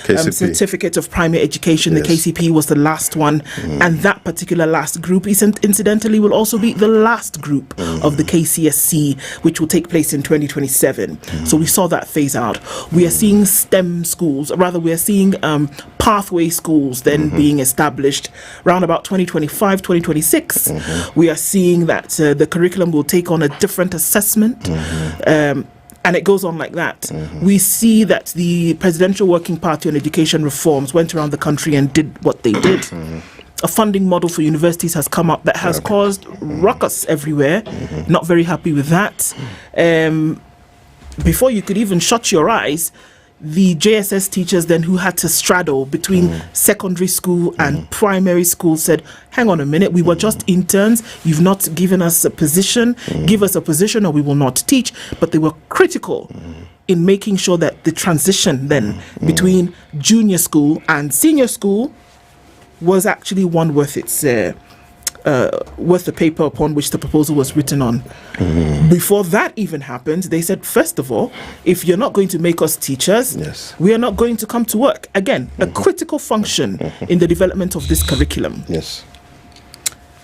Certificate of Primary Education. The KCP was the last one, and that particular last group incidentally will also be the last group of the KCSC, which will take place in 2027. So we saw that phase out. We are seeing STEM schools, rather we are seeing pathway schools then being established around about 2025, 2026. We are seeing that the curriculum will take on a different assessment. And it goes on like that. We see that the Presidential Working Party on Education Reforms went around the country and did what they did. A funding model for universities has come up that has caused ruckus everywhere. Not very happy with that. Before you could even shut your eyes, the JSS teachers then who had to straddle between secondary school and primary school said, hang on a minute, we were just interns, you've not given us a position, give us a position or we will not teach. But they were critical in making sure that the transition then between junior school and senior school was actually one worth its worth the paper upon which the proposal was written on. Before that even happened, they said, first of all, if you're not going to make us teachers, we are not going to come to work. Again, a critical function in the development of this curriculum. Yes.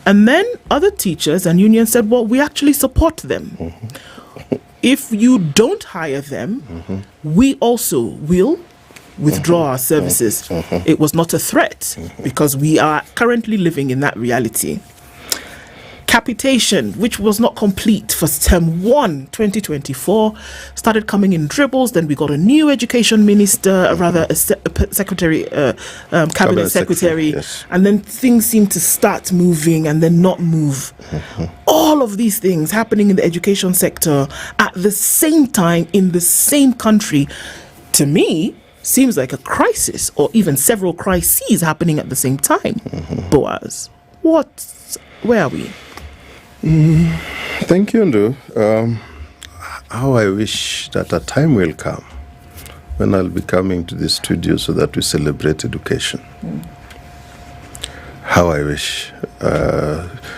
And then other teachers and unions said, well, we actually support them. If you don't hire them, we also will withdraw our services. It was not a threat because we are currently living in that reality. Capitation, which was not complete for term 1, 2024, started coming in dribbles. Then we got a new education minister, rather a secretary, cabinet secretary, and then things seem to start moving and then not move. All of these things happening in the education sector at the same time in the same country, to me, seems like a crisis or even several crises happening at the same time. Boaz, where are we? Thank you, Ndu. How I wish that a time will come when I'll be coming to the studio so that we celebrate education. How I wish,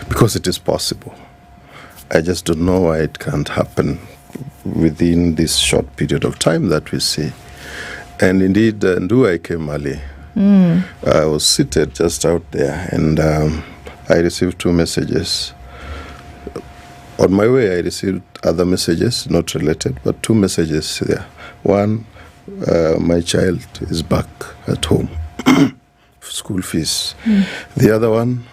because it is possible. I just don't know why it can't happen within this short period of time that we see. And indeed, Ndu, I came early. I was seated just out there, and I received 2 messages. On my way, I received other messages, not related, but 2 messages there. One, my child is back at home, school fees. The other one,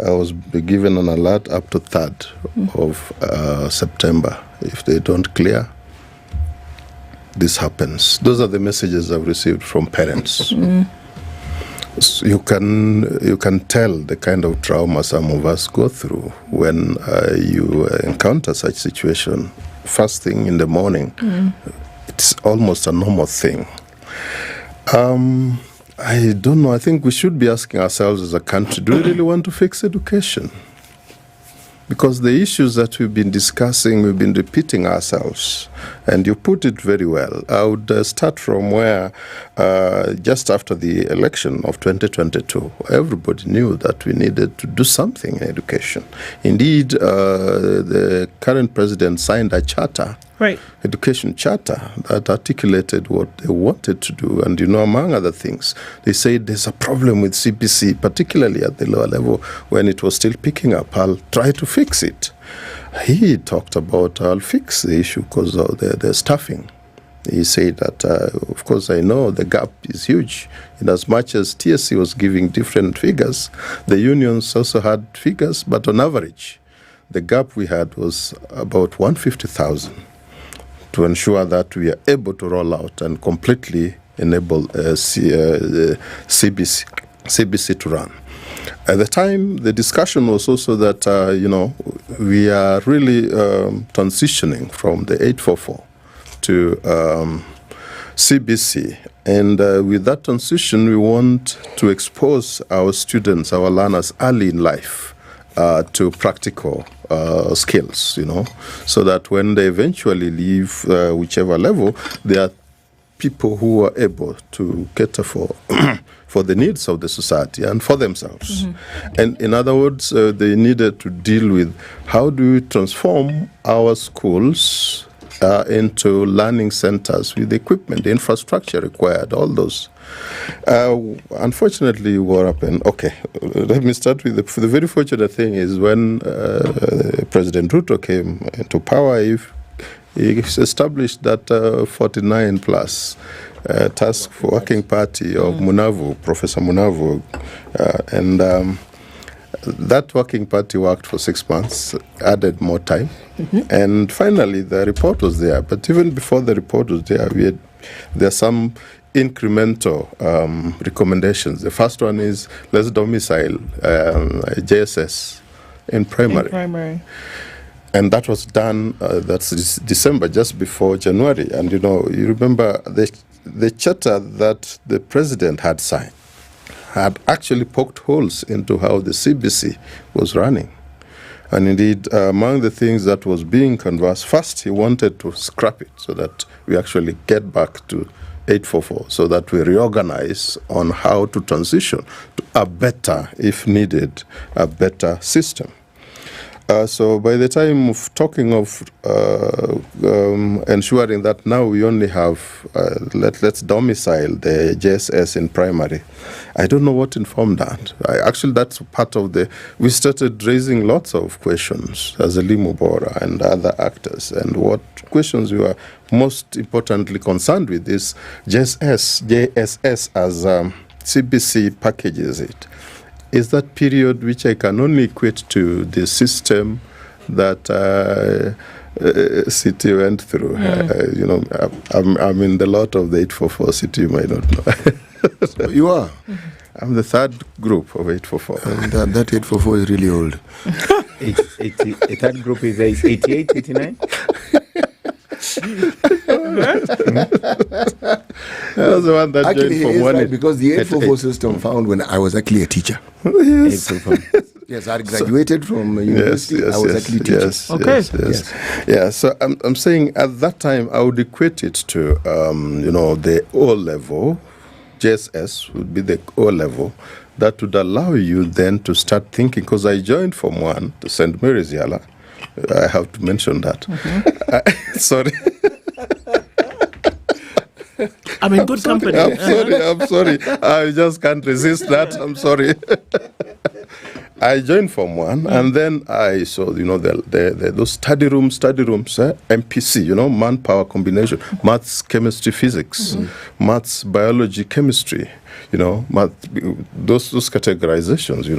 I was given an alert up to 3rd of September. If they don't clear, this happens. Those are the messages I've received from parents. So you can tell the kind of trauma some of us go through when you encounter such situation. First thing in the morning, it's almost a normal thing. I don't know. I think we should be asking ourselves as a country, do we really want to fix education? Because the issues that we've been discussing, we've been repeating ourselves. And you put it very well. I would start from where, just after the election of 2022, everybody knew that we needed to do something in education. Indeed, the current president signed a charter, education charter, that articulated what they wanted to do. And, among other things, they said there's a problem with CBC, particularly at the lower level, when it was still picking up. I'll try to fix it. He talked about, I'll fix the issue because of the staffing. He said that, of course, I know the gap is huge. In as much as TSC was giving different figures, the unions also had figures, but on average, the gap we had was about 150,000 to ensure that we are able to roll out and completely enable CBC to run. At the time, the discussion was also that, we are really transitioning from the 844 to CBC. And with that transition, we want to expose our students, our learners early in life to practical skills, so that when they eventually leave whichever level, they are people who are able to cater for for the needs of the society and for themselves. And in other words, they needed to deal with how do we transform our schools into learning centers with the equipment, the infrastructure required, all those. Unfortunately, what happened? Okay, let me start with the very fortunate thing is when President Ruto came into power, he established that 49 plus task working party of Munavu, Professor Munavu, and That working party worked for 6 months, added more time, and finally the report was there. But even before the report was there, there are some incremental recommendations. The first one is let's domicile JSS in primary. And that was done, that's December, just before January. And you remember the charter that the president had signed had actually poked holes into how the CBC was running. And indeed, among the things that was being canvassed, first he wanted to scrap it so that we actually get back to 844, so that we reorganize on how to transition to a better, if needed, a better system. So by the time of talking of ensuring that now we only have, let's domicile the JSS in primary, I don't know what informed that. Actually, that's part of we started raising lots of questions as a Limubora and other actors. And what questions we were most importantly concerned with is JSS as CBC packages it. Is that period which I can only equate to the system that City went through. I'm in the lot of the 844 City, you might not know. You are? I'm the third group of 844. And that 844 is really old. A third group is 88, 89? That was the one that actually, joined from one. Right, because the 844 system found when I was actually a teacher. Yes. Yes, I graduated from university. I was actually a teacher. Yeah, so I'm saying at that time I would equate it to the O level. JSS would be the O level that would allow you then to start thinking, because I joined from one to St. Mary's Yala. I have to mention that. Sorry. I'm in good company. I'm sorry. I just can't resist that. I'm sorry. I joined Form 1, and then I saw, those study rooms, MPC, manpower combination, maths, chemistry, physics, maths, biology, chemistry, math, those categorizations,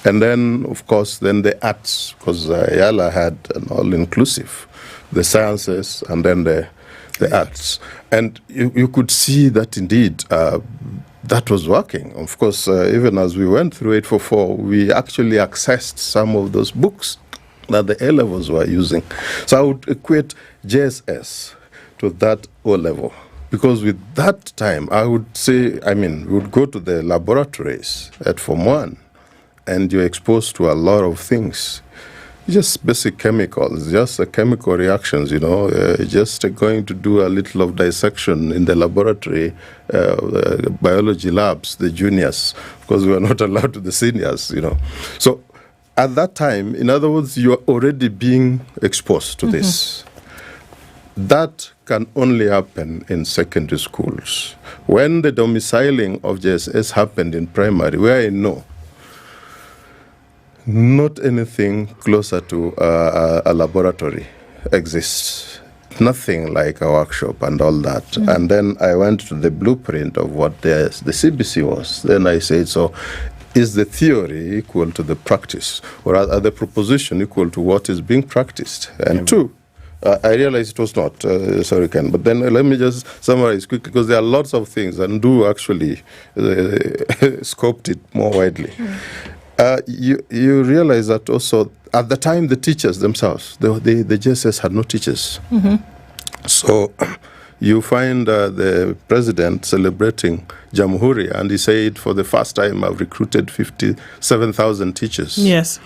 And then, of course, the arts, because Yala had an all-inclusive, the sciences, and then the arts. And you could see that indeed that was working. Of course, even as we went through 844, we actually accessed some of those books that the A-levels were using. So I would equate JSS to that O-level. Because with that time, I would say, we would go to the laboratories at Form 1, and you're exposed to a lot of things. Just basic chemicals, just chemical reactions, just going to do a little of dissection in the laboratory, biology labs, the juniors, because we are not allowed to the seniors, So at that time, in other words, you are already being exposed to this. That can only happen in secondary schools. When the domiciling of JSS happened in primary, where I know, not anything closer to a laboratory exists. Nothing like a workshop and all that. And then I went to the blueprint of what the CBC was. Then I said, so is the theory equal to the practice? Or are the proposition equal to what is being practiced? And two, I realized it was not. Sorry, Ken. But then let me just summarize quickly, because there are lots of things and do actually scoped it more widely. You realize that also at the time the teachers themselves, the JSS had no teachers. So you find the president celebrating Jamhuri, and he said, for the first time I've recruited 57,000 teachers. Yes.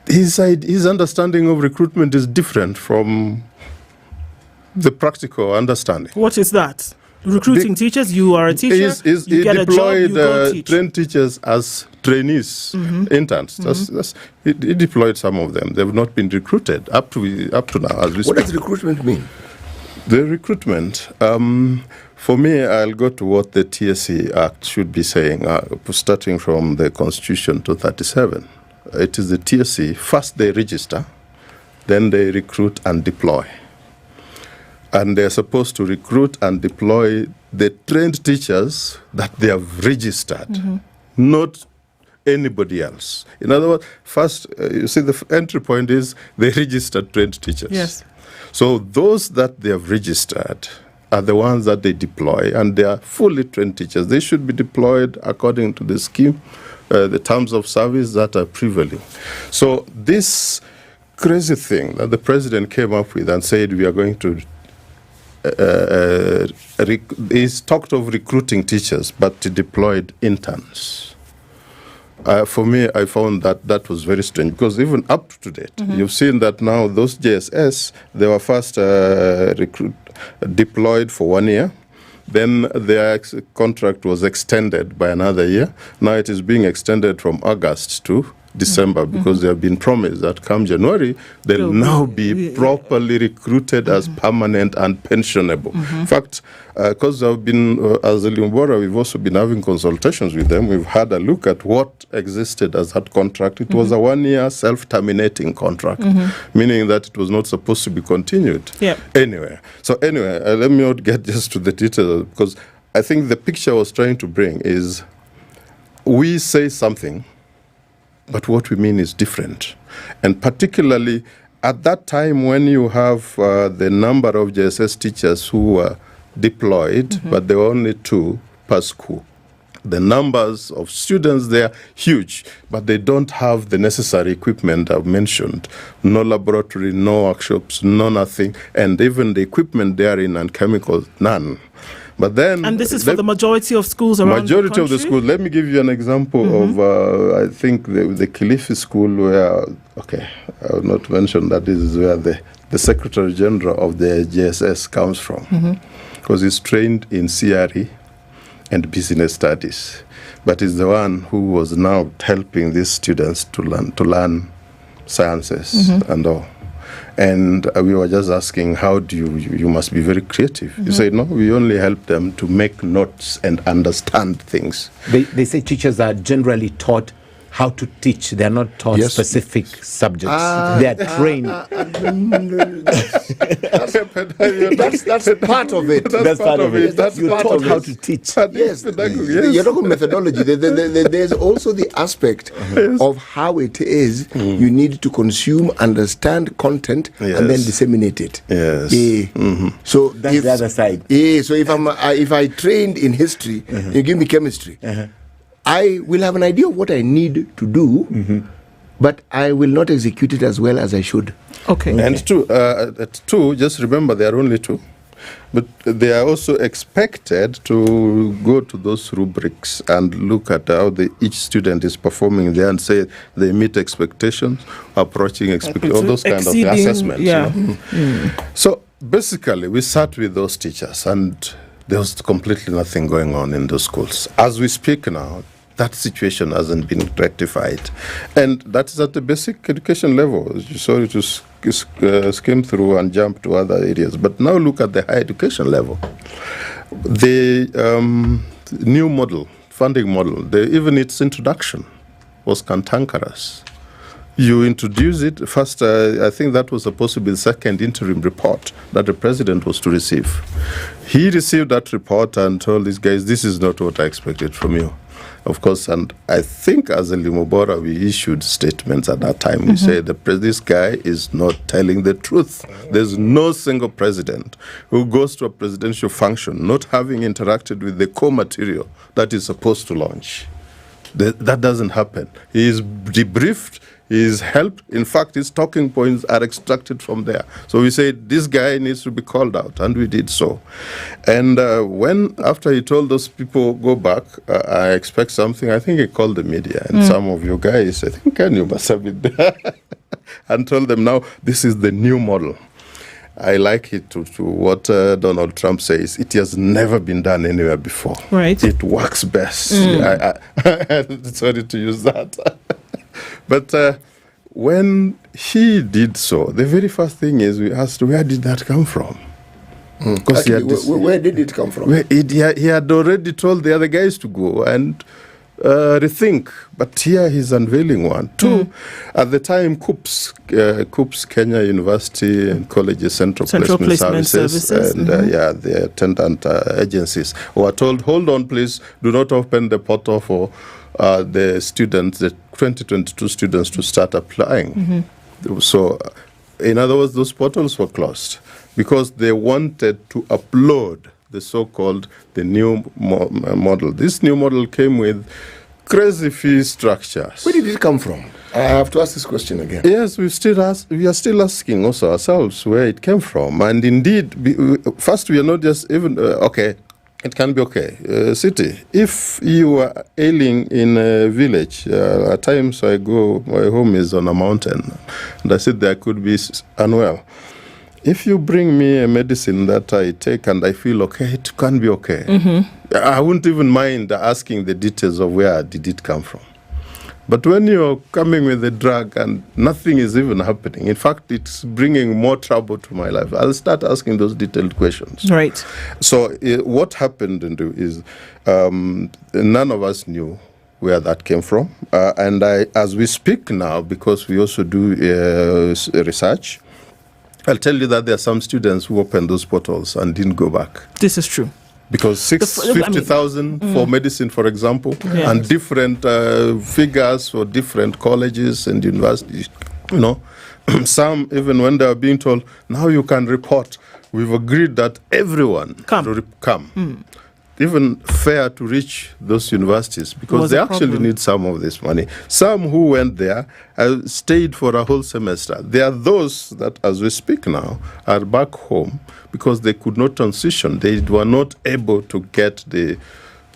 His understanding of recruitment is different from the practical understanding. What is that? Recruiting teachers, you are a teacher, you get a job, you go teach. Trained teachers as trainees, interns. He deployed some of them. They've not been recruited up to now. As we what does recruitment mean? The recruitment, for me, I'll go to what the TSC Act should be saying, starting from the Constitution 237. It is the TSC, first they register, then they recruit and deploy. And they're supposed to recruit and deploy the trained teachers that they have registered, not anybody else. In other words, first, you see, the entry point is they registered trained teachers. Yes. So those that they have registered are the ones that they deploy, and they are fully trained teachers. They should be deployed according to the scheme, the terms of service that are prevailing. So this crazy thing that the president came up with and said we are going to he's talked of recruiting teachers, but he deployed interns. For me, I found that was very strange, because even up to date, you've seen that now those JSS, they were first deployed for 1 year. Then their contract was extended by another year. Now it is being extended from August to December, because they have been promised that come January, they'll now be properly recruited as permanent and pensionable. In fact, because I've been, as a Limbora, we've also been having consultations with them. We've had a look at what existed as that contract. It was a 1 year self-terminating contract, meaning that it was not supposed to be continued. Anyway, let me not get just to the details, because I think the picture I was trying to bring is we say something, but what we mean is different. And particularly at that time when you have the number of JSS teachers who were deployed, but there were only 2 per school. The numbers of students there huge, but they don't have the necessary equipment I've mentioned. No laboratory, no workshops, no nothing, and even the equipment therein and chemicals, none. But then, and this is for the majority of schools around majority the country? of the schools. Let me give you an example of, I think, the Kilifi school where, I will not mention that this is where the Secretary General of the JSS comes from, because he's trained in CRE and business studies. But he's the one who was now helping these students to learn sciences and all. And we were just asking, how do you must be very creative. You say, no, we only help them to make notes and understand things. They say teachers are generally taught how to teach. They are not taught specific subjects. They are trained. That's part of it. That's part of it. You're taught how to teach. Yes. You're talking methodology. There's also the aspect of how it is you need to consume, understand content, and then disseminate it. So that's the other side. So if I trained in history, you give me chemistry, I will have an idea of what I need to do, but I will not execute it as well as I should. And two, just remember there are only 2. But they are also expected to go to those rubrics and look at how each student is performing there and say they meet expectations, approaching expectations, all those kind of assessments. So basically, we sat with those teachers, and there was completely nothing going on in those schools. As we speak now, that situation hasn't been rectified. And that's at the basic education level. Sorry to skim through and jump to other areas. But now look at the higher education level. The new model, funding model, even its introduction was cantankerous. You introduce it first, I think that was supposed to be the second interim report that the president was to receive. He received that report and told these guys, this is not what I expected from you. Of course, and I think as a Limobora, we issued statements at that time. We said, this guy is not telling the truth. There's no single president who goes to a presidential function not having interacted with the core material that is supposed to launch. That doesn't happen. He is debriefed. He is helped. In fact, his talking points are extracted from there. So we said, this guy needs to be called out, and we did so. And after he told those people, go back, I expect something, I think he called the media, and some of you guys, I think you must have been there, and told them, now, this is the new model. I like it to what Donald Trump says. It has never been done anywhere before. Right. It works best. Sorry to use that. But when he did so, the very first thing is we asked, where did that come from? Actually, where did it come from? He had already told the other guys to go and rethink. But here he's unveiling one. 2, at the time, COOPS, Kenya University and Colleges Central Placement Services. And the attendant agencies were told, hold on, please, do not open the portal for the students, the 2022 students, to start applying. So, in other words, those portals were closed because they wanted to upload the so-called the new model. This new model came with crazy fee structures. Where did it come from? I have to ask this question again. Yes, we are still asking also ourselves where it came from. And indeed, first we are not just even, okay, it can be okay. City, if you are ailing in a village, at times I go, my home is on a mountain, and I said there could be unwell. If you bring me a medicine that I take and I feel okay, it can be okay. I wouldn't even mind asking the details of where did it come from. But when you're coming with a drug and nothing is even happening, in fact, it's bringing more trouble to my life, I'll start asking those detailed questions. Right. So what happened is none of us knew where that came from. And as we speak now, because we also do research, I'll tell you that there are some students who opened those portals and didn't go back. This is true. Because 50,000 for medicine, for example, Yes. and different figures for different colleges and universities, you know, some even when they are being told, now you can report, we've agreed that everyone come. Even fair to reach those universities because they actually need some of this money. Some who went there stayed for a whole semester. There are those that, as we speak now, are back home because they could not transition. They were not able to get the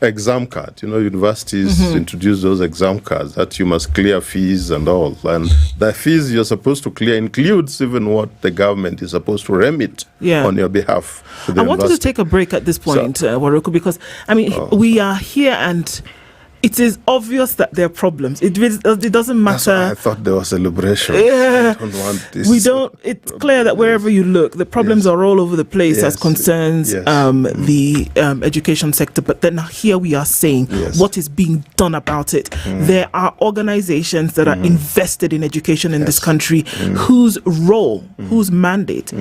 exam card. You know, universities introduce those exam cards that you must clear fees and all. And the fees you're supposed to clear includes even what the government is supposed to remit on your behalf. To the I wanted to take a break at this point, Waruku, because, I mean, we are here and it is obvious that there are problems. It doesn't matter. I thought there was a celebration. Yeah. I don't want this. It's clear that wherever you look, the problems are all over the place as concerns the education sector. But then here we are saying what is being done about it. There are organizations that are invested in education in this country whose role, whose mandate,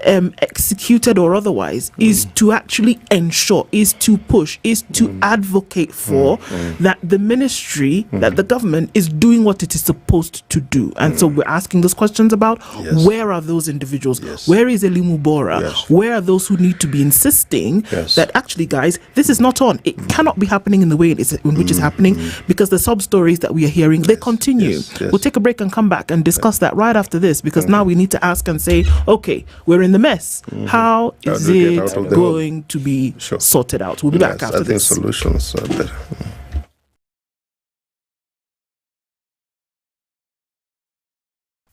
executed or otherwise, is to actually ensure, is to push, is to advocate for that the ministry, that the government is doing what it is supposed to do. And so we're asking those questions about where are those individuals? Where is Elimu Bora? Where are those who need to be insisting that actually, guys, this is not on. It cannot be happening in the way in which it's happening, because the sub-stories that we are hearing, they continue. We'll take a break and come back and discuss that right after this, because now we need to ask and say, okay, we're in the mess. How is it going to be sorted out? We'll be back after this. I think solutions are better.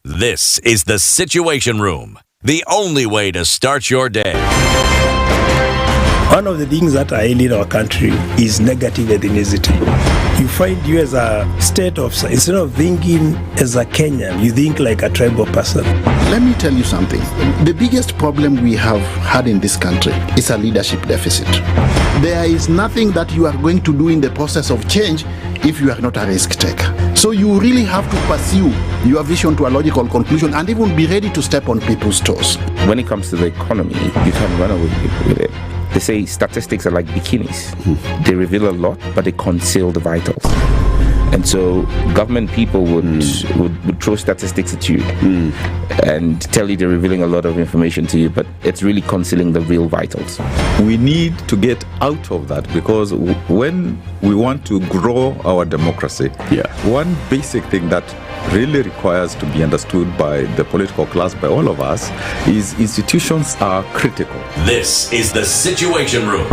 This is the Situation Room, the only way to start your day. One of the things that are ailing our country is negative ethnicity. You find you as a state officer, instead of thinking as a Kenyan, you think like a tribal person. Let me tell you something. The biggest problem we have had in this country is a leadership deficit. There is nothing that you are going to do in the process of change if you are not a risk taker. So you really have to pursue your vision to a logical conclusion and even be ready to step on people's toes. When it comes to the economy, you can run away with it. They say statistics are like bikinis. They reveal a lot, but they conceal the vitals. And so government people would throw statistics at you and tell you they're revealing a lot of information to you, but it's really concealing the real vitals. We need to get out of that, because when we want to grow our democracy, one basic thing that really requires to be understood by the political class, by all of us, is institutions are critical. This is the Situation Room,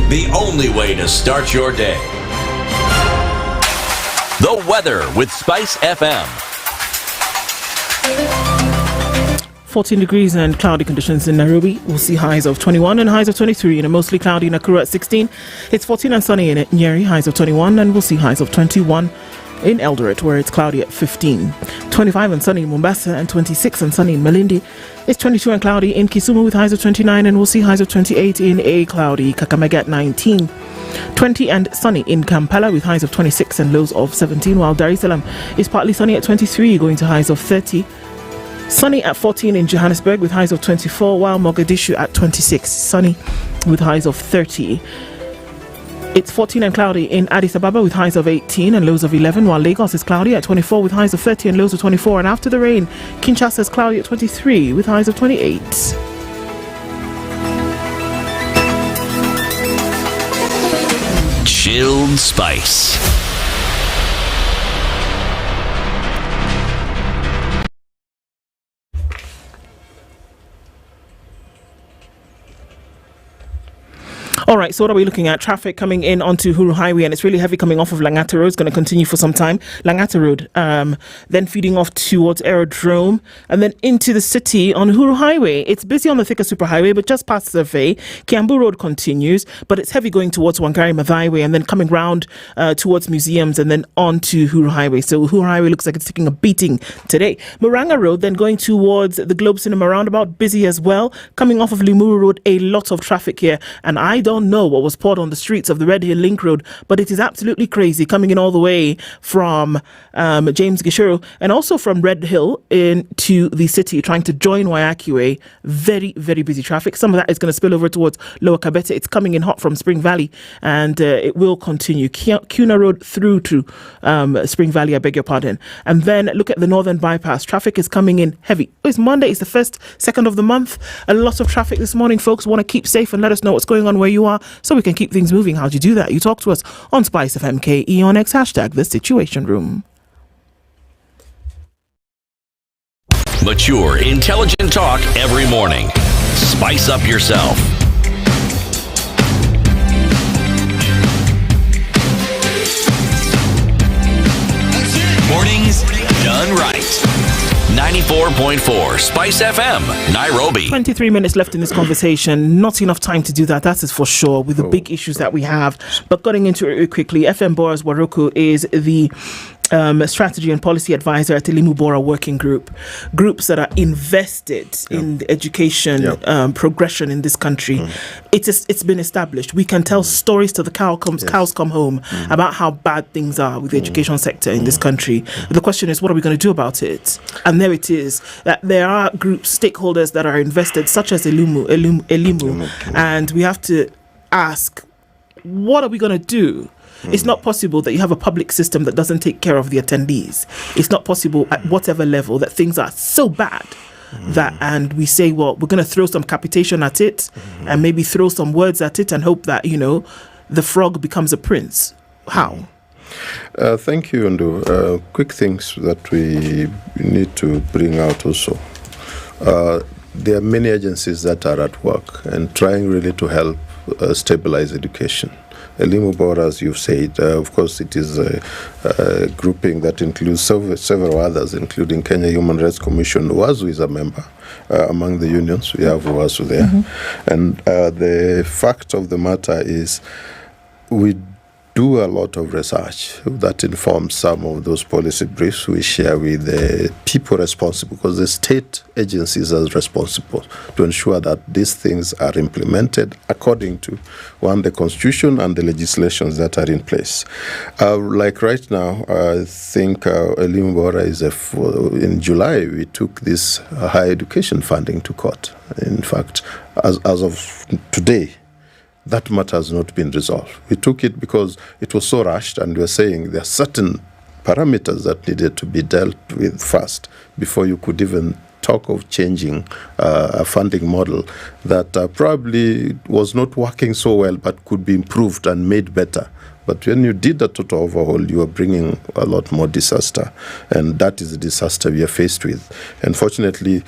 the only way to start your day. The weather with SpiceFM. 14 degrees and cloudy conditions in Nairobi. We'll see highs of 21 and highs of 23 in a mostly cloudy Nakuru at 16. It's 14 and sunny in Nyeri, highs of 21, and we'll see highs of 21 in Eldoret, where it's cloudy at 15. 25 and sunny in Mombasa, and 26 and sunny in Malindi. It's 22 and cloudy in Kisumu with highs of 29, and we'll see highs of 28 in a cloudy Kakamega at 19. 20 and sunny in Kampala with highs of 26 and lows of 17, while Dar es Salaam is partly sunny at 23, going to highs of 30. Sunny at 14 in Johannesburg with highs of 24, while Mogadishu at 26, sunny with highs of 30. It's 14 and cloudy in Addis Ababa with highs of 18 and lows of 11, while Lagos is cloudy at 24 with highs of 30 and lows of 24. And after the rain, Kinshasa is cloudy at 23 with highs of 28. Chilled Spice. All right, so what are we looking at? Traffic coming in onto Huru Highway, and it's really heavy coming off of Langata Road. It's going to continue for some time. Langata Road, then feeding off towards Aerodrome, and then into the city on Huru Highway. It's busy on the Thika Superhighway, but just past Survey. Kiambu Road continues, but it's heavy going towards Wangari Maathai Way, and then coming round towards museums, and then on to Huru Highway. So Huru Highway looks like it's taking a beating today. Muranga Road, then going towards the Globe Cinema roundabout, busy as well. Coming off of Limuru Road, a lot of traffic here, and I don't know what was poured on the streets of the Red Hill Link Road, but it is absolutely crazy coming in all the way from James Gishuru and also from Red Hill into the city trying to join Wayaki Way. Very, very busy traffic. Some of that is going to spill over towards Lower Kabete. It's coming in hot from Spring Valley, and it will continue. Kuna Road through to Spring Valley, I beg your pardon. And then look at the Northern Bypass. Traffic is coming in heavy. It's Monday. It's the first, second of the month. A lot of traffic this morning, folks. Want to keep safe and let us know what's going on where you are so we can keep things moving. How do you do that? You talk to us on SpiceFM KE on X hashtag The Situation Room. Mature, intelligent talk every morning. Spice up yourself. Mornings done right. 94.4 Spice FM, Nairobi. 23 minutes left in this conversation. Not enough time to do that, that is for sure, with the big issues that we have. But getting into it quickly, FM Boras Waruku is the strategy and policy advisor at the Limu Bora working group. Groups that are invested in the education progression in this country. It's been established. We can tell stories till the cows come home about how bad things are with the education sector in this country. The question is, what are we going to do about it? And there it is, that there are groups, stakeholders that are invested, such as Elimu, and we have to ask, what are we going to do? It's not possible that you have a public system that doesn't take care of the attendees. It's not possible at whatever level that things are so bad that, and we say, well, we're going to throw some capitation at it and maybe throw some words at it and hope that, the frog becomes a prince. How? Thank you, Ndu. Quick things that we need to bring out also. There are many agencies that are at work and trying really to help stabilize education. Limu Bora, as you've said, of course, it is a grouping that includes several others, including Kenya Human Rights Commission. WASU is a member among the unions. We have WASU there. And the fact of the matter is we do a lot of research that informs some of those policy briefs we share with the people responsible, because the state agencies are responsible to ensure that these things are implemented according to, one, the constitution and the legislations that are in place. Like right now, I think Elimu Bora is in July, we took this higher education funding to court. In fact, as of today, that matter has not been resolved. We took it because it was so rushed, and we were saying there are certain parameters that needed to be dealt with first before you could even talk of changing a funding model that probably was not working so well but could be improved and made better. But when you did a total overhaul, you are bringing a lot more disaster, and that is the disaster we are faced with. Unfortunately,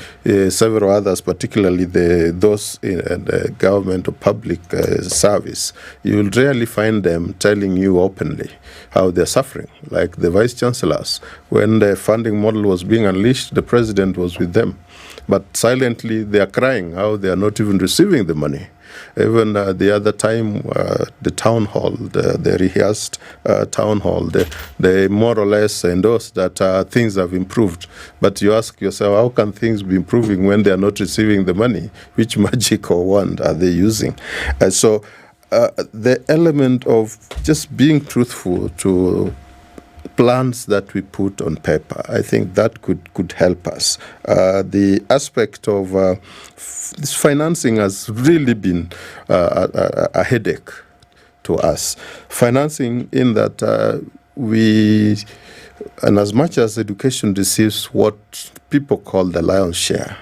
several others, particularly those in the government or public service, you will rarely find them telling you openly how they're suffering. Like the vice chancellors, when the funding model was being unleashed, the president was with them. But silently, they are crying how they are not even receiving the money. Even the other time, the town hall, the rehearsed town hall, they more or less endorsed that things have improved. But you ask yourself, how can things be improving when they are not receiving the money? Which magic or wand are they using? So the element of just being truthful to plans that we put on paper, I think that could help us. The aspect of this financing has really been a headache to us. Financing in that and as much as education receives what people call the lion's share,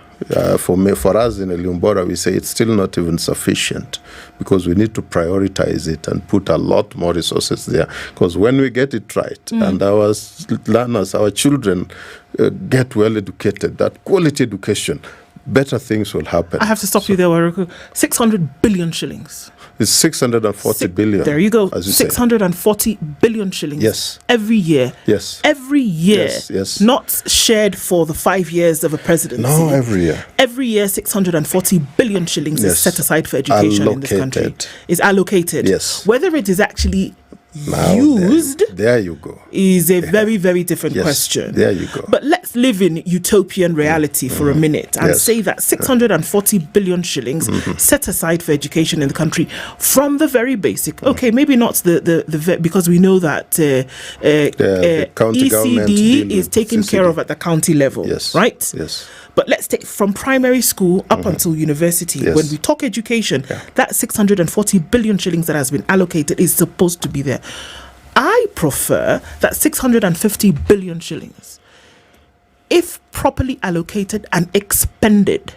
for us in Eliumbora, we say it's still not even sufficient because we need to prioritize it and put a lot more resources there. Because when we get it right and our learners, our children get well educated, that quality education, better things will happen. I have to stop you there, Waruku. 600 billion shillings. It's 640 billion. There you go. As you 640 billion shillings. Yes. Every year. Yes. Every year. Yes. Not shared for the 5 years of a presidency. No, every year. Every year, 640 billion shillings is set aside for education in this country. Is allocated. Yes. Whether it is actually now, used there you go, is a very, very different question. There you go. But let's live in utopian reality for a minute and say that 640 billion shillings set aside for education in the country from the very basic. Okay, maybe not the because we know that county ECD is taken care of at the county level, right? Yes. But let's take from primary school up until university. Yes. When we talk education, that 640 billion shillings that has been allocated is supposed to be there. I prefer that 650 billion shillings, if properly allocated and expended,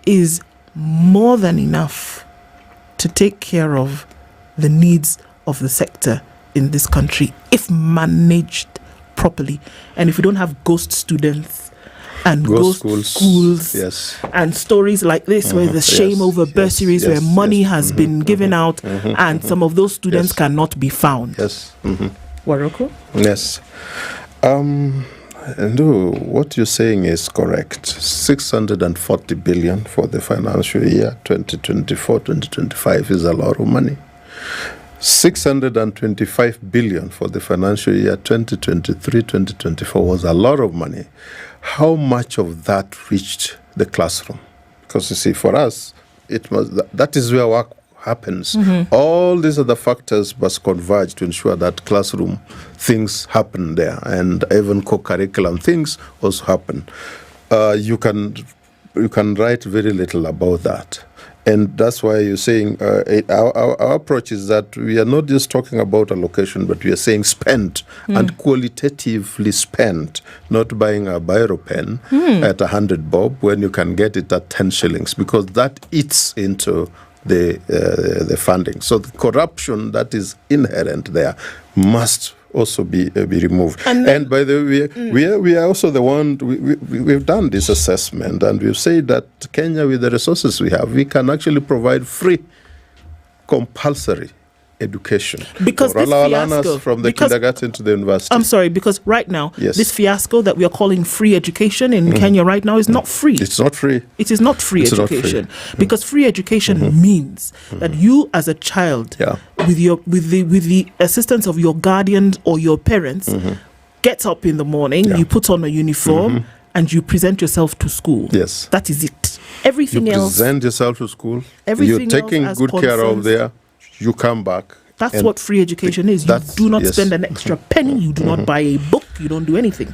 is more than enough to take care of the needs of the sector in this country, if managed properly. And if we don't have ghost students and ghost schools and stories like this where the shame over bursaries where money has been given out and some of those students cannot be found. Yes. Waroko? Yes. No, what you're saying is correct. 640 billion for the financial year 2024-2025 is a lot of money. 625 billion for the financial year 2023-2024 was a lot of money. How much of that reached the classroom? Because you see, for us, that is where work happens. All these other factors must converge to ensure that classroom things happen there, and even co-curriculum things also happen. You can write very little about that. And that's why you're saying our approach is that we are not just talking about allocation, but we are saying spent and qualitatively spent, not buying a biro pen at 100 bob when you can get it at 10 shillings, because that eats into the funding. So the corruption that is inherent there must also be removed. And by the way, we are also the one, we've done this assessment and we've said that Kenya, with the resources we have, we can actually provide free compulsory education because for all our learners from the kindergarten to the university. I'm sorry, because right now, this fiasco that we are calling free education in Kenya right now is not free. It's not free. It is not free education. Because free education means that you as a child, with the assistance of your guardian or your parents, get up in the morning, you put on a uniform, and you present yourself to school. Yes. That is it. Everything else. You present yourself to school. Everything you're taking good care of there. You come back. That's what free education is. You do not spend an extra penny. You do not buy a book. You don't do anything.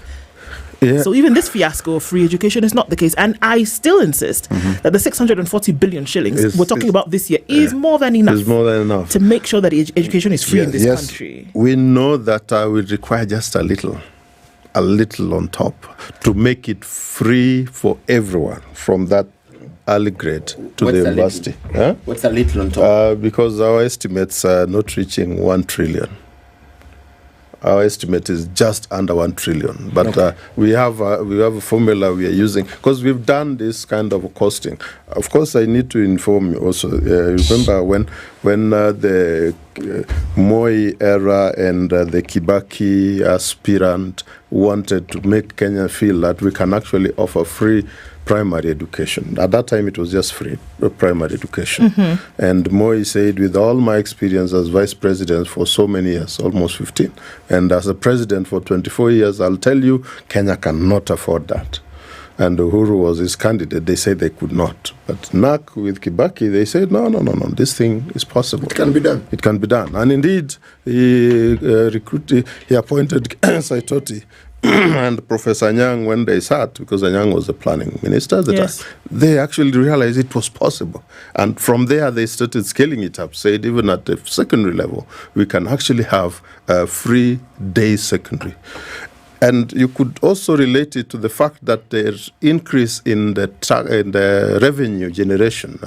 So even this fiasco of free education is not the case. And I still insist that the 640 billion shillings we're talking about this year is more than enough. Is more than enough to make sure that education is free in this country. We know that will require just a little on top to make it free for everyone from that early grade to the university. What's a little on top? Because our estimates are not reaching 1 trillion. Our estimate is just under 1 trillion. But we have a formula we are using because we've done this kind of costing. Of course, I need to inform you also. Remember when the Moi era and the Kibaki aspirant wanted to make Kenya feel that we can actually offer free primary education. At that time, it was just free primary education. And Moi said, with all my experience as vice president for so many years, almost 15, and as a president for 24 years, I'll tell you, Kenya cannot afford that. And Uhuru was his candidate. They said they could not. But NAC with Kibaki, they said, no, this thing is possible. It can be done. It can be done. And indeed, he appointed Saitoti and Professor Anyang, when they sat, because Anyang was the planning minister at the time, they actually realized it was possible. And from there, they started scaling it up, said even at the secondary level, we can actually have a free day secondary. And you could also relate it to the fact that there's increase in the revenue generation,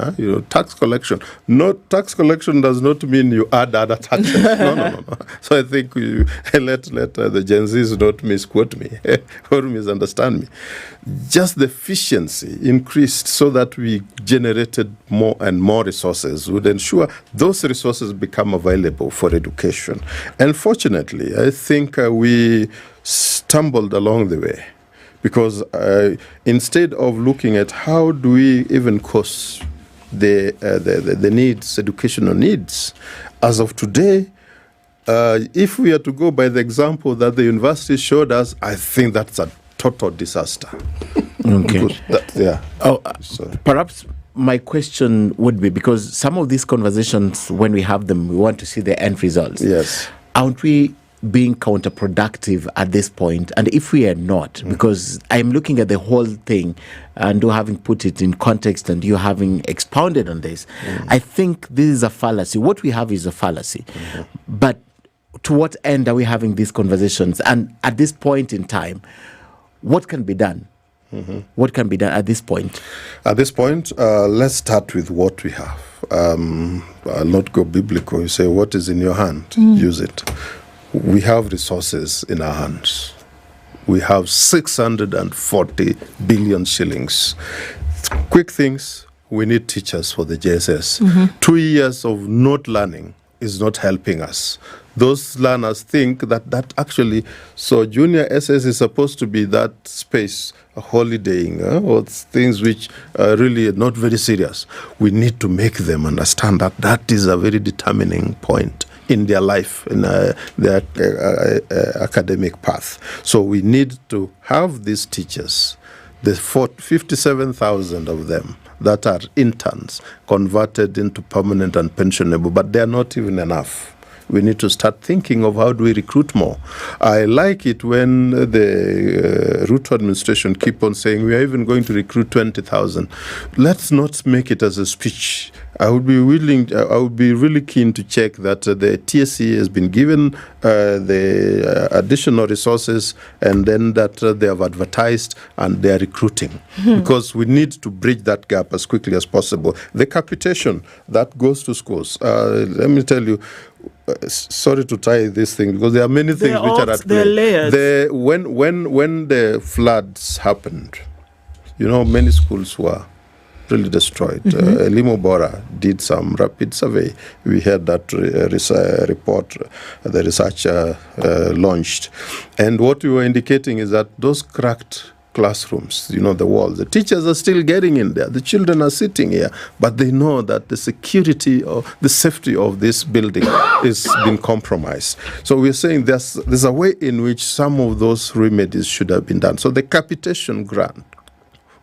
tax collection. No, tax collection does not mean you add other taxes. No. So I think let the Gen Zs not misquote me or misunderstand me. Just the efficiency increased so that we generated more and more resources would ensure those resources become available for education. And fortunately, I think we stumbled along the way because instead of looking at how do we even cost the needs, educational needs, as of today, if we are to go by the example that the university showed us, I think that's a total disaster. Okay. So. Perhaps my question would be, because some of these conversations, when we have them, we want to see the end results. Yes. Aren't we being counterproductive at this point? And if we are not, because I'm looking at the whole thing and you having put it in context and you having expounded on this, I think this is a fallacy. What we have is a fallacy. But to what end are we having these conversations? And at this point in time, what can be done? What can be done at this point? At this point, let's start with what we have. I'll not go biblical. You say, what is in your hand? Use it. We have resources in our hands. We have 640 billion shillings. Quick things, we need teachers for the JSS. 2 years of not learning is not helping us. Those learners think that actually, so junior SS is supposed to be that space, holidaying, or things which are really not very serious. We need to make them understand that that is a very determining point in their life, in their academic path. So we need to have these teachers, the 57,000 of them that are interns, converted into permanent and pensionable, but they are not even enough. We need to start thinking of how do we recruit more. I like it when the Ruto administration keep on saying we are even going to recruit 20,000. Let's not make it as a speech. I would be really keen to check that the TSC has been given the additional resources and then that they have advertised and they are recruiting. Because we need to bridge that gap as quickly as possible. The capitation that goes to schools, let me tell you, sorry to tie this thing because there are many things which are at play. When the floods happened, many schools were really destroyed. Elimo Bora did some rapid survey. We had that report, the researcher launched. And what we were indicating is that those cracked classrooms, the walls, the teachers are still getting in there. The children are sitting here, but they know that the security or the safety of this building is being compromised. So we're saying there's a way in which some of those remedies should have been done. So the capitation grant,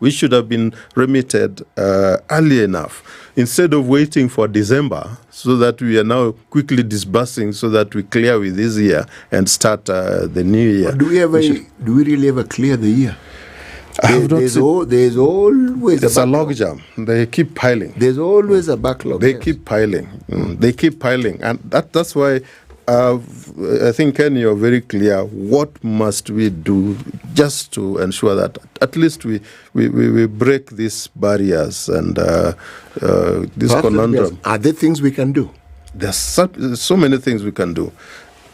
we should have been remitted early enough instead of waiting for December so that we are now quickly disbursing so that we clear with this year and start the new year. Do we really ever clear the year? There's always it's a logjam. They keep piling. There's always a backlog. They keep piling. They keep piling, and that's why I think, Ken, you're very clear. What must we do just to ensure that at least we break these barriers and this conundrum? Are there things we can do? There's so many things we can do.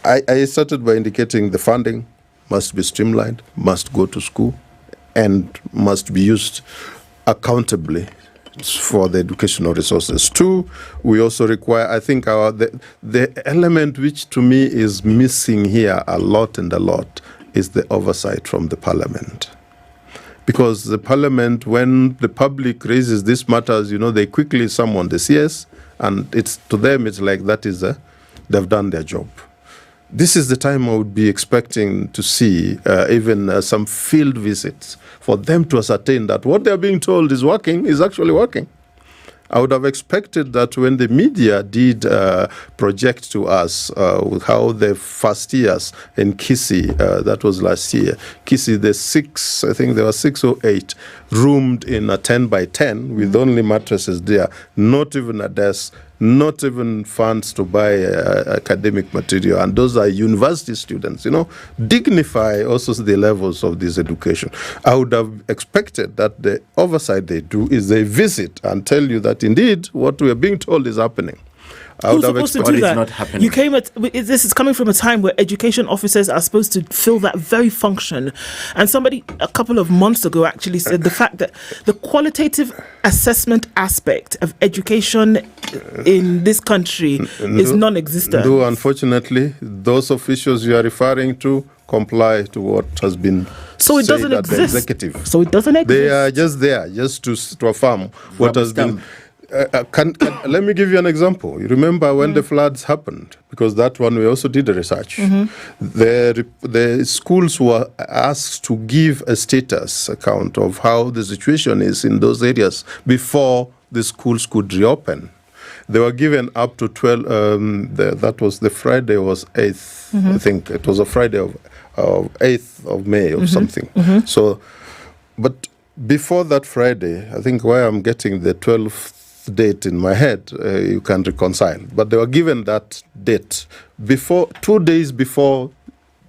I started by indicating the funding must be streamlined, must go to school, and must be used accountably for the educational resources. 2, we also require, I think, the element which to me is missing here a lot is the oversight from the parliament. Because the parliament, when the public raises these matters, they quickly summon the CS, and to them it's like they've done their job. This is the time I would be expecting to see even some field visits for them to ascertain that what they're being told is actually working. I would have expected that when the media did project to us with how the first years in Kisii, that was last year, Kisii, I think there were 6 or 8, roomed in a 10 by 10 with only mattresses there, not even a desk, not even funds to buy academic material. And those are university students, dignify also the levels of this education. I would have expected that the oversight they do is they visit and tell you that indeed what we are being told is happening. Who's supposed to do that? You came this is coming from a time where education officers are supposed to fill that very function. And somebody a couple of months ago actually said the fact that the qualitative assessment aspect of education in this country is non-existent. No, unfortunately, those officials you are referring to comply to what has been it doesn't exist. The executive. So it doesn't exist. They are just there, just to affirm what has been. Let me give you an example. You remember when the floods happened, because that one we also did the research. The schools were asked to give a status account of how the situation is in those areas before the schools could reopen. They were given up to 12. That was the Friday was 8th. I think it was a Friday of 8th of May or something. So, but before that Friday, I think why I'm getting the 12th date in my head, you can reconcile. But they were given that date 2 days before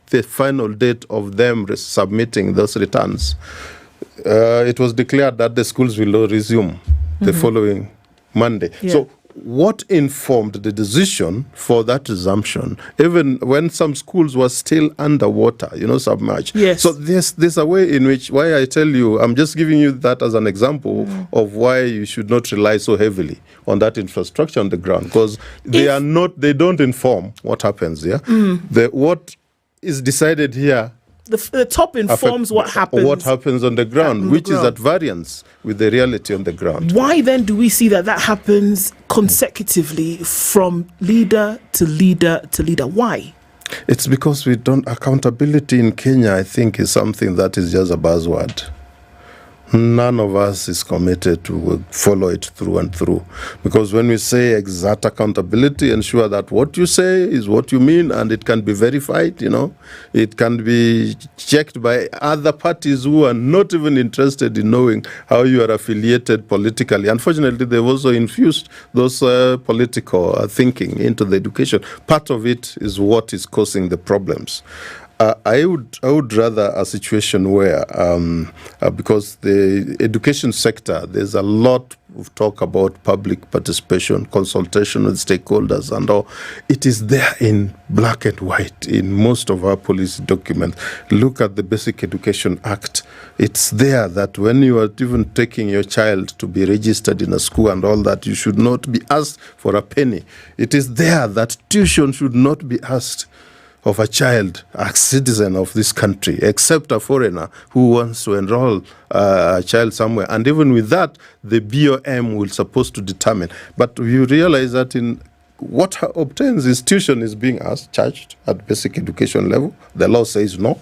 the final date of them submitting those returns. It was declared that the schools will resume the following Monday. Yeah. So what informed the decision for that resumption, even when some schools were still underwater, submerged? Yes. So there's a way in which, why I tell you, I'm just giving you that as an example of why you should not rely so heavily on that infrastructure on the ground, because they don't inform what happens here. What is decided here, the top informs what happens on the ground, which is at variance with the reality on the ground. Why then do we see that happens consecutively from leader to leader to leader? Why? It's because accountability in Kenya, I think, is something that is just a buzzword. None of us is committed to follow it through and through. Because when we say exact accountability, ensure that what you say is what you mean, and it can be verified, It can be checked by other parties who are not even interested in knowing how you are affiliated politically. Unfortunately, they've also infused those political thinking into the education. Part of it is what is causing the problems. I would rather a situation where, because the education sector, there's a lot of talk about public participation, consultation with stakeholders, and all. It is there in black and white in most of our policy documents. Look at the Basic Education Act. It's there that when you are even taking your child to be registered in a school and all that, you should not be asked for a penny. It is there that tuition should not be asked of a child, a citizen of this country, except a foreigner who wants to enroll a child somewhere. And even with that, the BOM will supposed to determine. But you realize that in what obtains is tuition is being charged at basic education level. The law says no.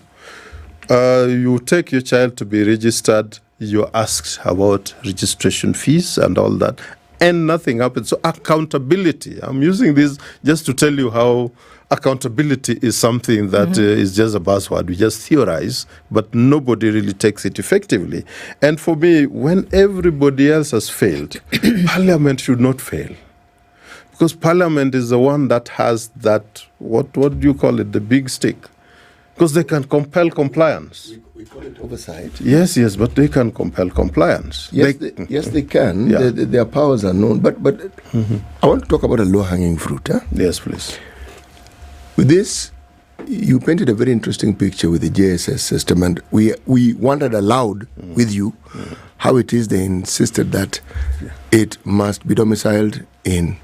You take your child to be registered, you're asked about registration fees and all that, and nothing happens. So accountability, I'm using this just to tell you how accountability is something that is just a buzzword. We just theorize, but nobody really takes it effectively. And for me, when everybody else has failed, Parliament should not fail. Because Parliament is the one that has that, what do you call it, the big stick. Because they can compel compliance. We call it oversight. Yes, but they can compel compliance. Yes, they can. Yeah. Their powers are known. But I want to talk about a low-hanging fruit. Huh? Yes, please. With this, you painted a very interesting picture with the JSS system, and we wondered aloud with you how it is they insisted that it must be domiciled in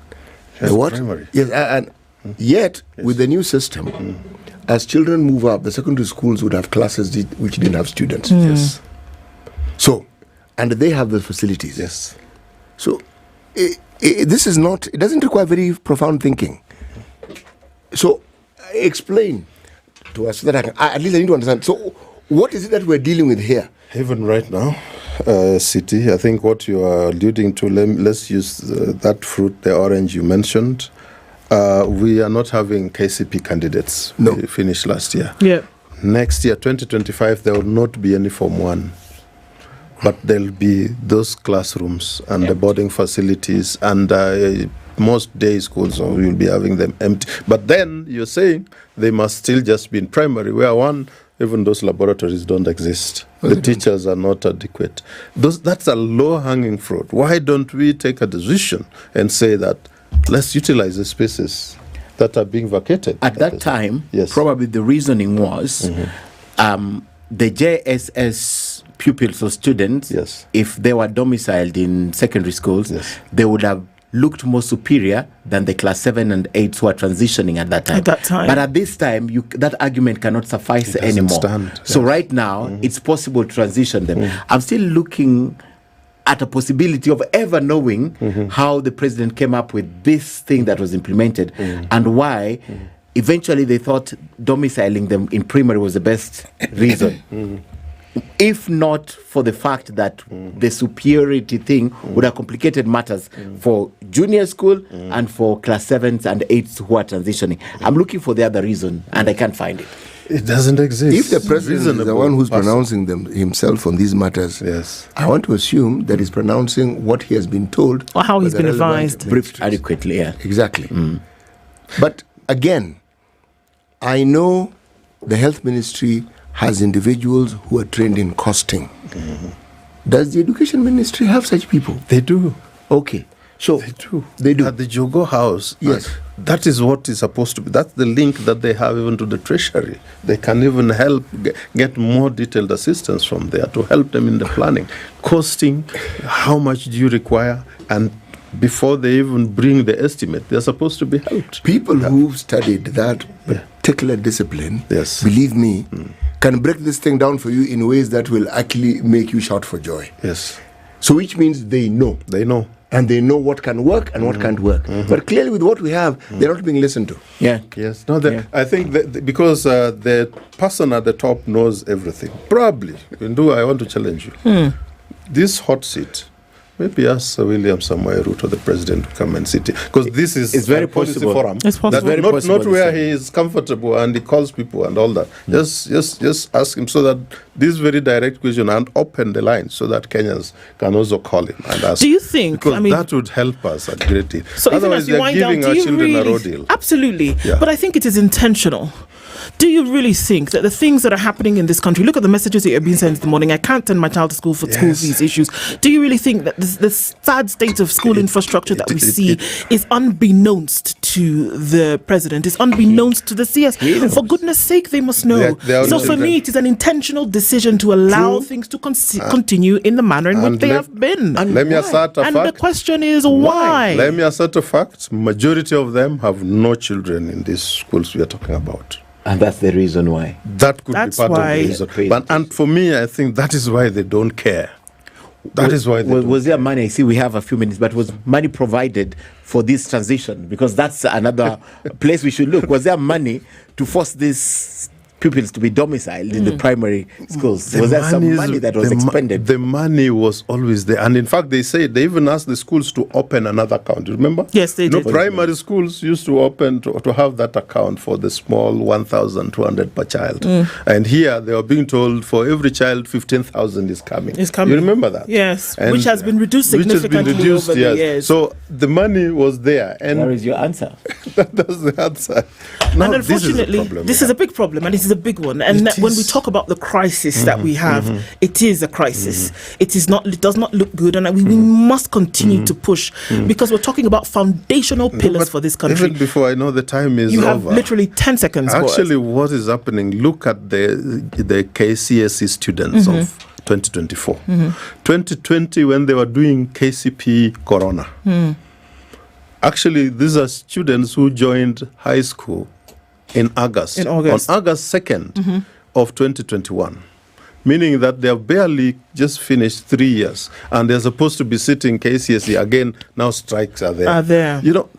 the what? Primary. Yes, and yet with the new system, as children move up, the secondary schools would have classes which didn't have students. Yes. So, and they have the facilities. Yes. So, this is not. It doesn't require very profound thinking. So, explain to us so that at least I need to understand. So, what is it that we're dealing with here? Even right now, city. I think what you are alluding to, let's use that fruit, the orange you mentioned. We are not having KCP candidates. No. We finished last year. Yeah. Next year, 2025, there will not be any Form 1. But there'll be those classrooms and the boarding facilities and most day schools, so we'll be having them empty. But then you're saying they must still just be in primary, where even those laboratories don't exist. The teachers are not adequate. That's a low-hanging fruit. Why don't we take a decision and say that let's utilize the spaces that are being vacated? At that time, probably the reasoning was the JSS pupils or students, if they were domiciled in secondary schools, they would have looked more superior than the class 7 and 8s who are transitioning at that time. But at this time, that argument cannot suffice anymore. So right now, it's possible to transition them. I'm still looking at a possibility of ever knowing how the president came up with this thing that was implemented and why eventually they thought domiciling them in primary was the best reason. If not for the fact that the superiority thing would have complicated matters for junior school and for class 7s and 8s who are transitioning. I'm looking for the other reason and I can't find it. It doesn't exist. If the president is the one who's pronouncing them himself on these matters, I want to assume that he's pronouncing what he has been told. Or how he's been advised. Briefed adequately, Exactly. But again, I know the health ministry has individuals who are trained in costing. Does the education ministry have such people? They do. Okay. So they do. At the Jogo House, that is what is supposed to be. That's the link that they have even to the treasury. They can even help get more detailed assistance from there to help them in the planning. Costing, how much do you require? And before they even bring the estimate, they're supposed to be helped. People who've studied that particular discipline, believe me, can break this thing down for you in ways that will actually make you shout for joy. Yes. So which means they know. They know. And they know what can work and what can't work. But clearly with what we have, they're not being listened to. Yes. No, I think that because the person at the top knows everything. Probably. I want to challenge you. This hot seat, maybe ask Sir William Samoei Ruto, the president, to come and sit. Because this is it's very a policy possible. forum. It's possible. Not where he is comfortable and he calls people and all that. Just ask him so that this very direct question and open the line so that Kenyans can also call him and ask. Do you think? Because that would help us a great deal. So otherwise, they're giving our children a road deal. Absolutely. But I think it is intentional. Do you really think that the things that are happening in this country, look at the messages that have been sent in the morning, I can't send my child to school for school fees issues. Do you really think that the sad state of school infrastructure that we see is unbeknownst to the president, is unbeknownst to the CS? For goodness sake, they must know. So for me, it is an intentional decision to allow things to continue in the manner in which they have been. Let me assert a fact. And the question is why? Let me assert a fact. Majority of them have no children in these schools we are talking about. And that's the reason why. That could be part of the reason. And for me, I think that is why they don't care. That is why they don't was there money? I see we have a few minutes, but was money provided for this transition? Because that's another place we should look. Was there money to force these pupils to be domiciled in the primary schools? Was there some money that was expended? The money was always there. And in fact, they even asked the schools to open another account. You remember? Yes, they did. Primary schools used to open to have that account for the small 1,200 per child. And here they were being told for every child 15,000 is coming. You remember that? Yes, and which has been reduced significantly over the years. So the money was there. And where is your answer? That's the answer. And unfortunately, this is a big problem, and it is a big one. And when we talk about the crisis that we have, it is a crisis. It does not look good, and we must continue to push because we're talking about foundational pillars for this country. Even before I know the time is over. You have literally 10 seconds. Actually, what is happening? Look at the KCSE students of 2024. 2020, when they were doing KCP Corona. Actually, these are students who joined high school in August. On August 2nd of 2021. Meaning that they have barely just finished 3 years and they're supposed to be sitting KCSE again. Now strikes are there. You know,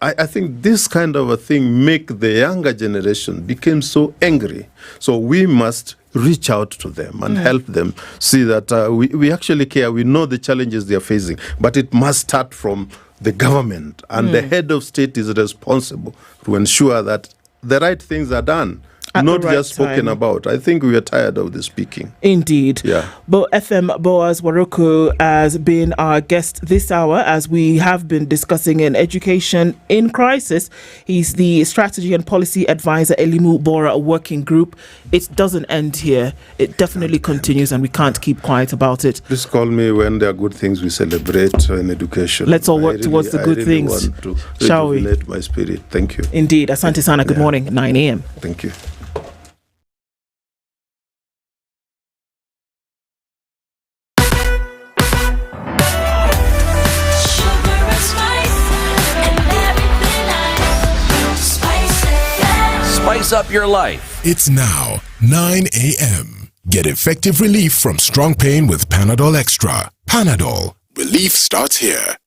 I think this kind of a thing make the younger generation become so angry. So we must reach out to them and help them see that we actually care. We know the challenges they are facing, but it must start from the government, and the head of state is responsible to ensure that the right things are done. Not just spoken about. I think we are tired of the speaking. Indeed. Yeah. But FM Boaz Waroko has been our guest this hour as we have been discussing an education in crisis. He's the strategy and policy advisor, Elimu Bora Working Group. It doesn't end here. It definitely continues, and we can't keep quiet about it. Please call me when there are good things we celebrate in education. Let's all work towards the good things. Want to shall we? Rejuvenate my spirit. Thank you. Indeed. Asante Sana. Good morning. 9 a.m. Thank you. Spice up your life. It's now 9 a.m. Get effective relief from strong pain with Panadol Extra. Panadol. Relief starts here.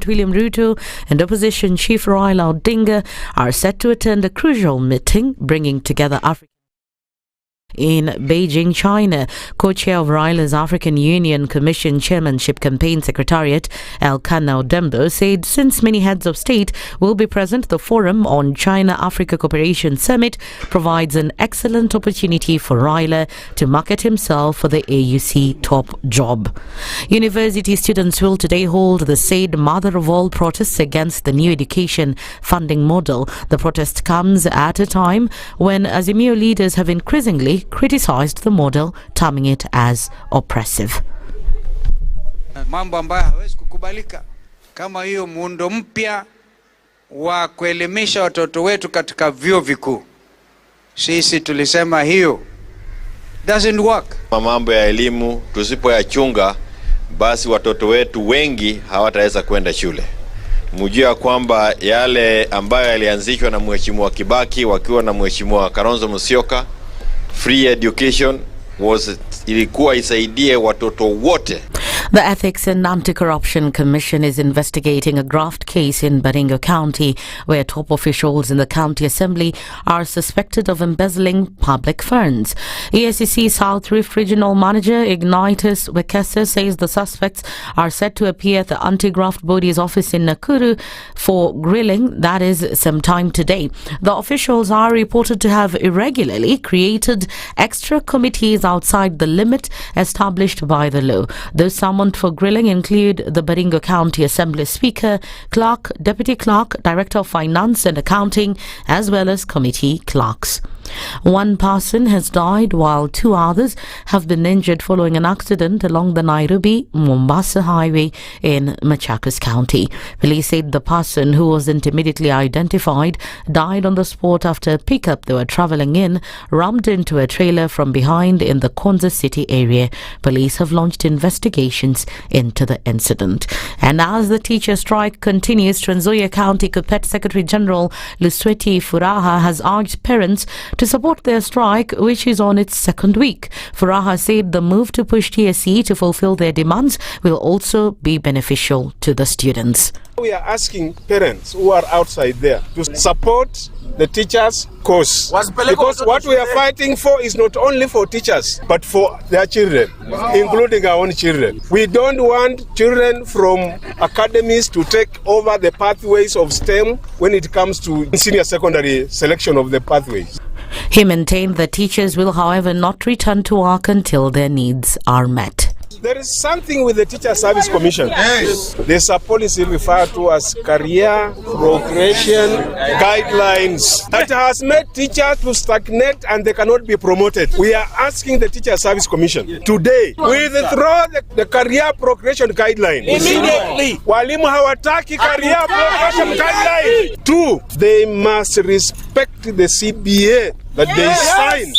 William Ruto and opposition chief Raila Odinga are set to attend a crucial meeting bringing together Africa. In Beijing, China, co-chair of Raila's African Union Commission Chairmanship Campaign Secretariat, Elkanah Odembo, said since many heads of state will be present, the Forum on China-Africa Cooperation Summit provides an excellent opportunity for Raila to market himself for the AUC top job. University students will today hold the said mother of all protests against the new education funding model. The protest comes at a time when Azimio leaders have increasingly criticized the model, terming it as oppressive. Mambo ambayo hawezi kukubalika kama hiyo muundo mpya wa kuelimisha watoto wetu katika vyuo vikuu. Sisi tulisema hiyo doesn't work. Mambo ya elimu tusipoyachunga, basi watoto wetu wengi hawataweza kwenda shule. Mjua kwamba yale ambayo yalianzishwa na Mheshimiwa Kibaki wakiwa na Mheshimiwa Kalonzo Musyoka, free education ilikuwa isaidie watoto wote. The Ethics and Anti-Corruption Commission is investigating a graft case in Baringo County where top officials in the county assembly are suspected of embezzling public funds. EACC South Rift Regional Manager Ignatus Wekesa says the suspects are set to appear at the anti-graft body's office in Nakuru for grilling, that is, sometime today. The officials are reported to have irregularly created extra committees outside the limit established by the law. Those summoned for grilling include the Baringo County Assembly Speaker, Clerk, Deputy Clerk, Director of Finance and Accounting, as well as committee clerks. One person has died while two others have been injured following an accident along the Nairobi-Mombasa highway in Machakos County. Police said the person, who wasn't immediately identified, died on the spot after a pickup they were travelling in rammed into a trailer from behind in the Konza City area. Police have launched investigations into the incident. And as the teacher strike continues, Trans Nzoia County Kuppet Secretary General Lusweti Furaha has urged parents to support their strike, which is on its second week. Furaha said the move to push TSC to fulfill their demands will also be beneficial to the students. We are asking parents who are outside there to support the teachers' cause, because what we are fighting for is not only for teachers but for their children, including our own children. We don't want children from academies to take over the pathways of STEM when it comes to senior secondary selection of the pathways. He maintained that teachers will, however, not return to work until their needs are met. There is something with the Teacher Service Commission. Yes. There's a policy referred to as career progression guidelines that has made teachers to stagnate and they cannot be promoted. We are asking the Teacher Service Commission today withdraw the career progression guideline immediately. Walimu hawataki career progression guideline. Two, they must respect respect the CBA that they signed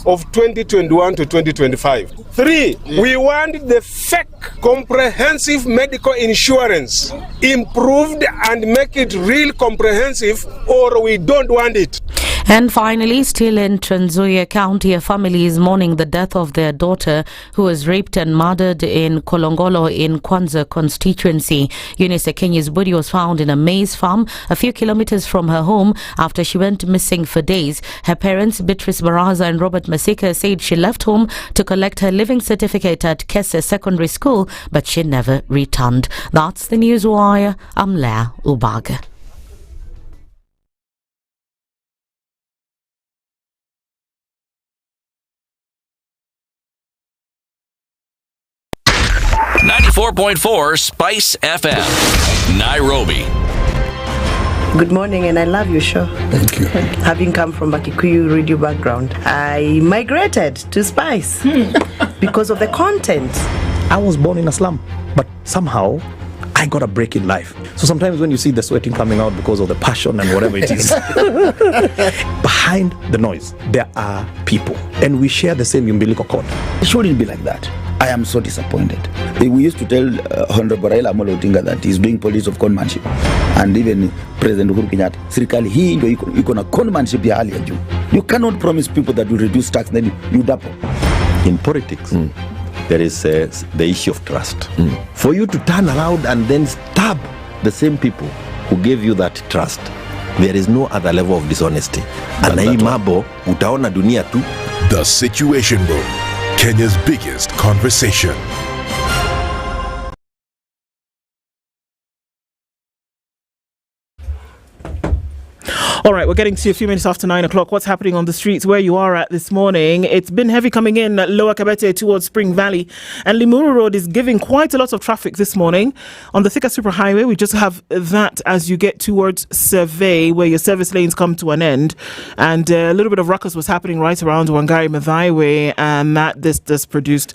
of 2021 to 2025. 3, we want the fake comprehensive medical insurance improved and make it real comprehensive, or we don't want it. And finally, still in Trans Nzoia County, a family is mourning the death of their daughter who was raped and murdered in Kolongolo in Kwanza constituency. Eunice Akenyi's body was found in a maize farm a few kilometers from her home after she went missing for days. Her parents, Beatrice Baraza and Robert Masika, said she left home to collect her living certificate at Kese Secondary School, but she never returned. That's the Newswire. I'm Leah Ubaga. .4 Spice FM, Nairobi. Good morning, and I love your show. Thank you. Having come from a Kikuyu radio background, I migrated to Spice because of the content. I was born in a slum, but somehow I got a break in life. So sometimes when you see the sweating coming out because of the passion and whatever it is, behind the noise, there are people, and we share the same umbilical cord. It shouldn't be like that. I am so disappointed. We used to tell Honorable Raila Amolo Odinga that he's doing politics of conmanship, and even President Uhuru Kenyatta, serikali hii ndio iko na conmanship ya hali ya juu. You cannot promise people that you reduce tax, then you double. In politics, there is the issue of trust. For you to turn around and then stab the same people who gave you that trust, there is no other level of dishonesty. Na hii mambo utaona dunia tu. The Situation Room, Kenya's biggest conversation. All right, we're getting to a few minutes after 9 o'clock. What's happening on the streets where you are at this morning? It's been heavy coming in Lower Kabete towards Spring Valley, and Limuru Road is giving quite a lot of traffic this morning. On the Thika Superhighway, we just have that as you get towards Survey, where your service lanes come to an end, and a little bit of ruckus was happening right around Wangari Maathai Way, and this produced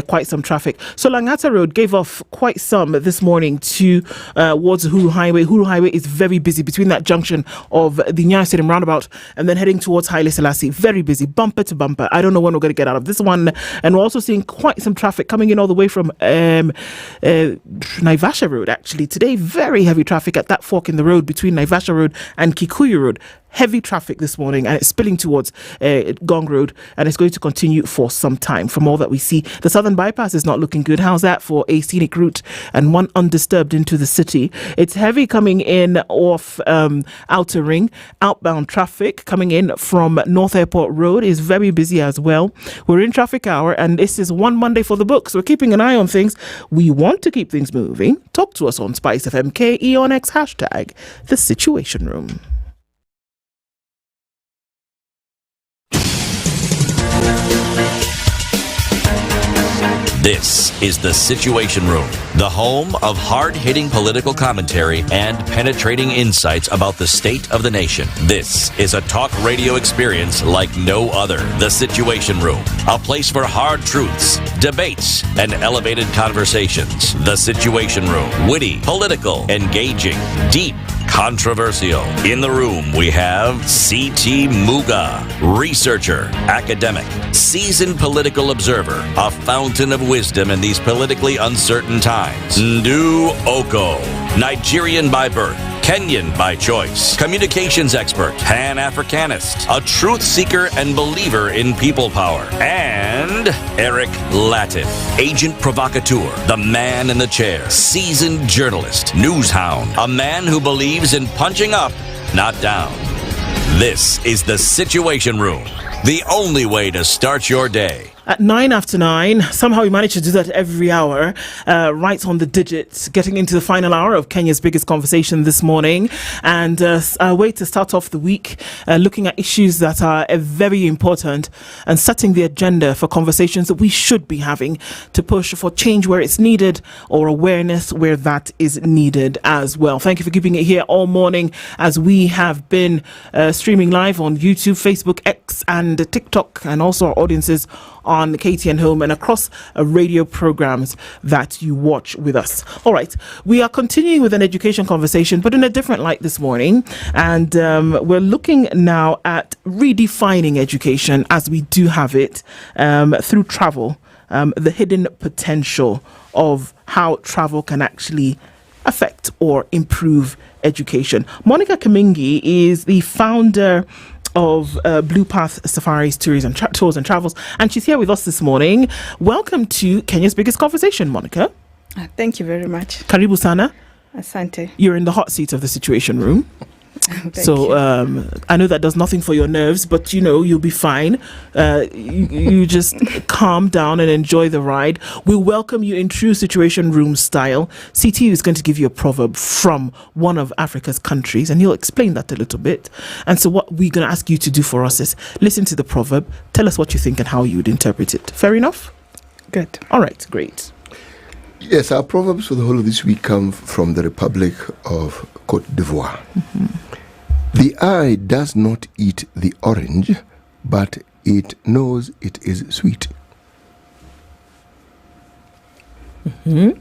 quite some traffic. So Langata Road gave off quite some this morning towards Huru Highway. Huru Highway is very busy between that junction of the Nyeri Stadium roundabout and then heading towards Haile Selassie. Very busy, bumper to bumper. I don't know when we're going to get out of this one. And we're also seeing quite some traffic coming in all the way from Naivasha Road, actually. Today, very heavy traffic at that fork in the road between Naivasha Road and Kikuyu Road. Heavy traffic this morning, and it's spilling towards Gong Road, and it's going to continue for some time. From all that we see, the southern bypass is not looking good. How's that for a scenic route and one undisturbed into the city? It's heavy coming in off Outer Ring. Outbound traffic coming in from North Airport Road is very busy as well. We're in traffic hour, and this is one Monday for the books. We're keeping an eye on things. We want to keep things moving. Talk to us on SpiceFM KE on X hashtag The Situation Room. This is The Situation Room, the home of hard-hitting political commentary and penetrating insights about the state of the nation. This is a talk radio experience like no other. The Situation Room, a place for hard truths, debates, and elevated conversations. The Situation Room, witty, political, engaging, deep, controversial. In the room, we have C.T. Muga, researcher, academic, seasoned political observer, a fountain of wisdom in these politically uncertain times. Ndu Oko, Nigerian by birth, Kenyan by choice, communications expert, Pan-Africanist, a truth seeker and believer in people power, and Eric Latin, agent provocateur, the man in the chair, seasoned journalist, news hound, a man who believes in punching up, not down. This is The Situation Room, the only way to start your day. At 9 after 9, somehow we managed to do that every hour, right on the digits, getting into the final hour of Kenya's biggest conversation this morning. And a way to start off the week, looking at issues that are very important and setting the agenda for conversations that we should be having to push for change where it's needed or awareness where that is needed as well. Thank you for keeping it here all morning as we have been streaming live on YouTube, Facebook, X and TikTok, and also our audiences on KTN Home and across radio programs that you watch with us. All right, we are continuing with an education conversation, but in a different light this morning. And we're looking now at redefining education as we do have it through travel, the hidden potential of how travel can actually affect or improve education. Monica Kimingi is the founder of Blue Path Safaris, Tours and Travels, and she's here with us this morning. Welcome to Kenya's Biggest Conversation, Monica. Thank you very much. Karibu sana. Asante. You're in the hot seat of the Situation Room. So I know that does nothing for your nerves, but you'll be fine. You just calm down and enjoy the ride. We welcome you in true Situation Room style. CT is going to give you a proverb from one of Africa's countries, and he'll explain that a little bit. And so what we're going to ask you to do for us is listen to the proverb, tell us what you think and how you would interpret it. Fair enough? Good. All right, great. Yes, our proverbs for the whole of this week come from the Republic of Côte d'Ivoire. Mm-hmm. The eye does not eat the orange, but it knows it is sweet. Mm-hmm.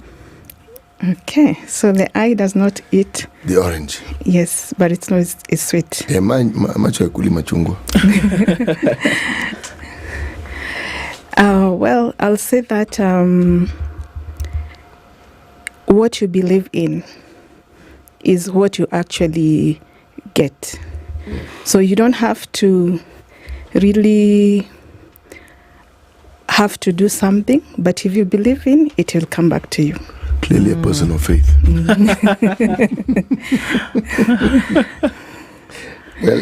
Okay, so the eye does not eat the orange. Yes, but it knows it's sweet. Macho yakuli machungwa. Well, I'll say that what you believe in is what you actually get. So you don't have to really have to do something, but if you believe in it, will come back to you. Clearly a person of faith. Well,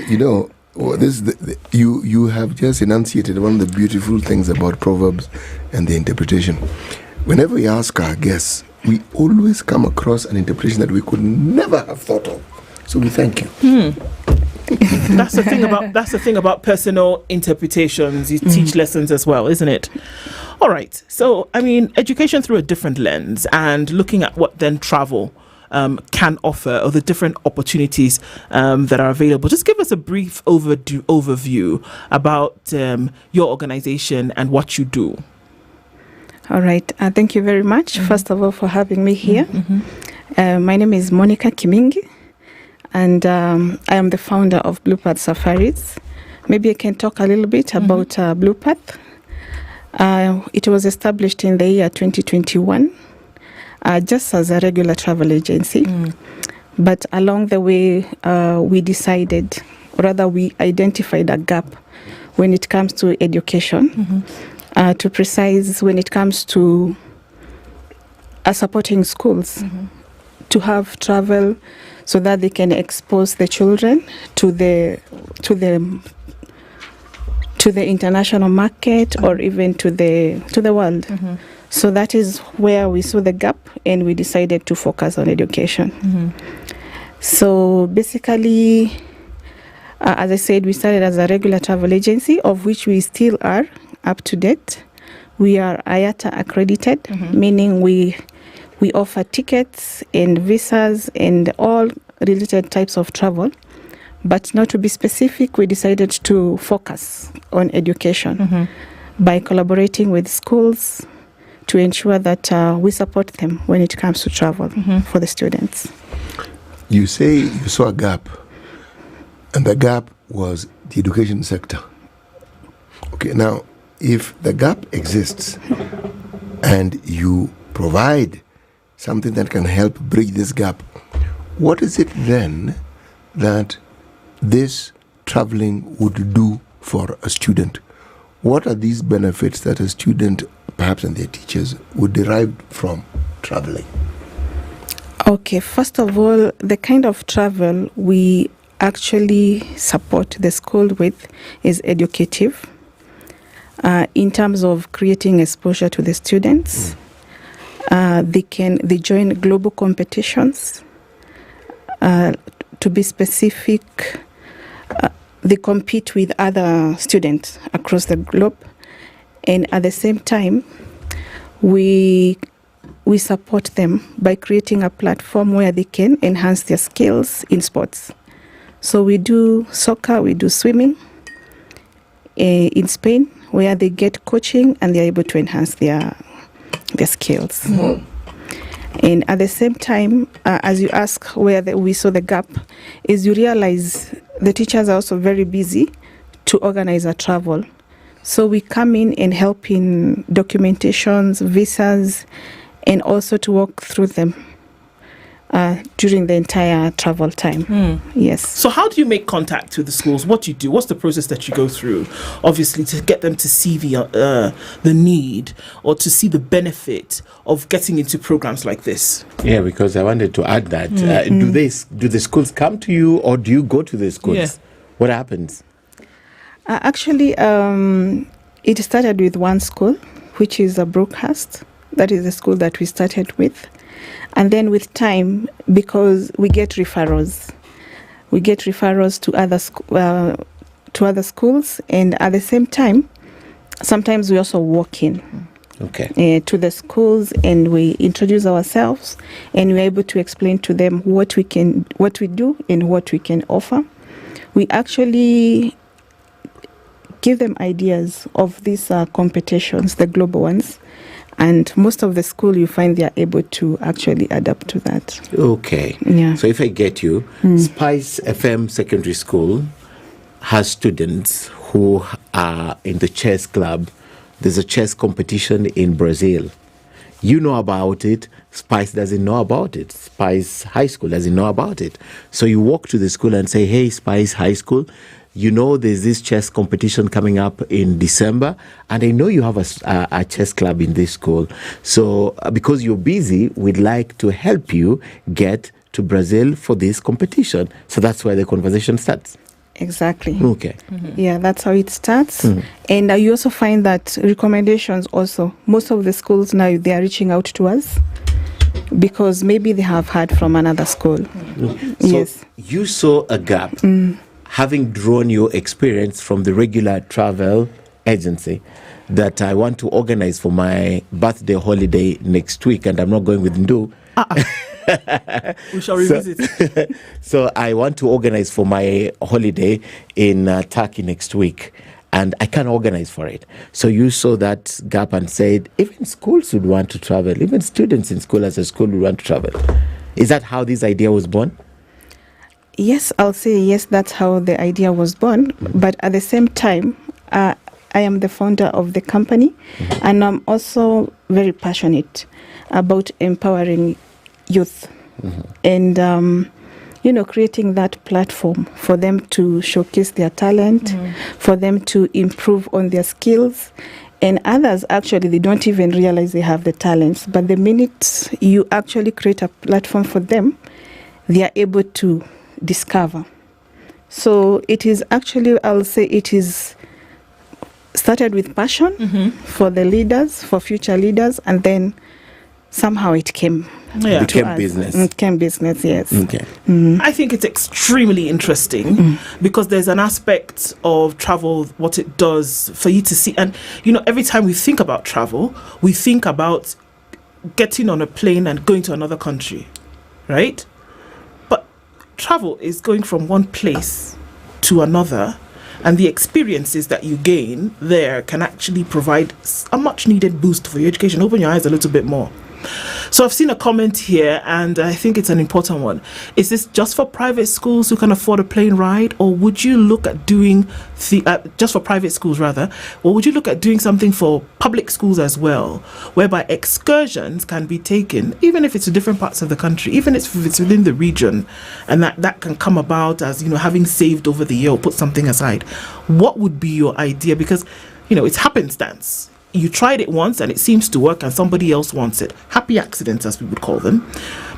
you have just enunciated one of the beautiful things about Proverbs and the interpretation. Whenever we ask our guests, we always come across an interpretation that we could never have thought of. So we thank you. That's the thing about personal interpretations. You teach lessons as well, isn't it? All right. So, education through a different lens and looking at what then travel can offer, or the different opportunities that are available. Just give us a brief overview about your organization and what you do. All right. Thank you very much, first of all, for having me here. My name is Monica Kimingi, and I am the founder of Blue Path Safaris. Maybe I can talk a little bit about Blue Path. It was established in the year 2021, just as a regular travel agency. But along the way, we identified a gap when it comes to education. To precise, when it comes to supporting schools to have travel so that they can expose the children to the international market or even to the world. So that is where we saw the gap, and we decided to focus on education. So basically, as I said, we started as a regular travel agency, of which we still are up to date. We are IATA accredited, meaning we offer tickets and visas and all related types of travel. But not to be specific, we decided to focus on education by collaborating with schools to ensure that we support them when it comes to travel for the students. You say you saw a gap, and the gap was the education sector. Okay, now, if the gap exists and you provide something that can help bridge this gap, what is it then that this traveling would do for a student? What are these benefits that a student, perhaps and their teachers, would derive from traveling? Okay, first of all, the kind of travel we actually support the school with is educative. In terms of creating exposure to the students, they join global competitions. To be specific, they compete with other students across the globe, and at the same time, we support them by creating a platform where they can enhance their skills in sports. So we do soccer, we do swimming. In Spain, where they get coaching and they're able to enhance their skills. And at the same time, as you ask where we saw the gap, is you realize the teachers are also very busy to organize a travel. So we come in and help in documentations, visas, and also to walk through them during the entire travel time. Yes. So how do you make contact with the schools? What do you do? What's the process that you go through? Obviously, to get them to see the need or to see the benefit of getting into programs like this. Yeah, because I wanted to add that. Do the schools come to you, or do you go to the schools? Yeah. What happens? Actually, it started with one school, which is a Brookhurst. That is the school that we started with. And then with time, because we get referrals to other schools, and at the same time, sometimes we also walk in to the schools, and we introduce ourselves, and we're able to explain to them what we do, and what we can offer. We actually give them ideas of these competitions, the global ones. And most of the school, you find they are able to actually adapt to that. Okay. Yeah. So if I get you, SpiceFM Secondary School has students who are in the chess club. There's a chess competition in Brazil. You know about it. Spice doesn't know about it. Spice High School doesn't know about it. So you walk to the school and say, hey, Spice High School, you know there's this chess competition coming up in December, and I know you have a chess club in this school. So because you're busy, we'd like to help you get to Brazil for this competition. So that's where the conversation starts. Exactly. Okay. Yeah, that's how it starts. And you also find that recommendations also, most of the schools now, they are reaching out to us because maybe they have heard from another school. So you saw a gap. Having drawn your experience from the regular travel agency, that I want to organize for my birthday holiday next week, and I'm not going with Ndu. We shall revisit. So I want to organize for my holiday in Turkey next week, and I can't organize for it. So you saw that gap and said, even schools would want to travel, even students in school as a school would want to travel. Is that how this idea was born? Yes, I'll say yes, that's how the idea was born. But at the same time, I am the founder of the company, and I'm also very passionate about empowering youth and, creating that platform for them to showcase their talent, for them to improve on their skills. And others, actually, they don't even realize they have the talents. But the minute you actually create a platform for them, they are able to discover. So it is actually, I'll say it is started with passion for the leaders, for future leaders, and then somehow it came became business. It became business, yes. Okay. I think it's extremely interesting because there's an aspect of travel, what it does for you to see. And, every time we think about travel, we think about getting on a plane and going to another country, right? Travel is going from one place to another, and the experiences that you gain there can actually provide a much needed boost for your education. Open your eyes a little bit more. So I've seen a comment here, and I think it's an important one. Is this just for private schools who can afford a plane ride, or would you look at doing just for private schools rather, or would you look at doing something for public schools as well, whereby excursions can be taken, even if it's to different parts of the country, even if it's within the region, and that can come about as having saved over the year or put something aside? What would be your idea? Because it's happenstance. You tried it once and it seems to work, and somebody else wants it. Happy accidents, as we would call them.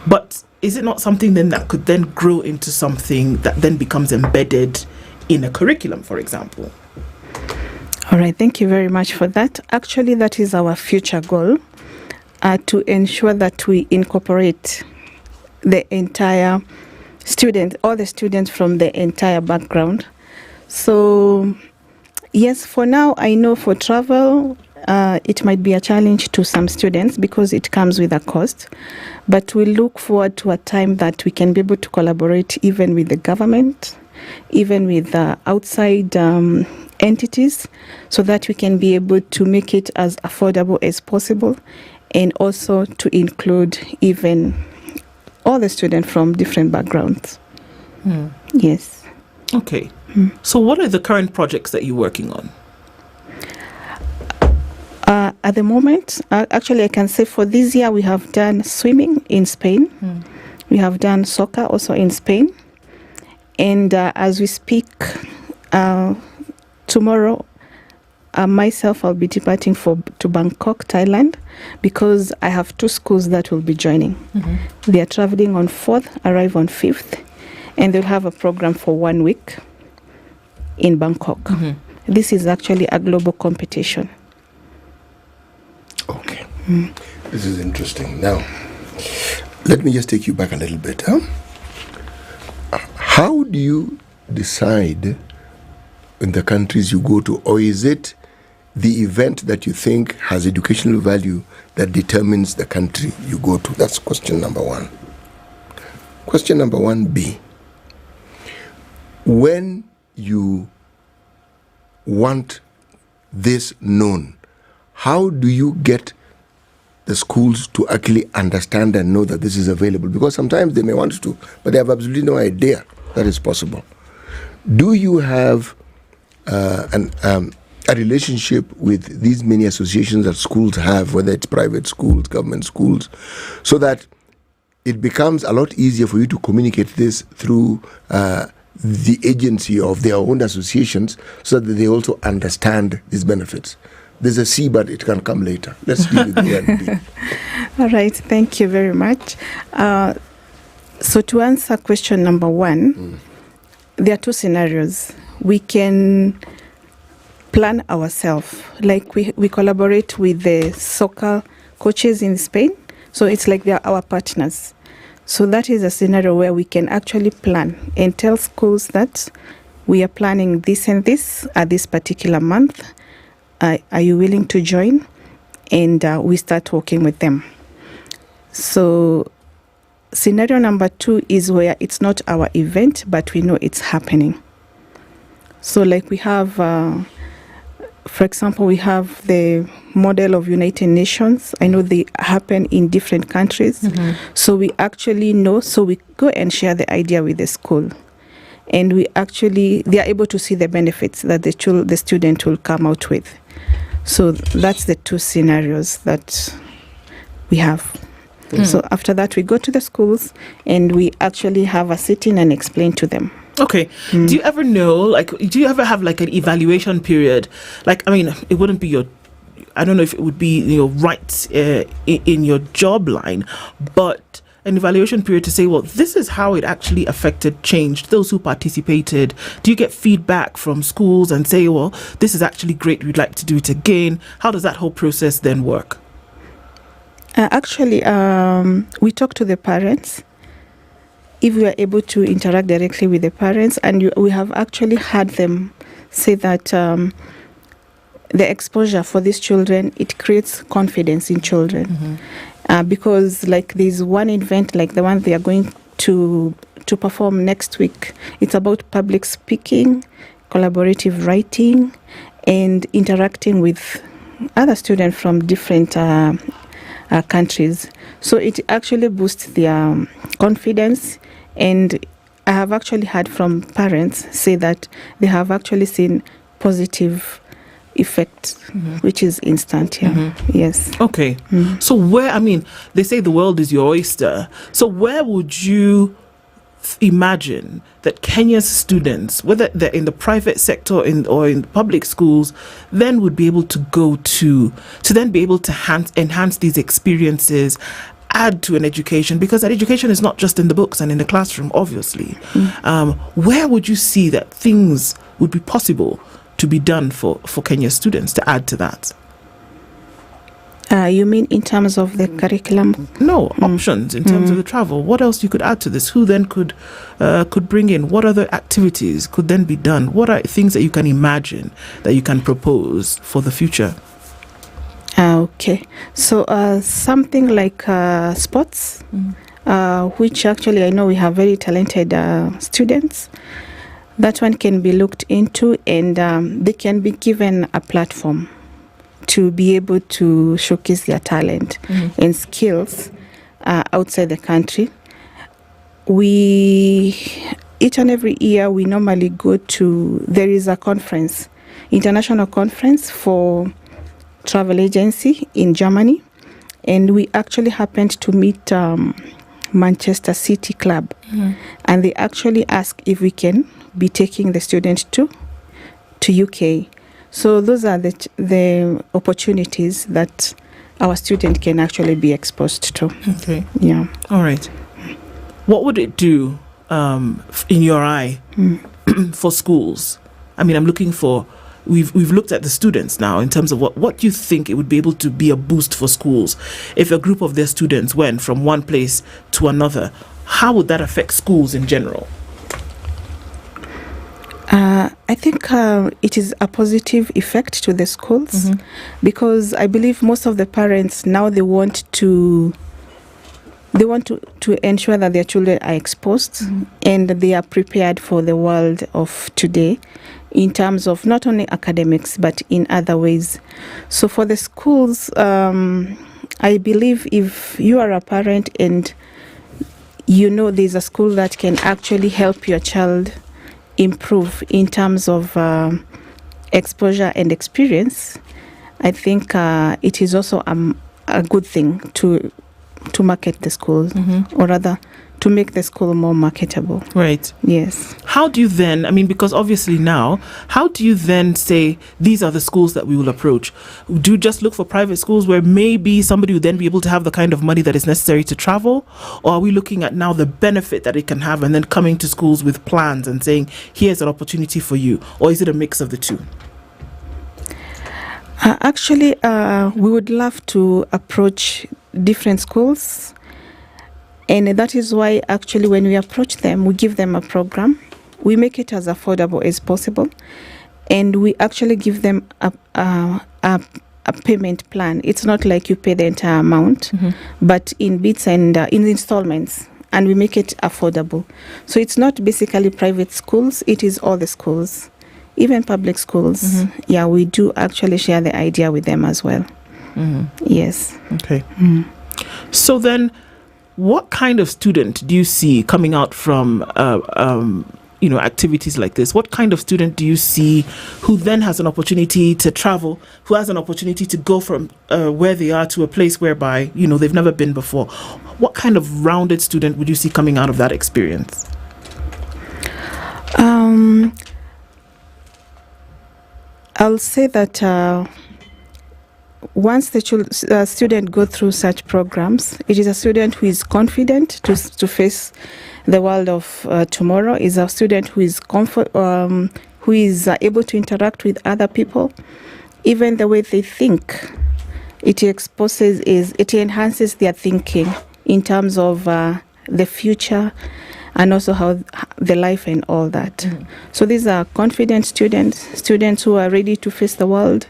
But is it not something then that could then grow into something that then becomes embedded in a curriculum, for example? All right, thank you very much for that. Actually, that is our future goal, to ensure that we incorporate the entire student, all the students from the entire background. So, yes, for now, I know for travel, it might be a challenge to some students because it comes with a cost, but we look forward to a time that we can be able to collaborate even with the government, even with outside entities so that we can be able to make it as affordable as possible, and also to include even all the students from different backgrounds. Yes. Okay. So what are the current projects that you're working on? At the moment, actually I can say for this year we have done swimming in Spain. We have done soccer also in Spain. And as we speak, tomorrow, myself, I'll be departing to Bangkok, Thailand, because I have 2 schools that will be joining. They are traveling on 4th, arrive on 5th, and they'll have a program for 1 week in Bangkok. This is actually a global competition. Okay. This is interesting. Now, let me just take you back a little bit. How do you decide in the countries you go to, or is it the event that you think has educational value that determines the country you go to? That's question number 1. Question number 1B. When you want this known, how do you get the schools to actually understand and know that this is available? Because sometimes they may want to, but they have absolutely no idea that is possible. Do you have a relationship with these many associations that schools have, whether it's private schools, government schools, so that it becomes a lot easier for you to communicate this through the agency of their own associations, so that they also understand these benefits? There's a C, but it can come later. Let's deal with the and B. All right, thank you very much. So to answer question number 1, there are 2 scenarios. We can plan ourselves. Like we collaborate with the soccer coaches in Spain. So it's like they are our partners. So that is a scenario where we can actually plan and tell schools that we are planning this and this at this particular month. Are you willing to join? And we start working with them. So scenario number 2 is where it's not our event, but we know it's happening. So like we have, for example, we have the model of United Nations. I know they happen in different countries. So we actually know, so we go and share the idea with the school. And they are able to see the benefits that the student will come out with. So that's the 2 scenarios that we have. So after that, we go to the schools and we actually have a sit-in and explain to them. Okay. Do you ever know, do you ever have an evaluation period? It wouldn't be I don't know if it would be right in your job line, but an evaluation period to say, well, this is how it actually changed those who participated. Do you get feedback from schools and say, well, this is actually great, we'd like to do it again? How does that whole process then work? Actually, we talk to the parents. If we are able to interact directly with the parents, and we have actually had them say that the exposure for these children, it creates confidence in children. Because there's one event, like the one they are going to perform next week. It's about public speaking, collaborative writing, and interacting with other students from different countries. So it actually boosts their confidence. And I have actually heard from parents say that they have actually seen positive effect, which is instant. Yes. Okay. So they say the world is your oyster. So where would you imagine that Kenya's students, whether they're in the private sector or in public schools, then would be able to go to then be able to enhance these experiences, add to an education? Because that education is not just in the books and in the classroom, obviously. Where would you see that things would be possible to be done for Kenya students to add to that? You mean in terms of the curriculum? No, options in terms of the travel. What else you could add to this? Who then could bring in? What other activities could then be done? What are things that you can imagine that you can propose for the future? Okay, so something like sports, which actually I know we have very talented students. that one can be looked into, and they can be given a platform to be able to showcase their talent and skills outside the country. Each and every year we normally go to, there is a conference, international conference for travel agency in Germany, and we actually happened to meet Manchester City Club, and they actually asked if we can be taking the students to UK. So those are the opportunities that our student can actually be exposed to. Okay. Yeah. All right. What would it do, in your eye, for schools? I mean, I'm looking for. We've looked at the students now in terms of what do you think it would be able to be a boost for schools if a group of their students went from one place to another? How would that affect schools in general? I think it is a positive effect to the schools, because I believe most of the parents now they want to ensure that their children are exposed and they are prepared for the world of today in terms of not only academics but in other ways. So for the schools, I believe if you are a parent and you know there's a school that can actually help your child improve in terms of exposure and experience, I think it is also a good thing to market the school, or rather to make the school more marketable. Right. Yes. How do you then, I mean, because obviously now, how do you then say these are the schools that we will approach? Do you just look for private schools where maybe somebody would then be able to have the kind of money that is necessary to travel? Or are we looking at now the benefit that it can have and then coming to schools with plans and saying, here's an opportunity for you? Or is it a mix of the two? Actually, we would love to approach different schools, and that is why actually when we approach them, we give them a program, we make it as affordable as possible, and we actually give them a payment plan. It's not like you pay the entire amount, but in bits and in installments, and we make it affordable. So it's not basically private schools, it is all the schools, even public schools. Yeah, we do actually share the idea with them as well. Yes. Okay. So then, what kind of student do you see coming out from activities like this? What kind of student do you see who then has an opportunity to travel, who has an opportunity to go from where they are to a place whereby they've never been before? What kind of rounded student would you see coming out of that experience? I'll say that once the student go through such programs, it is a student who is confident to face the world of tomorrow. Is a student who is able to interact with other people. Even the way they think, it enhances their thinking in terms of the future and also how the life and all that. So these are confident students who are ready to face the world,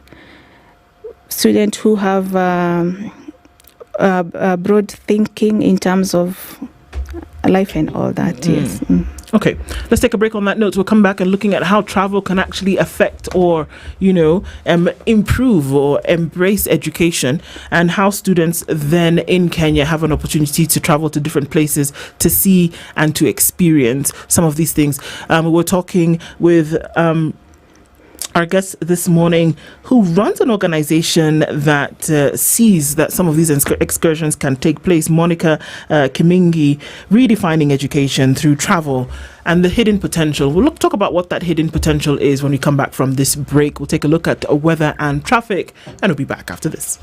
students who have broad thinking in terms of life and all that. Yes. Okay, let's take a break on that note. We'll come back and looking at how travel can actually affect or, improve or embrace education, and how students then in Kenya have an opportunity to travel to different places to see and to experience some of these things. We're talking with our guest this morning, who runs an organization that sees that some of these excursions can take place, Monica Kimingi, redefining education through travel and the hidden potential. We'll talk about what that hidden potential is when we come back from this break. We'll take a look at weather and traffic, and we'll be back after this.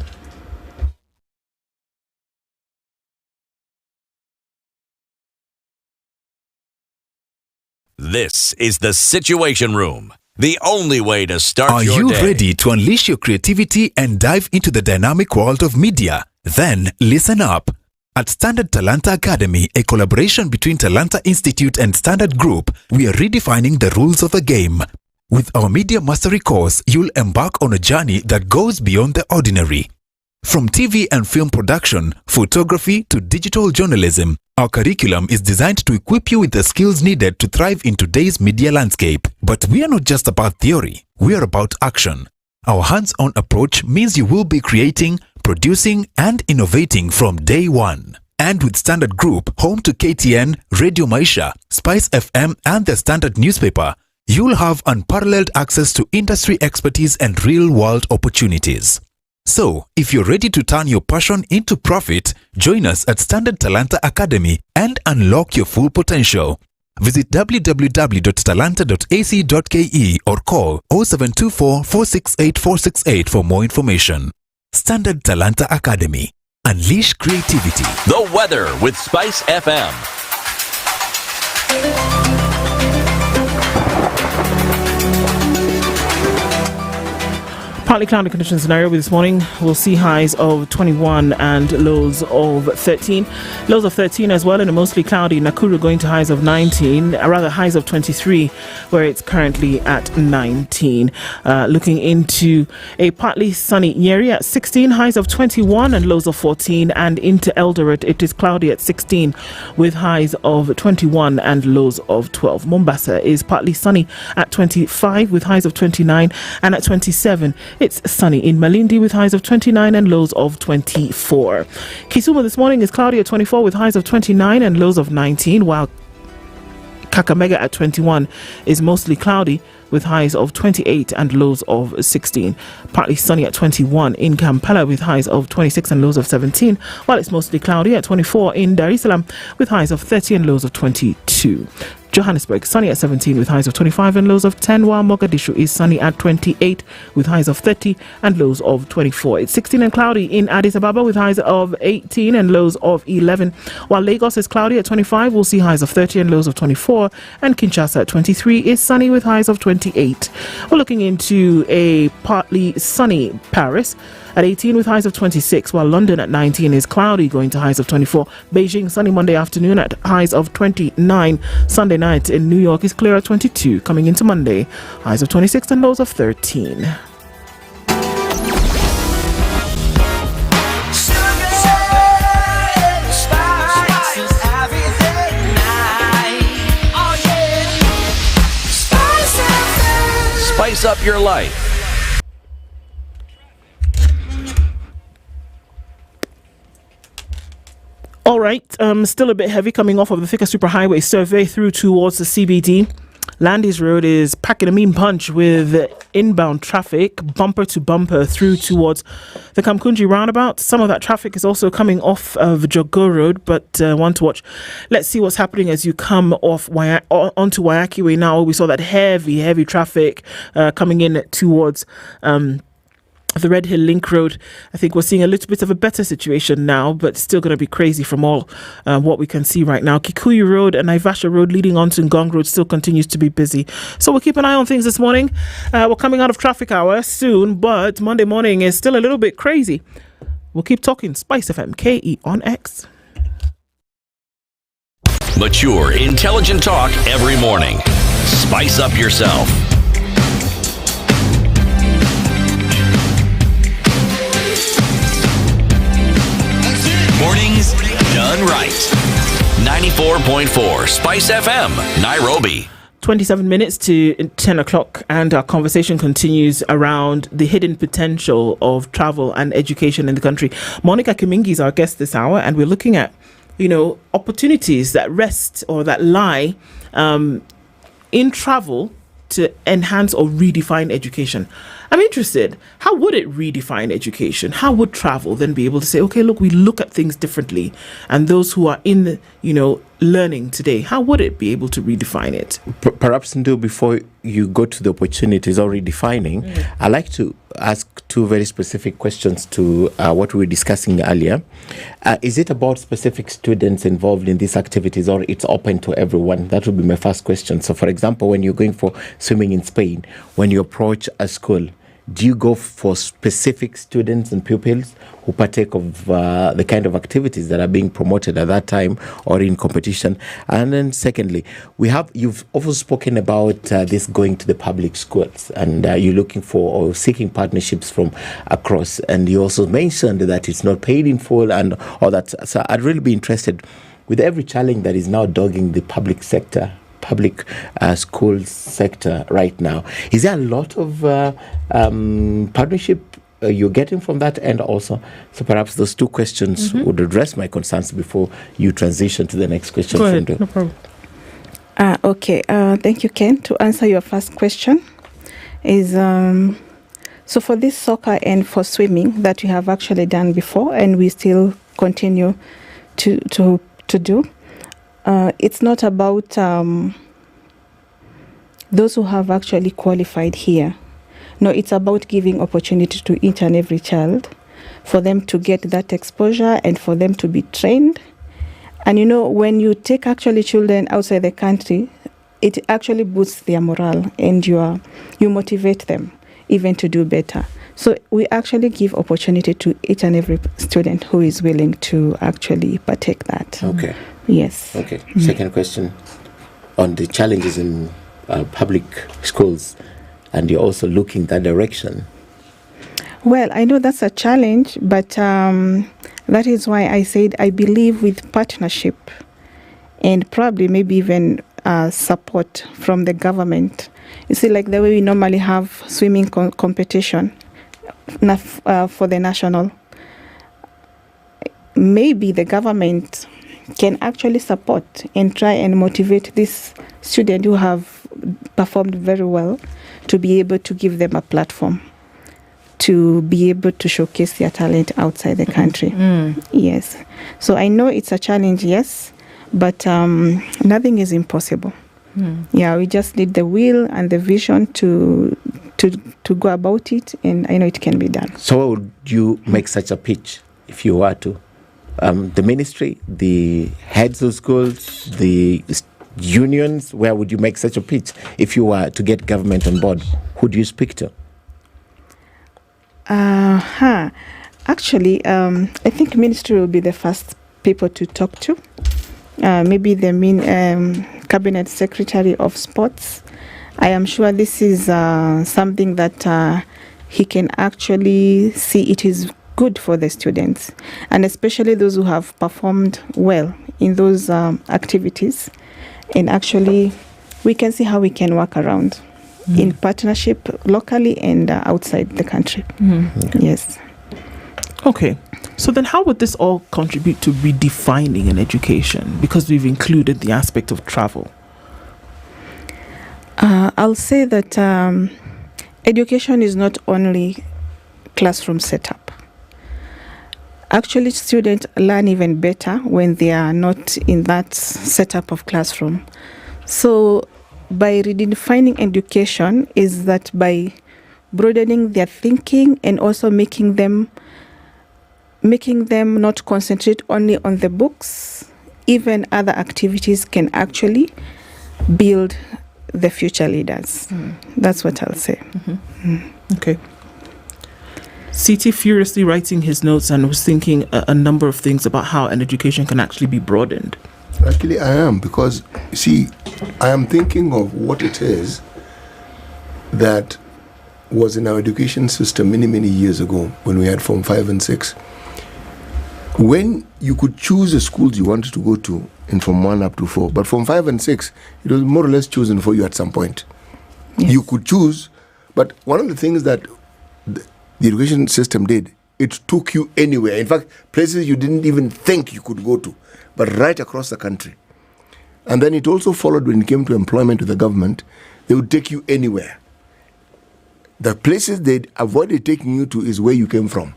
This is the Situation Room. The only way to start Are your you day. ready to unleash your creativity and dive into the dynamic world of media? Then listen up. At Standard Talanta Academy, a collaboration between Talanta Institute and Standard Group, we are redefining the rules of the game. With our Media Mastery course, you'll embark on a journey that goes beyond the ordinary. From TV and film production, photography to digital journalism, Our curriculum is designed to equip you with the skills needed to thrive in today's media landscape. But we are not just about theory, we are about action. Our hands-on approach means you will be creating, producing, and innovating from day one. And with Standard Group, home to KTN, Radio Maisha, SpiceFM, and the Standard newspaper, you'll have unparalleled access to industry expertise and real-world opportunities. So, if you're ready to turn your passion into profit, join us at Standard Talanta Academy and unlock your full potential. Visit www.talanta.ac.ke or call 0724 468 468 for more information. Standard Talanta Academy. Unleash creativity. The weather with Spice FM. Partly cloudy conditions in Nairobi this morning. We'll see highs of 21 and lows of 13. Lows of 13 as well, and a mostly cloudy Nakuru going to highs of 19, rather highs of 23, where it's currently at 19. Looking into a partly sunny Nyeri at 16, highs of 21 and lows of 14, and into Eldoret it is cloudy at 16 with highs of 21 and lows of 12. Mombasa is partly sunny at 25 with highs of 29, and at 27 it's sunny in Malindi with highs of 29 and lows of 24. Kisumu this morning is cloudy at 24 with highs of 29 and lows of 19, while Kakamega at 21 is mostly cloudy with highs of 28 and lows of 16. Partly sunny at 21 in Kampala with highs of 26 and lows of 17, while it's mostly cloudy at 24 in Dar es Salaam with highs of 30 and lows of 22. Johannesburg sunny at 17 with highs of 25 and lows of 10, while Mogadishu is sunny at 28 with highs of 30 and lows of 24. It's 16 and cloudy in Addis Ababa with highs of 18 and lows of 11, while Lagos is cloudy at 25. We'll see highs of 30 and lows of 24, and Kinshasa at 23 is sunny with highs of 28. We're looking into a partly sunny Paris at 18 with highs of 26, while London at 19 is cloudy going to highs of 24. Beijing sunny Monday afternoon at highs of 29. Sunday night in New York is clear at 22. Coming into Monday, highs of 26 and lows of 13. Spice up your life. All right, still a bit heavy coming off of the Thika Superhighway survey through towards the CBD. Landis Road is packing a mean punch with inbound traffic, bumper to bumper through towards the Kamkunji roundabout. Some of that traffic is also coming off of Jogo Road, but one to watch. Let's see what's happening as you come off onto Wayaki Way now. We saw that heavy traffic coming in towards the Red Hill Link Road. I think we're seeing a little bit of a better situation now, but still going to be crazy from all what we can see right now. Kikuyu Road and Naivasha Road leading on to Ngong Road still continues to be busy. So we'll keep an eye on things this morning. We're coming out of traffic hour soon, but Monday morning is still a little bit crazy. We'll keep talking. Spice FM, KE on X. Mature, intelligent talk every morning. Spice up yourself. Mornings done right. 94.4 Spice FM, Nairobi. 27 minutes to 10 o'clock, and our conversation continues around the hidden potential of travel and education in the country. Monica Kimingi is our guest this hour, and we're looking at, opportunities that rest or that lie in travel to enhance or redefine education. I'm interested, how would it redefine education? How would travel then be able to say, okay, look, we look at things differently, and those who are in the, learning today, how would it be able to redefine it? Perhaps, Ndo, before you go to the opportunities or redefining, I'd like to ask two very specific questions to what we were discussing earlier. Is it about specific students involved in these activities, or it's open to everyone? That would be my first question. So, for example, when you're going for swimming in Spain, when you approach a school, do you go for specific students and pupils who partake of the kind of activities that are being promoted at that time or in competition? And then secondly, you've also spoken about this going to the public schools, and you're looking for or seeking partnerships from across. And you also mentioned that it's not paid in full and all that. So I'd really be interested, with every challenge that is now dogging the public school sector right now, is there a lot of partnership you're getting from that end also? So perhaps those two questions would address my concerns before you transition to the next question. Go ahead, no problem. Okay, thank you, Ken. To answer your first question, is so for this soccer and for swimming that we have actually done before, and we still continue to do. It's not about those who have actually qualified here. No, it's about giving opportunity to each and every child for them to get that exposure and for them to be trained. And when you take actually children outside the country, it actually boosts their morale and you motivate them even to do better. So we actually give opportunity to each and every student who is willing to actually partake that. Okay. Yes. Okay. Second question on the challenges in public schools, and you're also looking that direction. Well, I know that's a challenge, but that is why I said I believe with partnership and probably maybe even support from the government. You see, like the way we normally have swimming competition for the national, maybe the government can actually support and try and motivate these students who have performed very well to be able to give them a platform to be able to showcase their talent outside the country. Yes. So I know it's a challenge, yes, but nothing is impossible. Yeah, we just need the will and the vision to go about it, and I know it can be done. So how would you make such a pitch if you were to? The ministry, the heads of schools, the unions, where would you make such a pitch if you were to get government on board? Who do you speak to? Actually, I think ministry will be the first people to talk to. Maybe the cabinet secretary of sports. I am sure this is something that he can actually see it is good for the students, and especially those who have performed well in those activities. And actually, we can see how we can work around in partnership locally and outside the country. Yes. Okay. So then how would this all contribute to redefining an education? Because we've included the aspect of travel. I'll say that education is not only classroom setup. Actually, students learn even better when they are not in that setup of classroom. So by redefining education is that by broadening their thinking and also making them not concentrate only on the books, even other activities can actually build the future leaders. That's what I'll say. Okay. CT furiously writing his notes and was thinking a number of things about how an education can actually be broadened. Actually, I am, because, see, I am thinking of what it is that was in our education system many, many years ago when we had Form 5 and 6. When you could choose the schools you wanted to go to in Form 1 up to 4, but Form 5 and 6, it was more or less chosen for you at some point. Yes. You could choose, but one of the things that the education system did, it took you anywhere. In fact, places you didn't even think you could go to, but right across the country. And then it also followed when it came to employment with the government, they would take you anywhere. The places they avoided taking you to is where you came from.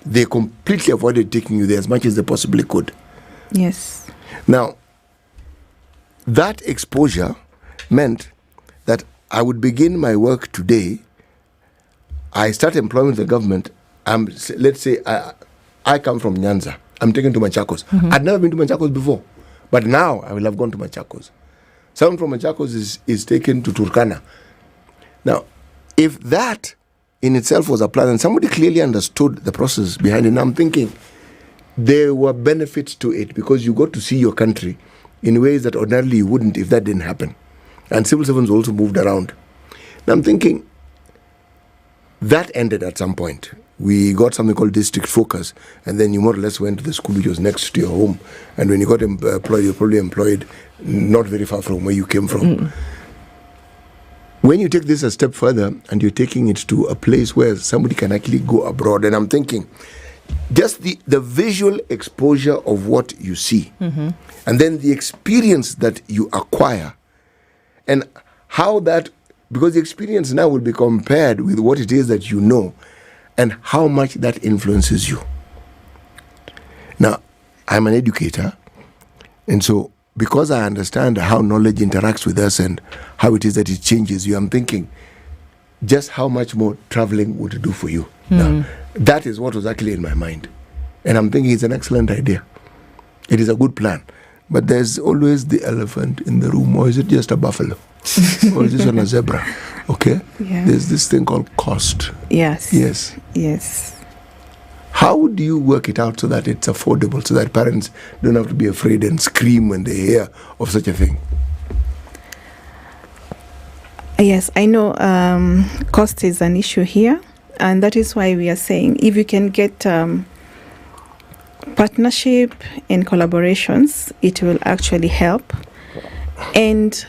They completely avoided taking you there as much as they possibly could. Yes. Now, that exposure meant that I would begin my work today. I start employment with the government. Let's say I come from Nyanza. I'm taken to Machakos. I'd never been to Machakos before, but now I will have gone to Machakos. Someone from Machakos is taken to Turkana. Now, if that in itself was a plan and somebody clearly understood the process behind it, and I'm thinking there were benefits to it because you got to see your country in ways that ordinarily you wouldn't if that didn't happen. And civil servants also moved around. Now I'm thinking that ended at some point. we got something called district focus, and then you more or less went to the school which was next to your home. And when you got employed, you're probably employed not very far from where you came from. When you take this a step further and you're taking it to a place where somebody can actually go abroad, and I'm thinking, just the visual exposure of what you see, and then the experience that you acquire, and how that, because the experience now will be compared with what it is that you know, and how much that influences you. Now, I'm an educator, and so because I understand how knowledge interacts with us and how it is that it changes you, I'm thinking just how much more traveling would it do for you. Now, that is what was actually in my mind. And I'm thinking it's an excellent idea. It is a good plan. But there's always the elephant in the room, or is it just a buffalo? Or is this on a zebra? Okay? Yeah. There's this thing called cost. Yes. Yes. Yes. How do you work it out so that it's affordable, so that parents don't have to be afraid and scream when they hear of such a thing? Yes, I know cost is an issue here, and that is why we are saying if you can get partnership and collaborations, it will actually help. And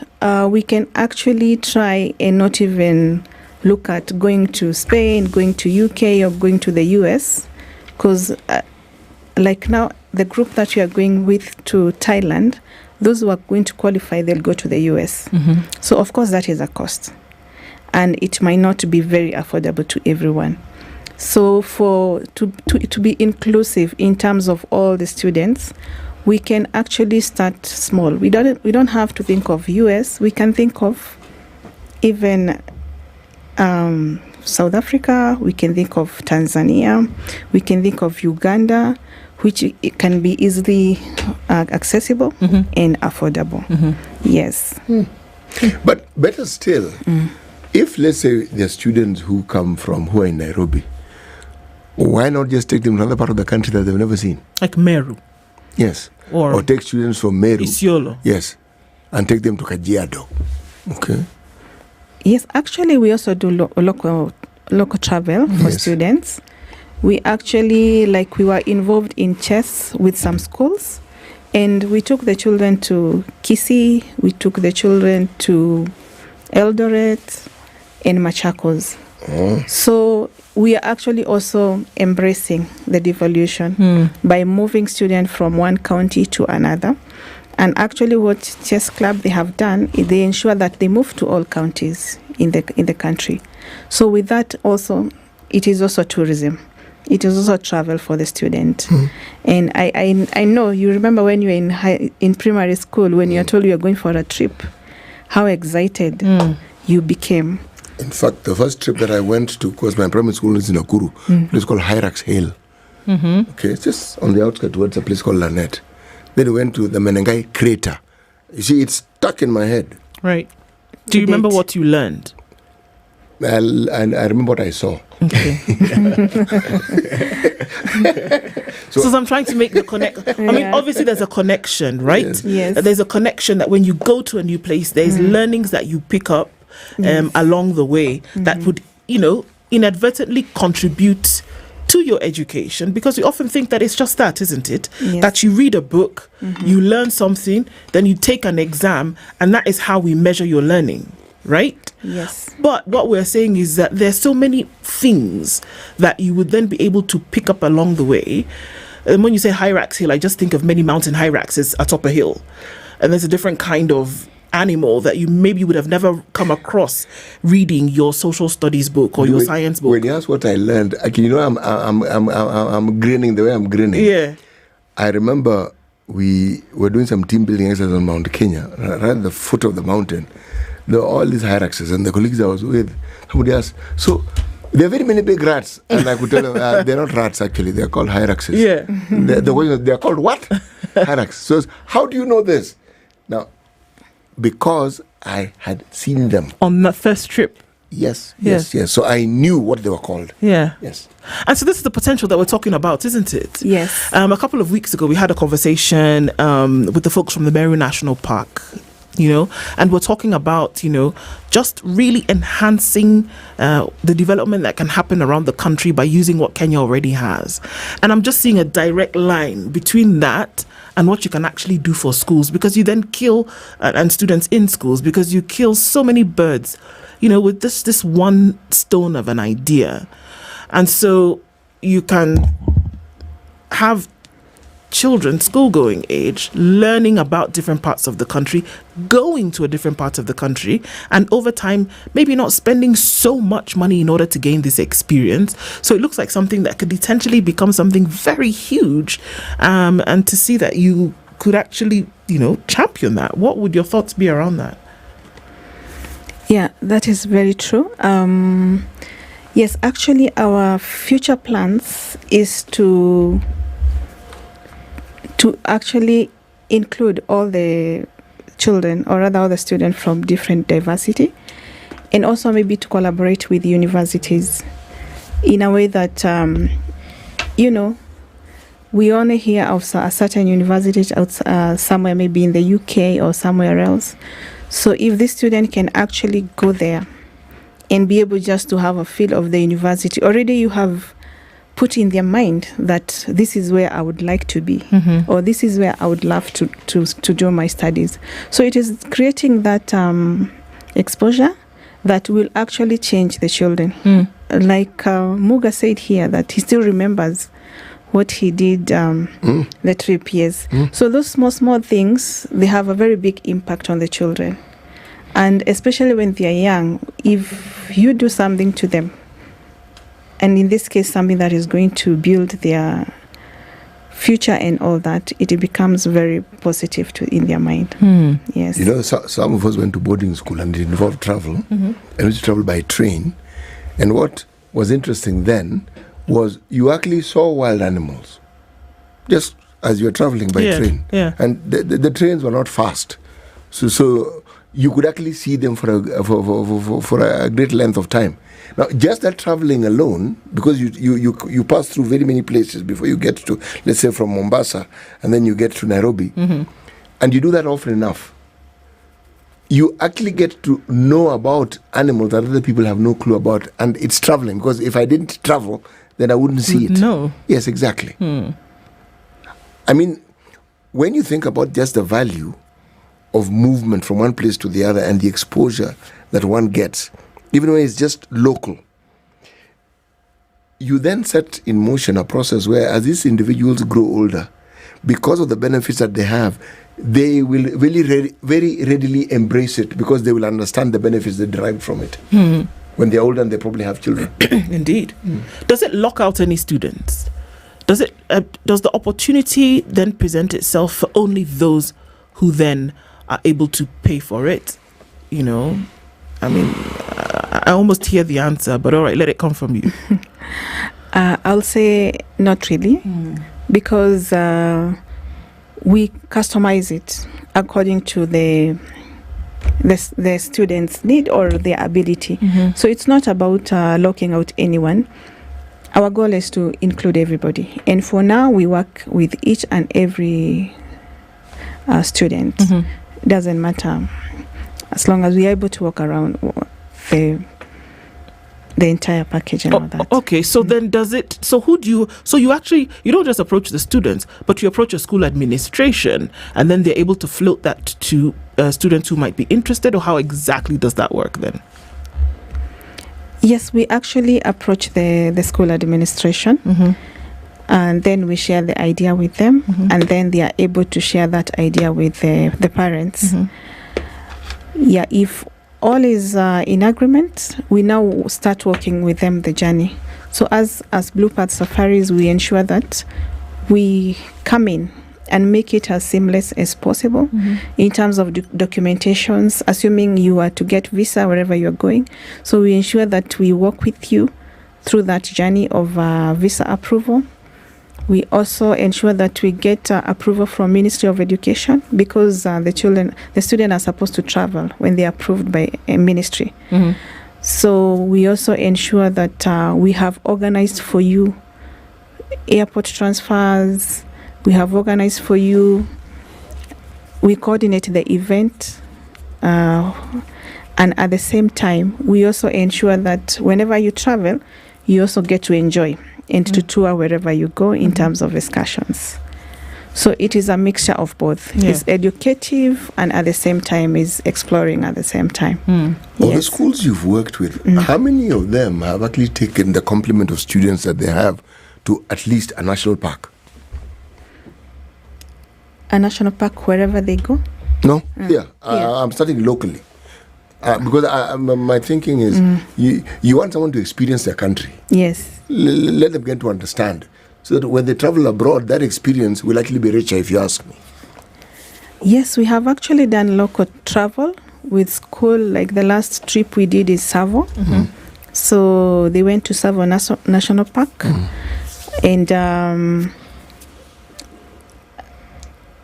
we can actually try and not even look at going to Spain, going to UK, or going to the US, because like now, the group that we are going with to Thailand, those who are going to qualify, they'll go to the US. So of course that is a cost, and it might not be very affordable to everyone. So to be inclusive in terms of all the students, we can actually start small. We don't have to think of US. We can think of even South Africa. We can think of Tanzania. We can think of Uganda, which it can be easily accessible and affordable. Yes. But better still, if let's say there are students who are in Nairobi, why not just take them to another part of the country that they've never seen? Like Meru. Yes. Or take students from Meru. Isiolo. Yes. And take them to Kajiado. Okay. Yes, actually we also do local travel for students. We actually, we were involved in chess with some schools, and we took the children to Kisii, we took the children to Eldoret and Machakos. So we are actually also embracing the devolution by moving students from one county to another. And actually what Chess Club they have done, they ensure that they move to all counties in the country. So with that also, it is also tourism. It is also travel for the student. And I know, you remember when you were in primary school, when you were told you were going for a trip, how excited you became. In fact, the first trip that I went to, because my primary school is in Nakuru, a place called Hyrax Hill. Okay, it's just on the outskirts towards a place called Lanet. Then we went to the Menengai crater. You see, it's stuck in my head. Right. Do you remember what you learned? I remember what I saw. Okay. So I'm trying to make the connection. I mean, obviously there's a connection, right? Yes. There's a connection that when you go to a new place, there's learnings that you pick up along the way that would, inadvertently contribute to your education, because we often think that it's just that, isn't it? Yes. That you read a book, you learn something, then you take an exam, and that is how we measure your learning, right? Yes. But what we're saying is that there's so many things that you would then be able to pick up along the way. And when you say Hyrax Hill, I just think of many mountain hyraxes atop a hill. And there's a different kind of animal that you maybe would have never come across reading your social studies book or your science book. When you ask what I learned, I'm grinning the way I'm grinning. Yeah. I remember we were doing some team building exercises on Mount Kenya, right at the foot of the mountain. There were all these hyraxes, and the colleagues I was with, somebody asked, so there are very many big rats. And I could tell them, they're not rats actually, they're called hyraxes. Yeah. The question, they're called what? Hyrax. So how do you know this? Now, because I had seen them. On that first trip? Yes. So I knew what they were called. Yeah. Yes. And so this is the potential that we're talking about, isn't it? Yes. A couple of weeks ago, we had a conversation with the folks from the Meru National Park, and we're talking about, just really enhancing the development that can happen around the country by using what Kenya already has. And I'm just seeing a direct line between that and what you can actually do for schools, because you then kill, and students in schools, because you kill so many birds, with this one stone of an idea. And so you can have children, school-going age, learning about different parts of the country, going to a different part of the country, and over time, maybe not spending so much money in order to gain this experience. So it looks like something that could potentially become something very huge, and to see that you could actually, champion that. What would your thoughts be around that? Yeah, that is very true. Yes, actually, our future plans is to actually include all the children, or rather all the students from different diversity, and also maybe to collaborate with universities in a way that, we only hear of a certain university somewhere maybe in the UK or somewhere else. So if this student can actually go there and be able just to have a feel of the university, already you have put in their mind that this is where I would like to be, or this is where I would love to do my studies. So it is creating that exposure that will actually change the children. Like Muga said here, that he still remembers what he did the trip, yes. So those small things, they have a very big impact on the children. And especially when they are young, if you do something to them, and in this case, something that is going to build their future and all that, it becomes very positive in their mind. Yes. Some of us went to boarding school and it involved travel, and we traveled by train. And what was interesting then was you actually saw wild animals, just as you were traveling by train. Yeah. And the trains were not fast. So you could actually see them for a great length of time. Now, just that traveling alone, because you pass through very many places before you get to, let's say, from Mombasa, and then you get to Nairobi, and you do that often enough, you actually get to know about animals that other people have no clue about, and it's traveling, because if I didn't travel, then I wouldn't see it. No. Yes, exactly. I mean, when you think about just the value of movement from one place to the other and the exposure that one gets, even when it's just local, you then set in motion a process where, as these individuals grow older, because of the benefits that they have, they will really very readily embrace it, because they will understand the benefits they derive from it. When they're older and they probably have children. Indeed. Does it lock out any students? Does the opportunity then present itself for only those who then are able to pay for it? I mean, I almost hear the answer, but all right, let it come from you. I'll say not really, because we customize it according to the student's need or their ability. So it's not about locking out anyone. Our goal is to include everybody. And for now, we work with each and every student. Doesn't matter, as long as we are able to walk around the entire package and all that. Okay, so then you don't just approach the students, but you approach a school administration, and then they're able to float that to students who might be interested, or how exactly does that work then? Yes, we actually approach the school administration, and then we share the idea with them, and then they are able to share that idea with the parents. Yeah, if all is in agreement, we now start working with them the journey. So as Blue Path Safaris, we ensure that we come in and make it as seamless as possible in terms of documentations, assuming you are to get visa wherever you're going. So we ensure that we work with you through that journey of visa approval. We also ensure that we get approval from Ministry of Education, because the student are supposed to travel when they are approved by a ministry. So we also ensure that we have organized for you airport transfers. We have organized for you. We coordinate the event, And at the same time, we also ensure that whenever you travel, you also get to enjoy and to tour wherever you go in terms of excursions. So it is a mixture of both. Yeah. It's educative and at the same time is exploring at the same time. Of the schools you've worked with, how many of them have actually taken the complement of students that they have to at least a national park? A national park wherever they go? No? I'm starting locally. Because my thinking is you want someone to experience their country. Yes. Let them get to understand. So that when they travel abroad, that experience will actually be richer, if you ask me. Yes, we have actually done local travel with school. Like the last trip we did is Savo. So they went to Savo National Park. And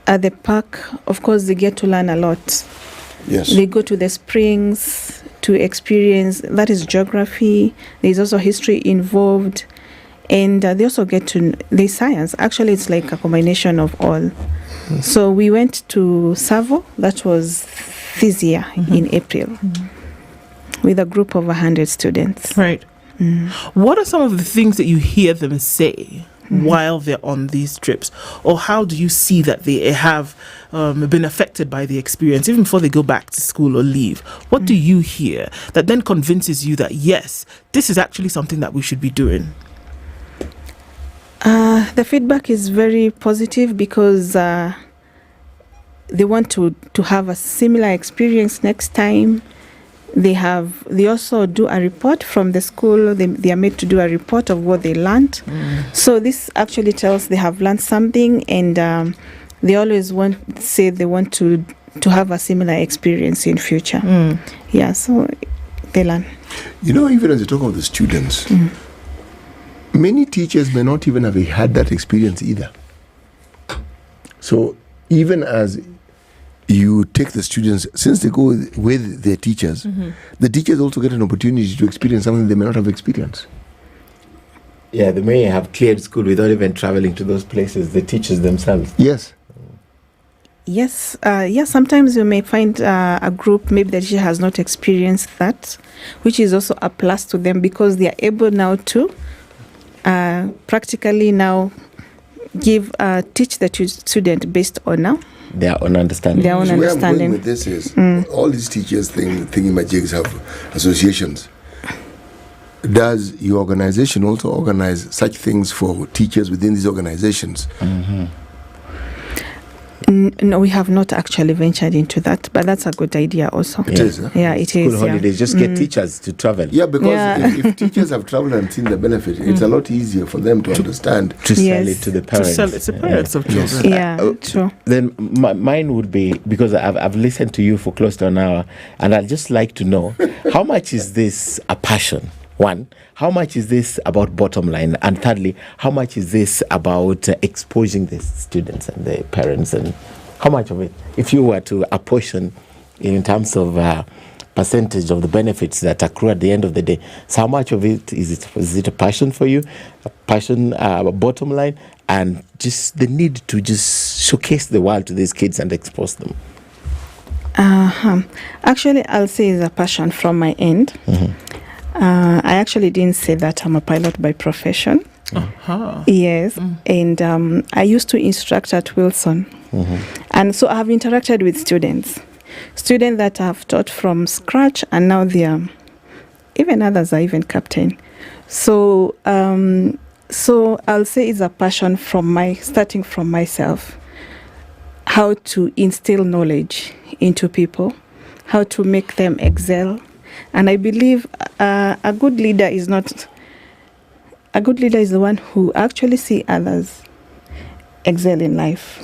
at the park, of course, they get to learn a lot. Yes. They go to the springs to experience, that is geography. There's also history involved. And they also get to, there's science. Actually, it's like a combination of all. So we went to Savo, that was this year in April, with a group of 100 students. Right. What are some of the things that you hear them say while they're on these trips? Or how do you see that they have been affected by the experience, even before they go back to school or leave? What do you hear that then convinces you that, yes, this is actually something that we should be doing? The feedback is very positive because they want to have a similar experience next time. They also do a report from the school. They are made to do a report of what they learned. So this actually tells they have learned something, and they always say they want to have a similar experience in future. Yeah, so they learn. You know, even as you talk about the students, many teachers may not even have had that experience either. So even as you take the students, since they go with their teachers, the teachers also get an opportunity to experience something they may not have experienced. Yeah, they may have cleared school without even traveling to those places, the teachers themselves. Yes. Yes, sometimes you may find a group, maybe the teacher has not experienced that, which is also a plus to them because they are able now to practically now teach the student based on now their own understanding. Their own Where understanding. I'm going with this is all these teachers thinking my jigs have associations. Does your organization also organize such things for teachers within these organizations? No, we have not actually ventured into that, but that's a good idea also. It is, huh? Yeah, it is. School holidays, just get teachers to travel. Yeah, because if teachers have traveled and seen the benefit, it's a lot easier for them to understand. To sell it to the parents. To sell it to parents of children. Yeah, true. Then mine would be, because I've listened to you for close to an hour, and I'd just like to know, how much is this a passion? One, how much is this about bottom line? And thirdly, how much is this about exposing the students and the parents? And how much of it, if you were to apportion in terms of percentage of the benefits that accrue at the end of the day, so how much of it is it a passion for you, a passion, bottom line, and just the need to just showcase the world to these kids and expose them? Actually, I'll say it's a passion from my end. I actually didn't say that I'm a pilot by profession. Yes, and I used to instruct at Wilson. And so I have interacted with students that I have taught from scratch, and now they are, even others are even captain. So I'll say it's a passion starting from myself, how to instill knowledge into people, how to make them excel. And I believe a good leader is the one who actually see others excel in life.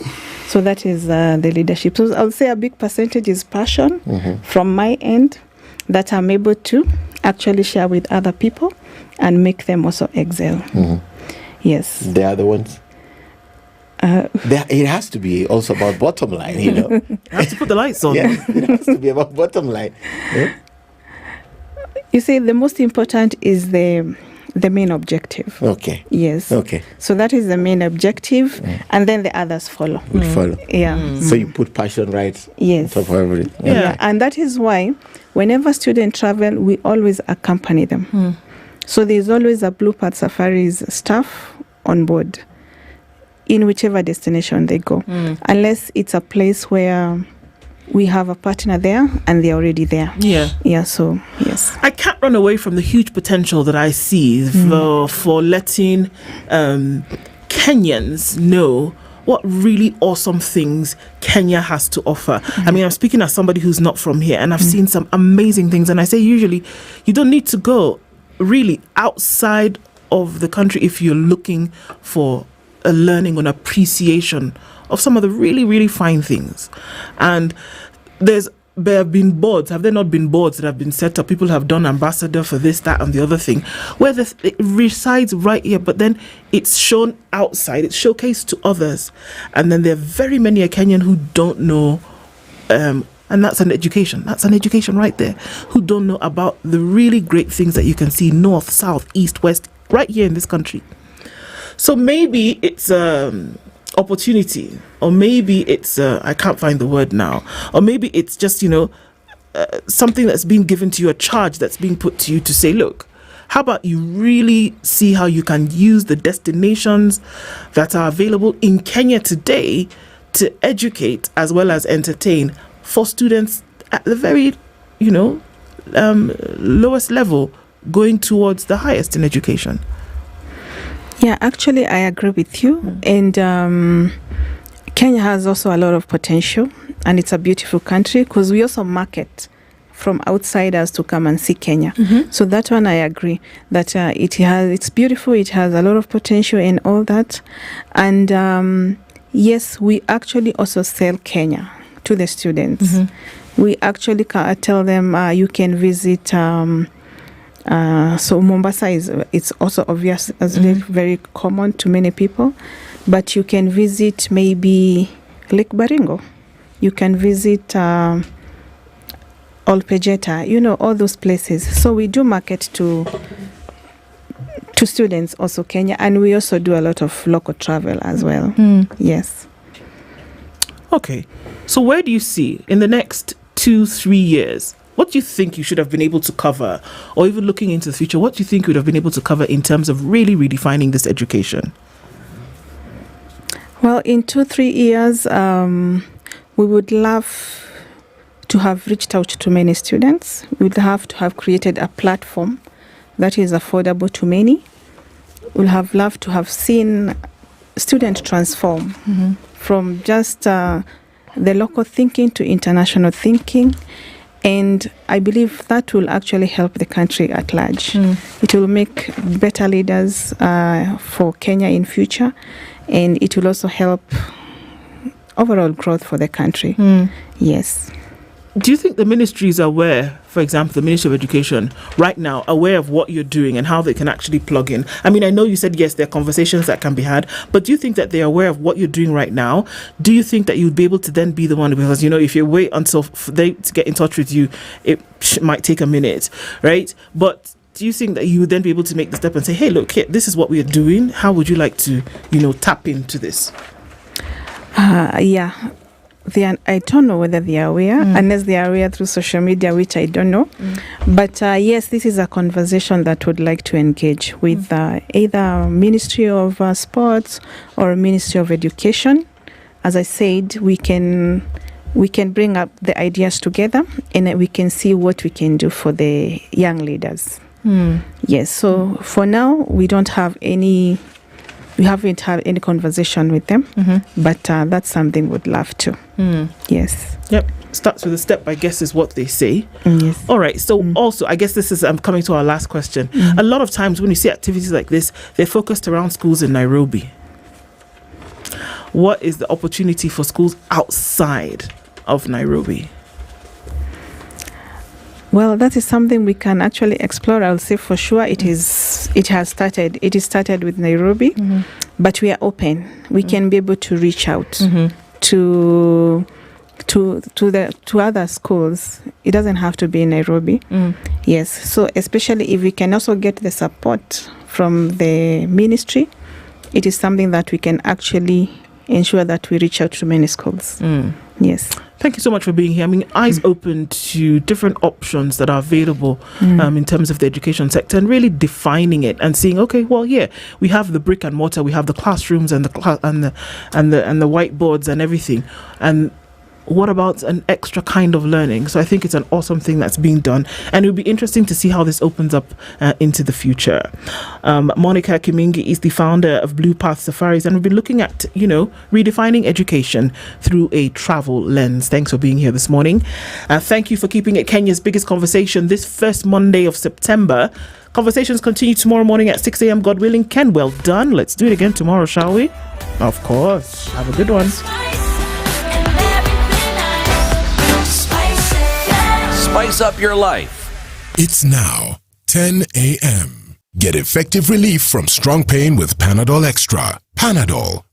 So that is the leadership. So I'll say a big percentage is passion from my end that I'm able to actually share with other people and make them also excel. Yes. The other ones? It has to be also about bottom line, you know. You have to put the lights on. Yes, it has to be about bottom line. Yeah? You see, the most important is the main objective. Okay. Yes. Okay. So that is the main objective, and then the others follow. Would follow. Yeah. So you put passion right yes. on top of everything. Yeah. And that is why whenever students travel, we always accompany them. So there's always a Blue Path Safaris staff on board in whichever destination they go, unless it's a place where we have a partner there and they're already there. Yeah, so yes. I can't run away from the huge potential that I see for letting Kenyans know what really awesome things Kenya has to offer. I mean, I'm speaking as somebody who's not from here, and I've seen some amazing things. And I say usually you don't need to go really outside of the country if you're looking for a learning or an appreciation of some of the really, really fine things. And there have been boards, have there not been boards that have been set up? People have done ambassador for this, that, and the other thing, where it resides right here, but then it's shown outside, it's showcased to others. And then there are very many Kenyan who don't know, and that's an education. That's an education right there, who don't know about the really great things that you can see north, south, east, west, right here in this country. So maybe it's opportunity, or maybe it's I can't find the word now, or maybe it's just something that's being given to you, a charge that's being put to you to say, look, how about you really see how you can use the destinations that are available in Kenya today to educate as well as entertain for students at the very lowest level going towards the highest in education. Yeah, actually, I agree with you. And Kenya has also a lot of potential, and it's a beautiful country because we also market from outsiders to come and see Kenya. So that one I agree that it's beautiful. It has a lot of potential and all that. And yes, we actually also sell Kenya to the students. We actually tell them you can visit. So Mombasa it's also obvious as very common to many people, but you can visit maybe Lake Baringo, you can visit Olpejeta, all those places. So we do market to students also Kenya, and we also do a lot of local travel as well. Yes. Okay, so where do you see in the next 2-3 years? What do you think you should have been able to cover, or even looking into the future, what do you think you would have been able to cover in terms of really redefining this education? Well, in 2-3 years, we would love to have reached out to many students. We would have to have created a platform that is affordable to many. We'll have loved to have seen students transform from just the local thinking to international thinking. And I believe that will actually help the country at large. It will make better leaders for Kenya in future, and it will also help overall growth for the country. Yes. Do you think the ministry is aware, for example, the Ministry of Education right now, aware of what you're doing and how they can actually plug in? I mean, I know you said, yes, there are conversations that can be had, but do you think that they're aware of what you're doing right now? Do you think that you'd be able to then be the one, because, if you wait until they to get in touch with you, it might take a minute, right? But do you think that you would then be able to make the step and say, hey, look, here, this is what we are doing. How would you like to, tap into this? Yeah. I don't know whether they are aware, unless they are aware through social media, which I don't know. But yes, this is a conversation that would like to engage with either Ministry of Sports or Ministry of Education. As I said, we can bring up the ideas together, and we can see what we can do for the young leaders. Yes. So for now, we haven't had any conversation with them, but that's something we'd love to. Yes. Yep. Starts with a step, I guess, is what they say. Yes. All right. So also, I guess this is coming to our last question. A lot of times when you see activities like this, they're focused around schools in Nairobi. What is the opportunity for schools outside of Nairobi? Well, that is something we can actually explore. I'll say for sure it is started with Nairobi, but we are open. We can be able to reach out to other schools. It doesn't have to be in Nairobi. Yes. So especially if we can also get the support from the ministry, it is something that we can actually ensure that we reach out to many schools. Yes. Thank you so much for being here. I mean, eyes open to different options that are available in terms of the education sector, and really defining it and seeing, okay, well, yeah, we have the brick and mortar, we have the classrooms and the whiteboards and everything, and what about an extra kind of learning? So I think it's an awesome thing that's being done, and it'll be interesting to see how this opens up into the future. Monica Kimingi is the founder of Blue Path Safaris, and we've been looking at, redefining education through a travel lens. Thanks for being here this morning. Thank you for keeping it Kenya's biggest conversation this first Monday of September. Conversations continue tomorrow morning at 6 a.m. God willing. Ken, well done. Let's do it again tomorrow, shall we? Of course. Have a good one. Spice up your life. It's now 10 a.m. Get effective relief from strong pain with Panadol Extra. Panadol,